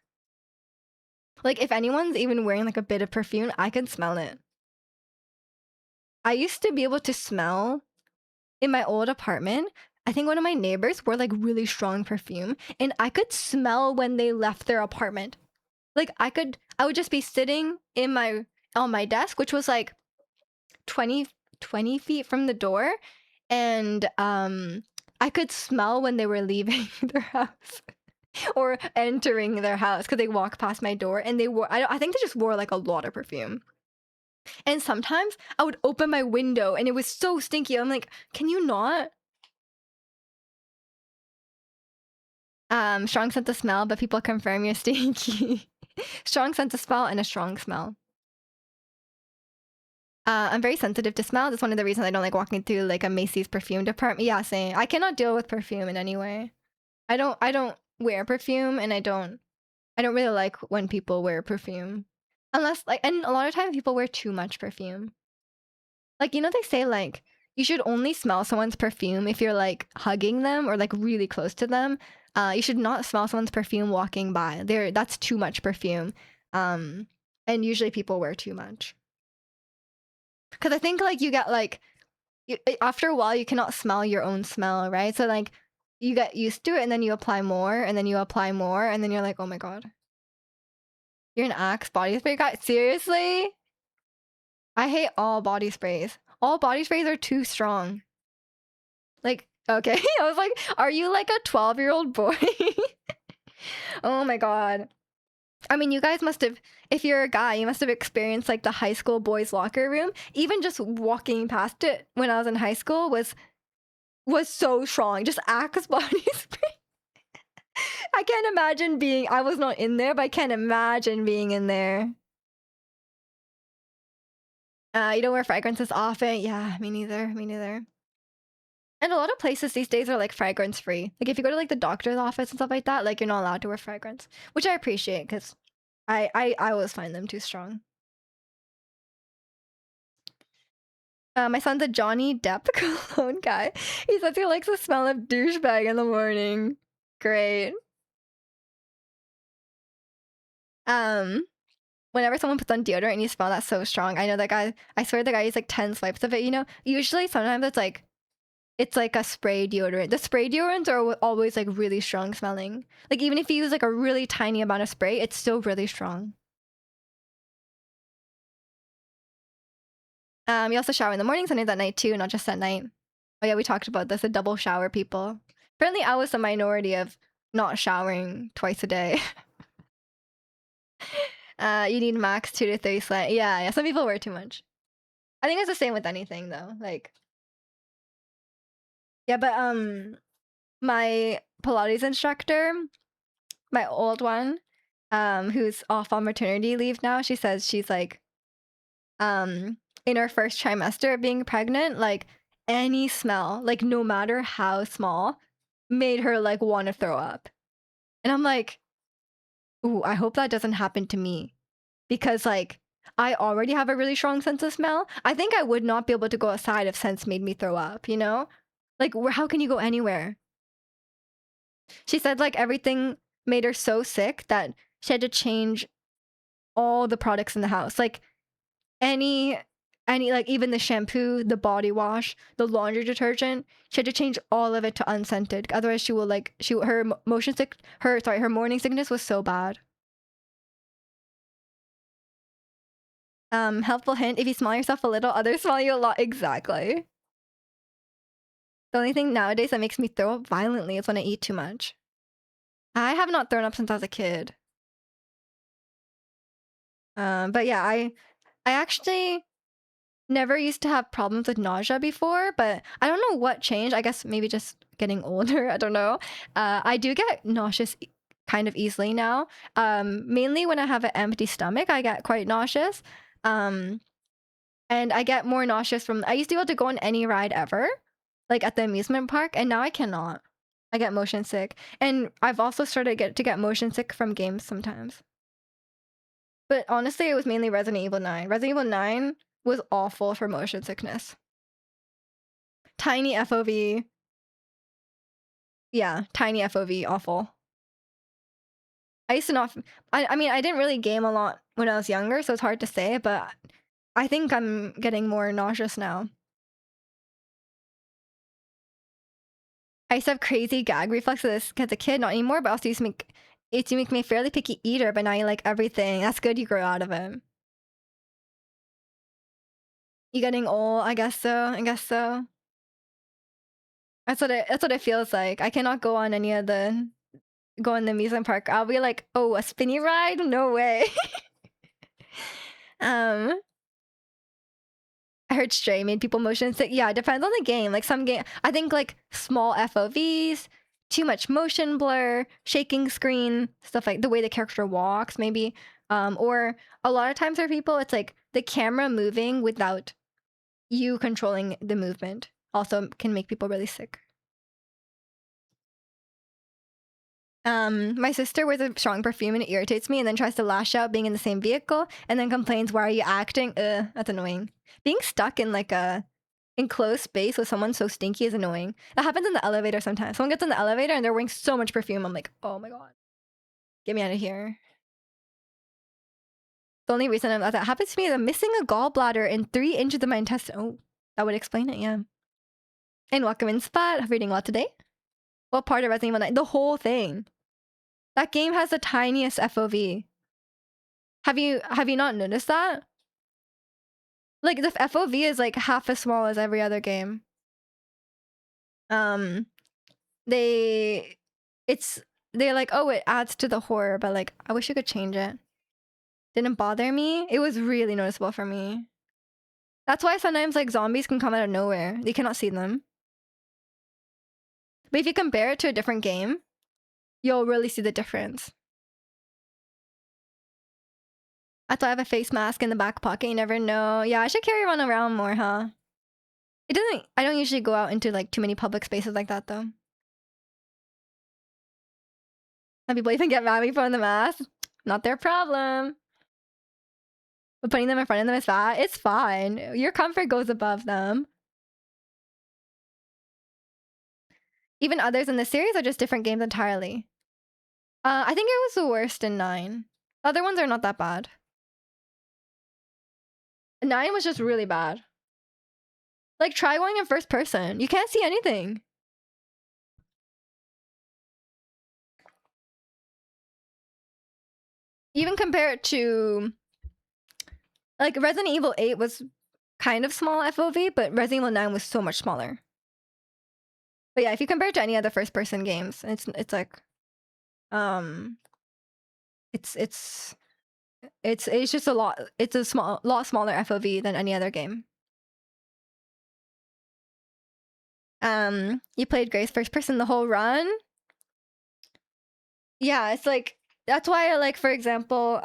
Like if anyone's even wearing like a bit of perfume, I can smell it. I used to be able to smell in my old apartment. I think one of my neighbors wore like really strong perfume and I could smell when they left their apartment. Like I would just be sitting on my desk, which was like 20 feet from the door, and I could smell when they were leaving their house or entering their house because they walked past my door and I think they just wore like a lot of perfume. And sometimes I would open my window and it was so stinky. I'm like, can you not? Strong sense of smell, but people confirm you're stinky. Strong sense of smell and a strong smell. I'm very sensitive to smell. That's one of the reasons I don't like walking through like a Macy's perfume department. Yeah, same. I cannot deal with perfume in any way. I don't wear perfume, and I don't really like when people wear perfume. Unless like, and a lot of times people wear too much perfume. Like, you know, they say like you should only smell someone's perfume if you're like hugging them or like really close to them. You should not smell someone's perfume walking by. That's too much perfume. And usually people wear too much. Because I think like you get like after a while you cannot smell your own smell, right? So like you get used to it and then you apply more and then you apply more and then you're like, oh my god, you're an Axe body spray guy? Seriously? I hate all body sprays. All body sprays are too strong. Like, okay. I was like, are you like a 12-year-old boy? Oh my god. I mean, you guys must have, if you're a guy, you must have experienced like the high school boys' locker room. Even just walking past it when I was in high school was so strong. Just Axe body spray. I can't imagine I was not in there, but I can't imagine being in there. You don't wear fragrances often? Yeah, me neither. Me neither. And a lot of places these days are like fragrance free. Like if you go to like the doctor's office and stuff like that, like you're not allowed to wear fragrance, which I appreciate because I always find them too strong. My son's a Johnny Depp cologne guy. He says he likes the smell of douchebag in the morning. Great. Whenever someone puts on deodorant and you smell that so strong, I know that guy. I swear the guy used like 10 swipes of it. You know, usually sometimes it's like a spray deodorant. The spray deodorants are always like really strong smelling. Like even if you use like a really tiny amount of spray, it's still really strong. You also shower in the morning, sometimes at night too, not just at night. Oh yeah, we talked about this. The double shower people. Apparently, I was the minority of not showering twice a day. You need max 2 to 3 sweat. Yeah, yeah. Some people wear too much. I think it's the same with anything though. Like, yeah, but my Pilates instructor, my old one, who's off on maternity leave now, she says she's like, in her first trimester of being pregnant, like any smell, like no matter how small, made her like want to throw up. And I'm like, ooh, I hope that doesn't happen to me because like I already have a really strong sense of smell. I think I would not be able to go outside if scents made me throw up, you know? Like, how can you go anywhere? She said like everything made her so sick that she had to change all the products in the house. Like any like even the shampoo, the body wash, the laundry detergent, she had to change all of it to unscented. Otherwise she will like her motion sick her morning sickness was so bad. Helpful hint, if you smell yourself a little, others smell you a lot. Exactly. The only thing nowadays that makes me throw up violently is when I eat too much. I have not thrown up since I was a kid. But yeah, I actually never used to have problems with nausea before, but I don't know what changed. I guess maybe just getting older. I don't know. I do get nauseous kind of easily now. Mainly when I have an empty stomach, I get quite nauseous. Um, and I get more nauseous from. I used to be able to go on any ride ever, like at the amusement park, and now I cannot. I get motion sick, and I've also started to get motion sick from games sometimes. But honestly, it was mainly Resident Evil 9. Resident Evil 9 was awful for motion sickness. Tiny FOV. Yeah, tiny FOV, awful. I used to not. I mean, I didn't really game a lot when I was younger, so it's hard to say, but I think I'm getting more nauseous now. I used to have crazy gag reflexes as a kid, not anymore, but also used to make me a fairly picky eater, but now you like everything. That's good, you grow out of it. You getting old? I guess so. I guess so. That's what it feels like. I cannot go on any of the go in the amusement park. I'll be like, oh, a spinny ride? No way. um I heard Stray made people motion sick. Yeah, it depends on the game. Like some game, I think like small FOVs, too much motion blur, shaking screen, stuff like the way the character walks, maybe. Or a lot of times for people, it's like the camera moving without you controlling the movement. Also can make people really sick. My sister wears a strong perfume and it irritates me and then tries to lash out being in the same vehicle and then complains, why are you acting? That's annoying. Being stuck in like a enclosed space with someone so stinky is annoying. That happens in the elevator sometimes. Someone gets in the elevator and they're wearing so much perfume. I'm like, oh my god. Get me out of here. The only reason that happens to me is I'm missing a gallbladder in 3 inches of my intestine. Oh, that would explain it, yeah. And welcome in Spot. Have you reading a lot today? What part of Resident Evil 9? The whole thing. That game has the tiniest FOV. Have you not noticed that? Like the FOV is like half as small as every other game. They they're like, oh, it adds to the horror, but like I wish you could change it. Didn't bother me. It was really noticeable for me. That's why sometimes like zombies can come out of nowhere. You cannot see them. But if you compare it to a different game, you'll really see the difference. That's why I have a face mask in the back pocket. You never know. Yeah, I should carry one around more, huh? I don't usually go out into like too many public spaces like that though. Some people even get mad when you put on the mask. Not their problem. But putting them in front of them is fine. It's fine. Your comfort goes above them. Even others in the series are just different games entirely. I think it was the worst in 9. Other ones are not that bad. 9 was just really bad. Like, try going in first person. You can't see anything. Even compare it to... Like, Resident Evil 8 was kind of small FOV, but Resident Evil 9 was so much smaller. But yeah, if you compare it to any other first person games, it's like um it's it's just a lot, it's a lot smaller FOV than any other game. You played Grace first person the whole run? Yeah, it's like that's why I like, for example,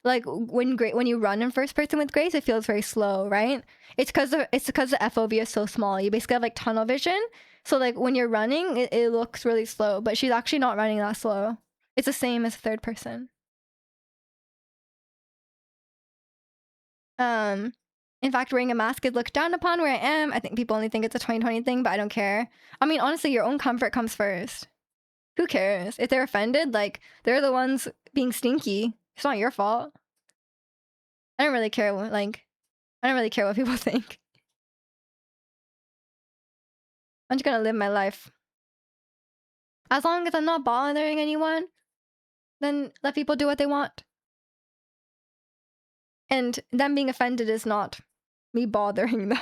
like when you run in first person with Grace, it feels very slow, right? It's because the FOV is so small. You basically have like tunnel vision, so like when you're running, it looks really slow. But she's actually not running that slow. It's the same as third person. In fact, wearing a mask is looked down upon where I am. I think people only think it's a 2020 thing, but I don't care. I mean, honestly, your own comfort comes first. Who cares? If they're offended, like, they're the ones being stinky. It's not your fault. I don't really care what, like, I don't really care what people think. I'm just gonna live my life. As long as I'm not bothering anyone, then let people do what they want. And them being offended is not me bothering them.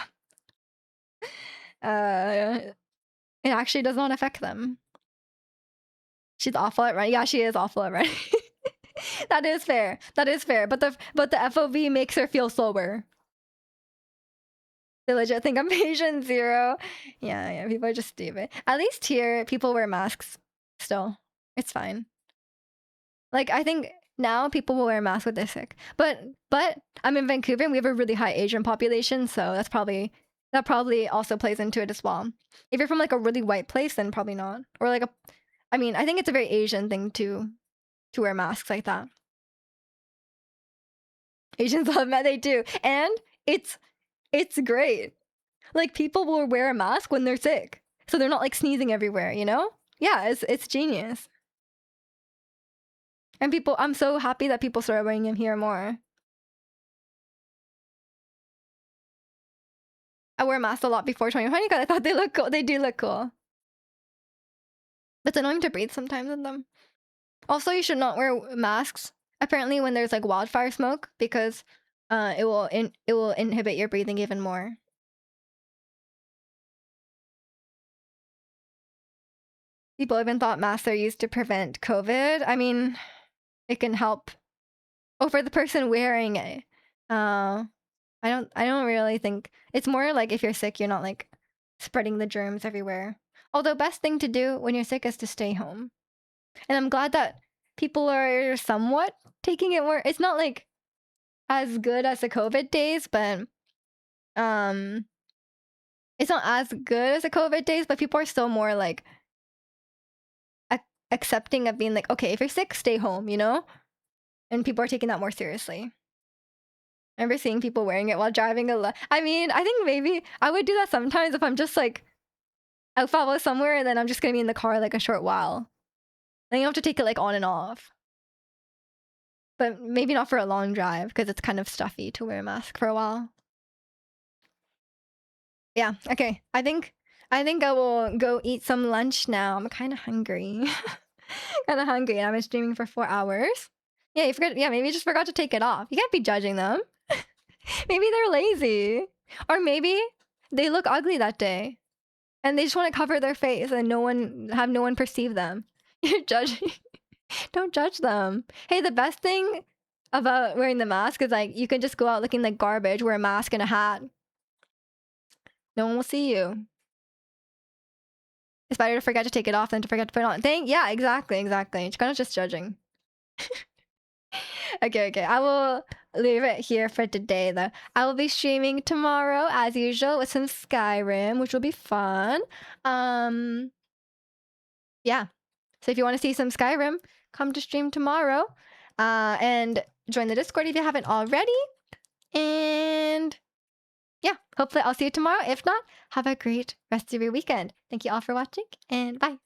It actually does not affect them. She's awful at running. Yeah, she is awful at running. That is fair. That is fair. But the FOV makes her feel slower. They legit think I'm patient zero. Yeah, people are just stupid. At least here, people wear masks still. It's fine. Like, I think now people will wear masks when they're sick. But I'm in Vancouver and we have a really high Asian population, so that probably also plays into it as well. If you're from like a really white place, then probably not. Or like I mean, I think it's a very Asian thing to wear masks like that. Asians love that, they do. And it's great. Like, people will wear a mask when they're sick, so they're not like sneezing everywhere, you know? Yeah, it's genius. And I'm so happy that people started wearing them here more. I wear masks a lot before 2020 because I thought they look cool. They do look cool. But it's annoying to breathe sometimes in them. Also, you should not wear masks apparently when there's like wildfire smoke, because it will inhibit your breathing even more. People even thought masks are used to prevent COVID. I mean, it can help. Oh, for the person wearing it. I don't really think it's more like if you're sick, you're not like spreading the germs everywhere. Although best thing to do when you're sick is to stay home. And I'm glad that people are somewhat taking it more. It's not like as good as the COVID days, but it's not as good as the COVID days, but people are still more like accepting of being like, okay, if you're sick, stay home, you know? And people are taking that more seriously. I remember seeing people wearing it while driving a lot. I mean, I think maybe I would do that sometimes if I'm just like out follow somewhere and then I'm just gonna be in the car like a short while. Then you have to take it like on and off. But maybe not for a long drive because it's kind of stuffy to wear a mask for a while. Yeah, okay. I think I will go eat some lunch now. I'm kind of hungry. Kind of hungry, and I've been streaming for 4 hours. Yeah, you forgot. Yeah, maybe you just forgot to take it off. You can't be judging them. Maybe they're lazy, or maybe they look ugly that day, and they just want to cover their face and no one perceive them. You're judging. Don't judge them. Hey, the best thing about wearing the mask is like you can just go out looking like garbage, wear a mask and a hat. No one will see you. It's better to forget to take it off than to forget to put it on. Yeah, exactly. It's kind of just judging. Okay. I will leave it here for today, though. I will be streaming tomorrow, as usual, with some Skyrim, which will be fun. Yeah. So if you want to see some Skyrim, come to stream tomorrow. And join the Discord if you haven't already. And yeah, hopefully I'll see you tomorrow. If not, have a great rest of your weekend. Thank you all for watching, and bye.